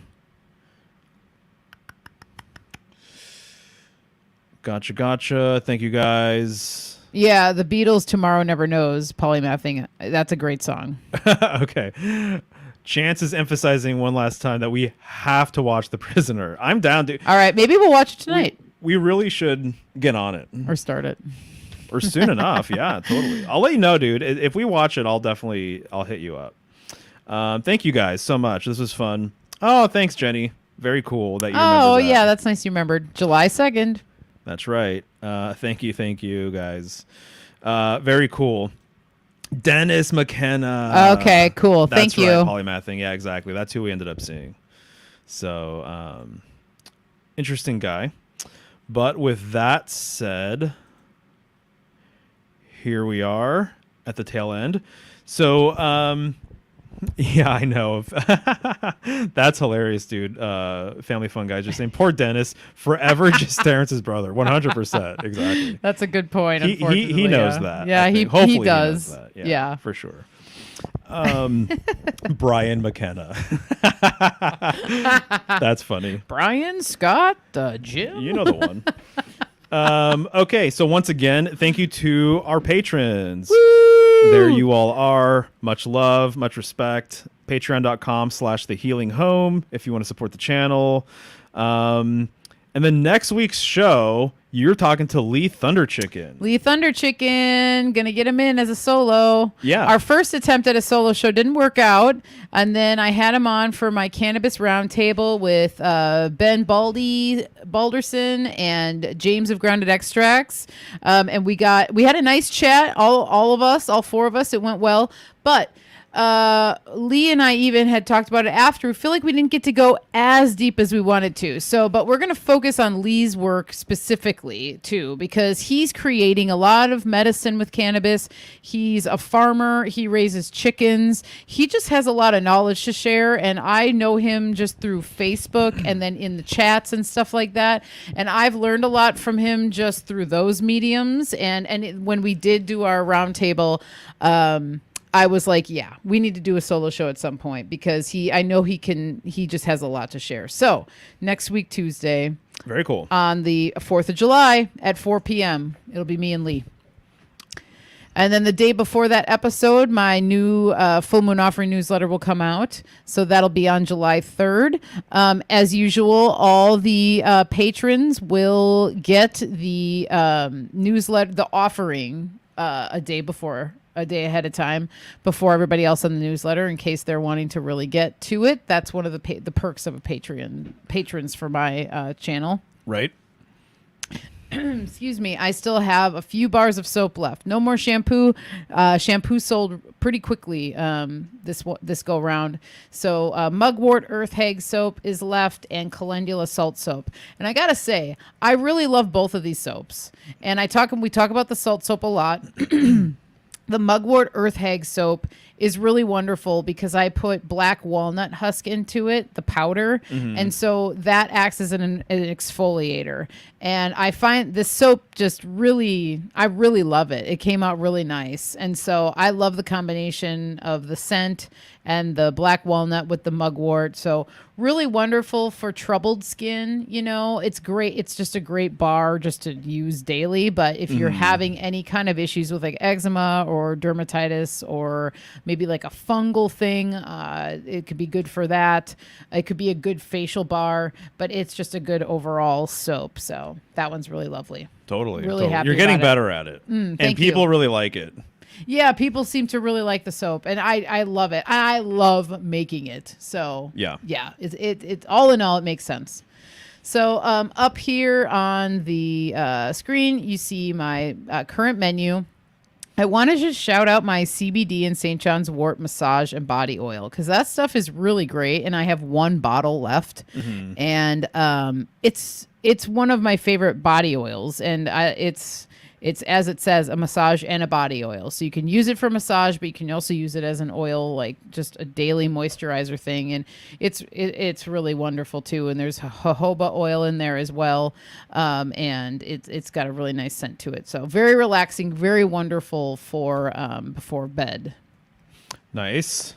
Gotcha. Thank you guys. Yeah, the Beatles' Tomorrow Never Knows, polymathing. That's a great song. Okay. Chance is emphasizing one last time that we have to watch The Prisoner. I'm down to. All right, maybe we'll watch it tonight. We really should get on it. Or start it. Or soon enough. Yeah, totally. I'll let you know, dude. If we watch it, I'll hit you up. Thank you guys so much. This was fun. Oh, thanks, Jenny. Very cool that you remembered that. Oh, yeah, that's nice you remembered. July 2nd. That's right. Thank you, guys. Very cool. Dennis McKenna. Okay, cool. Thank you. Right, polymathing. Yeah, exactly. That's who we ended up seeing. So, interesting guy. But with that said, here we are at the tail end. So, yeah, I know. That's hilarious, dude. Family Fun guy just saying, poor Dennis, forever just Terrence's brother. 100%. Exactly. That's a good point. He knows that. Yeah, he does. He knows that. Yeah, for sure. Brian McKenna. That's funny. Brian Scott, the Jim. You know the one. Okay, so once again, thank you to our patrons. Woo! There you all are. Much love, much respect. Patreon.com/thehealinghome if you want to support the channel. And then next week's show, you're talking to Lee Thunderchicken. Lee Thunderchicken, gonna get him in as a solo. Yeah. Our first attempt at a solo show didn't work out, and then I had him on for my cannabis roundtable with Ben Balderson and James of Grounded Extracts, and we had a nice chat. All of us, all four of us, it went well, but. Lee and I even had talked about it after. We feel like we didn't get to go as deep as we wanted to. But we're going to focus on Lee's work specifically too, because he's creating a lot of medicine with cannabis. He's a farmer. He raises chickens. He just has a lot of knowledge to share. And I know him just through Facebook and then in the chats and stuff like that. And I've learned a lot from him just through those mediums. When we did do our roundtable, I was like, yeah, we need to do a solo show at some point because I know he just has a lot to share. So next week, Tuesday. Very cool. On the 4th of July at 4 p.m. It'll be me and Lee. And then the day before that episode, my new Full Moon Offering newsletter will come out. So that'll be on July 3rd. As usual, all the patrons will get the newsletter, the offering a day ahead of time before everybody else on the newsletter in case they're wanting to really get to it. That's one of the perks of a patrons for my channel. Right. Excuse me. I still have a few bars of soap left. No more shampoo. Shampoo sold pretty quickly this go round. So mugwort earth hag soap is left and calendula salt soap. And I gotta say, I really love both of these soaps. And we talk about the salt soap a lot. The mugwort earth hag soap is really wonderful because I put black walnut husk into it, the powder. Mm-hmm. And so that acts as an exfoliator. And I find this soap I really love it. It came out really nice. And so I love the combination of the scent and the black walnut with the mugwort. So really wonderful for troubled skin. It's great. It's just a great bar just to use daily. But if you're having any kind of issues with like eczema or dermatitis or maybe like a fungal thing, it could be good for that. It could be a good facial bar, but it's just a good overall soap. So that one's really lovely. Totally. Really happy. You're getting about better at it. And people really like it. Yeah, people seem to really like the soap, and I love it. I love making it. So yeah, it's all in all, it makes sense. So up here on the screen, you see my current menu. I want to just shout out my CBD and St. John's wort massage and body oil because that stuff is really great, and I have one bottle left, and it's one of my favorite body oils, and it's as it says, a massage and a body oil. So you can use it for massage, but you can also use it as an oil, like just a daily moisturizer thing. And it's really wonderful too. And there's jojoba oil in there as well. And it's got a really nice scent to it. So very relaxing, very wonderful for before bed. Nice.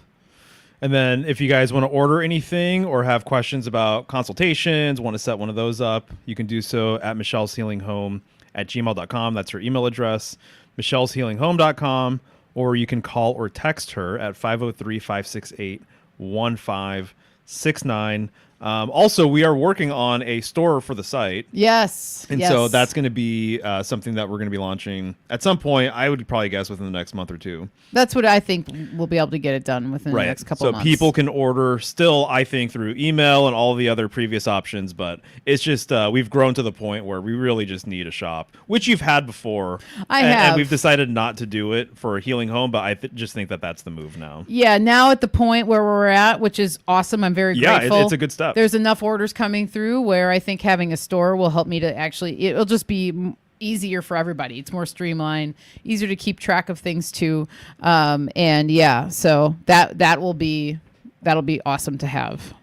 And then if you guys want to order anything or have questions about consultations, want to set one of those up, you can do so at michelleshealinghome@gmail.com. That's her email address, michelleshealinghome.com, or you can call or text her at 503-568-1569. Also, we are working on a store for the site. Yes. And so that's going to be something that we're going to be launching at some point. I would probably guess within the next month or two. That's what I think we'll be able to get it done within the next couple of months. So people can order still, I think, through email and all the other previous options. But it's just we've grown to the point where we really just need a shop, which you've had before. I have. And we've decided not to do it for a healing home. But I just think that that's the move now. Yeah, now at the point where we're at, which is awesome. I'm very grateful. Yeah, it's a good step. There's enough orders coming through where I think having a store will help me to actually, it'll just be easier for everybody. It's more streamlined, easier to keep track of things too. And yeah, so that'll be awesome to have.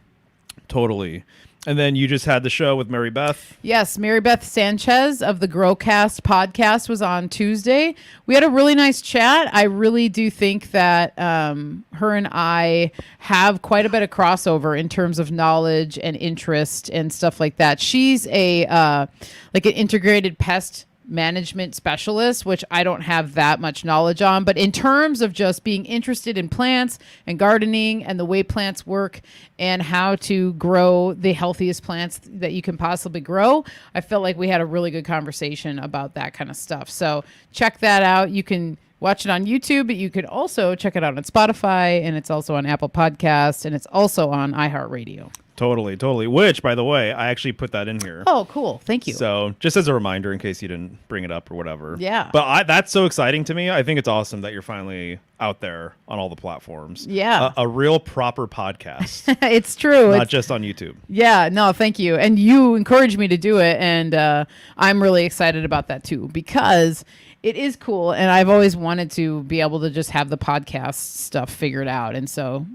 Totally. And then you just had the show with Mary Beth. Yes, Mary Beth Sanchez of the Growcast podcast was on Tuesday. We had a really nice chat. I really do think that her and I have quite a bit of crossover in terms of knowledge and interest and stuff like that. She's a like an integrated pest management specialist, which I don't have that much knowledge on, but in terms of just being interested in plants and gardening and the way plants work and how to grow the healthiest plants that you can possibly grow, I felt like we had a really good conversation about that kind of stuff. So check that out. You can watch it on YouTube, but you could also check it out on Spotify, and it's also on Apple Podcasts, and it's also on iHeartRadio. Totally. Which, by the way, I actually put that in here. Oh, cool. Thank you. So just as a reminder in case you didn't bring it up or whatever. Yeah. But that's so exciting to me. I think it's awesome that you're finally out there on all the platforms. Yeah. A real proper podcast. It's true. Not just on YouTube. Yeah. No, thank you. And you encouraged me to do it. And I'm really excited about that too, because it is cool. And I've always wanted to be able to just have the podcast stuff figured out. And so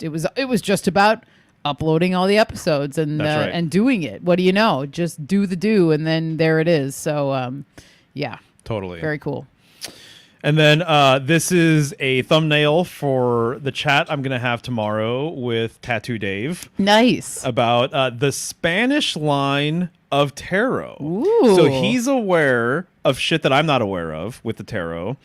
it was just about uploading all the episodes and That's right. and doing it. What do you know? Just do the do, and then there it is. So yeah, Totally. very cool. And then this is a thumbnail for the chat I'm going to have tomorrow with Tattoo Dave. Nice. About the Spanish line of tarot. Ooh. So he's aware of shit that I'm not aware of with the tarot.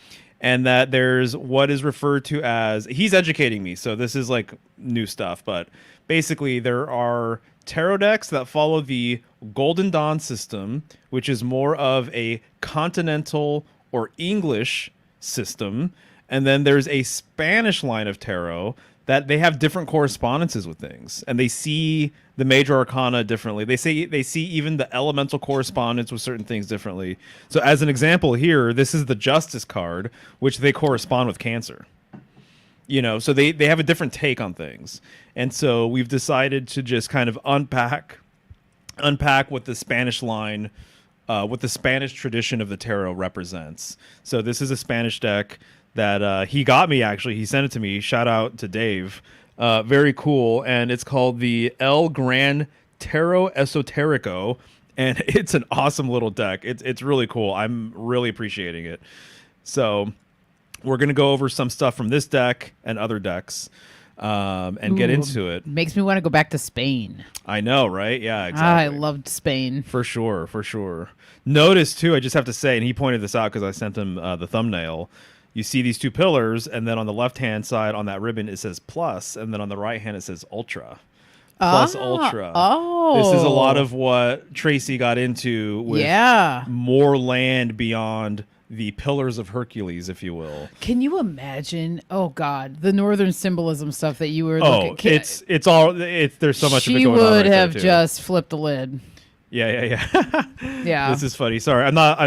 And that there's what is referred to as, he's educating me, so this is like new stuff, but basically there are tarot decks that follow the Golden Dawn system, which is more of a continental or English system. And then there's a Spanish line of tarot that they have different correspondences with things, and they see the major arcana differently. They see even the elemental correspondence with certain things differently. So as an example here, this is the Justice card, which they correspond with Cancer. You know, so they have a different take on things. And so we've decided to just kind of unpack what the Spanish line, what the Spanish tradition of the tarot represents. So this is a Spanish deck that he got me, actually. He sent it to me. Shout out to Dave. Very cool. And it's called the El Gran Tarot Esoterico. And it's an awesome little deck. It's really cool. I'm really appreciating it. So we're going to go over some stuff from this deck and other decks and get into it. Makes me want to go back to Spain. I know, right? Yeah, exactly. I loved Spain. For sure. Notice, too, I just have to say, and he pointed this out because I sent him the thumbnail. You see these two pillars, and then on the left-hand side on that ribbon, it says plus, and then on the right hand, it says ultra. Plus ultra. Oh. This is a lot of what Tracy got into with more land beyond the pillars of Hercules, if you will. Can you imagine? Oh God, the northern symbolism stuff that you were looking. There's so much of it going on. She would have just flipped the lid. Yeah. Yeah. This is funny. Sorry, I'm not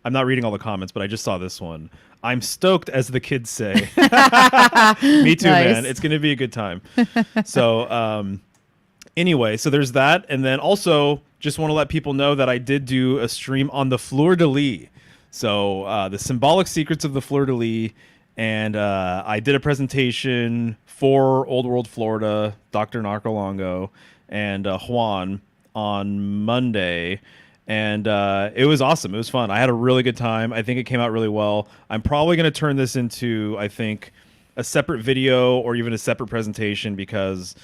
I'm not reading all the comments, but I just saw this one. I'm stoked, as the kids say. Me too, Nice. man. It's going to be a good time. So, anyway, so there's that. And then also, just want to let people know that I did do a stream on the fleur-de-lis. So, the symbolic secrets of the fleur-de-lis. And I did a presentation for Old World Florida, Dr. Narcolongo, and Juan on Monday. And it was awesome. It was fun. I had a really good time. I think it came out really well. I'm probably going to turn this into, I think, a separate video or even a separate presentation, because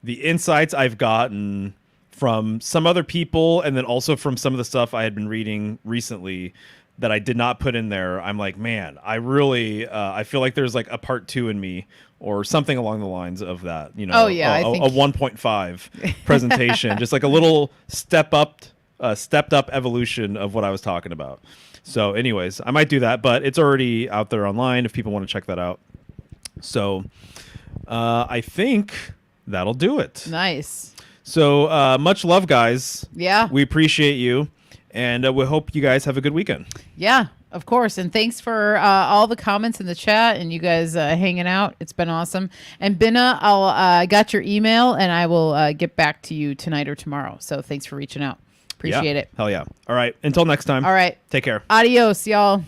the insights I've gotten from some other people and then also from some of the stuff I had been reading recently that I did not put in there, I'm like, man, I really, I feel like there's like a part 2 in me or something along the lines of that, you know, Oh, yeah, I a think 1.5 presentation, just like a little stepped up evolution of what I was talking about. So anyways, I might do that, but it's already out there online if people want to check that out. So I think that'll do it. Nice. So much love, guys. Yeah. We appreciate you. And we hope you guys have a good weekend. Yeah, of course. And thanks for all the comments in the chat and you guys hanging out. It's been awesome. And Binna, I got your email and I will get back to you tonight or tomorrow. So thanks for reaching out. Appreciate it. Hell yeah. All right. Until next time. All right. Take care. Adios, y'all.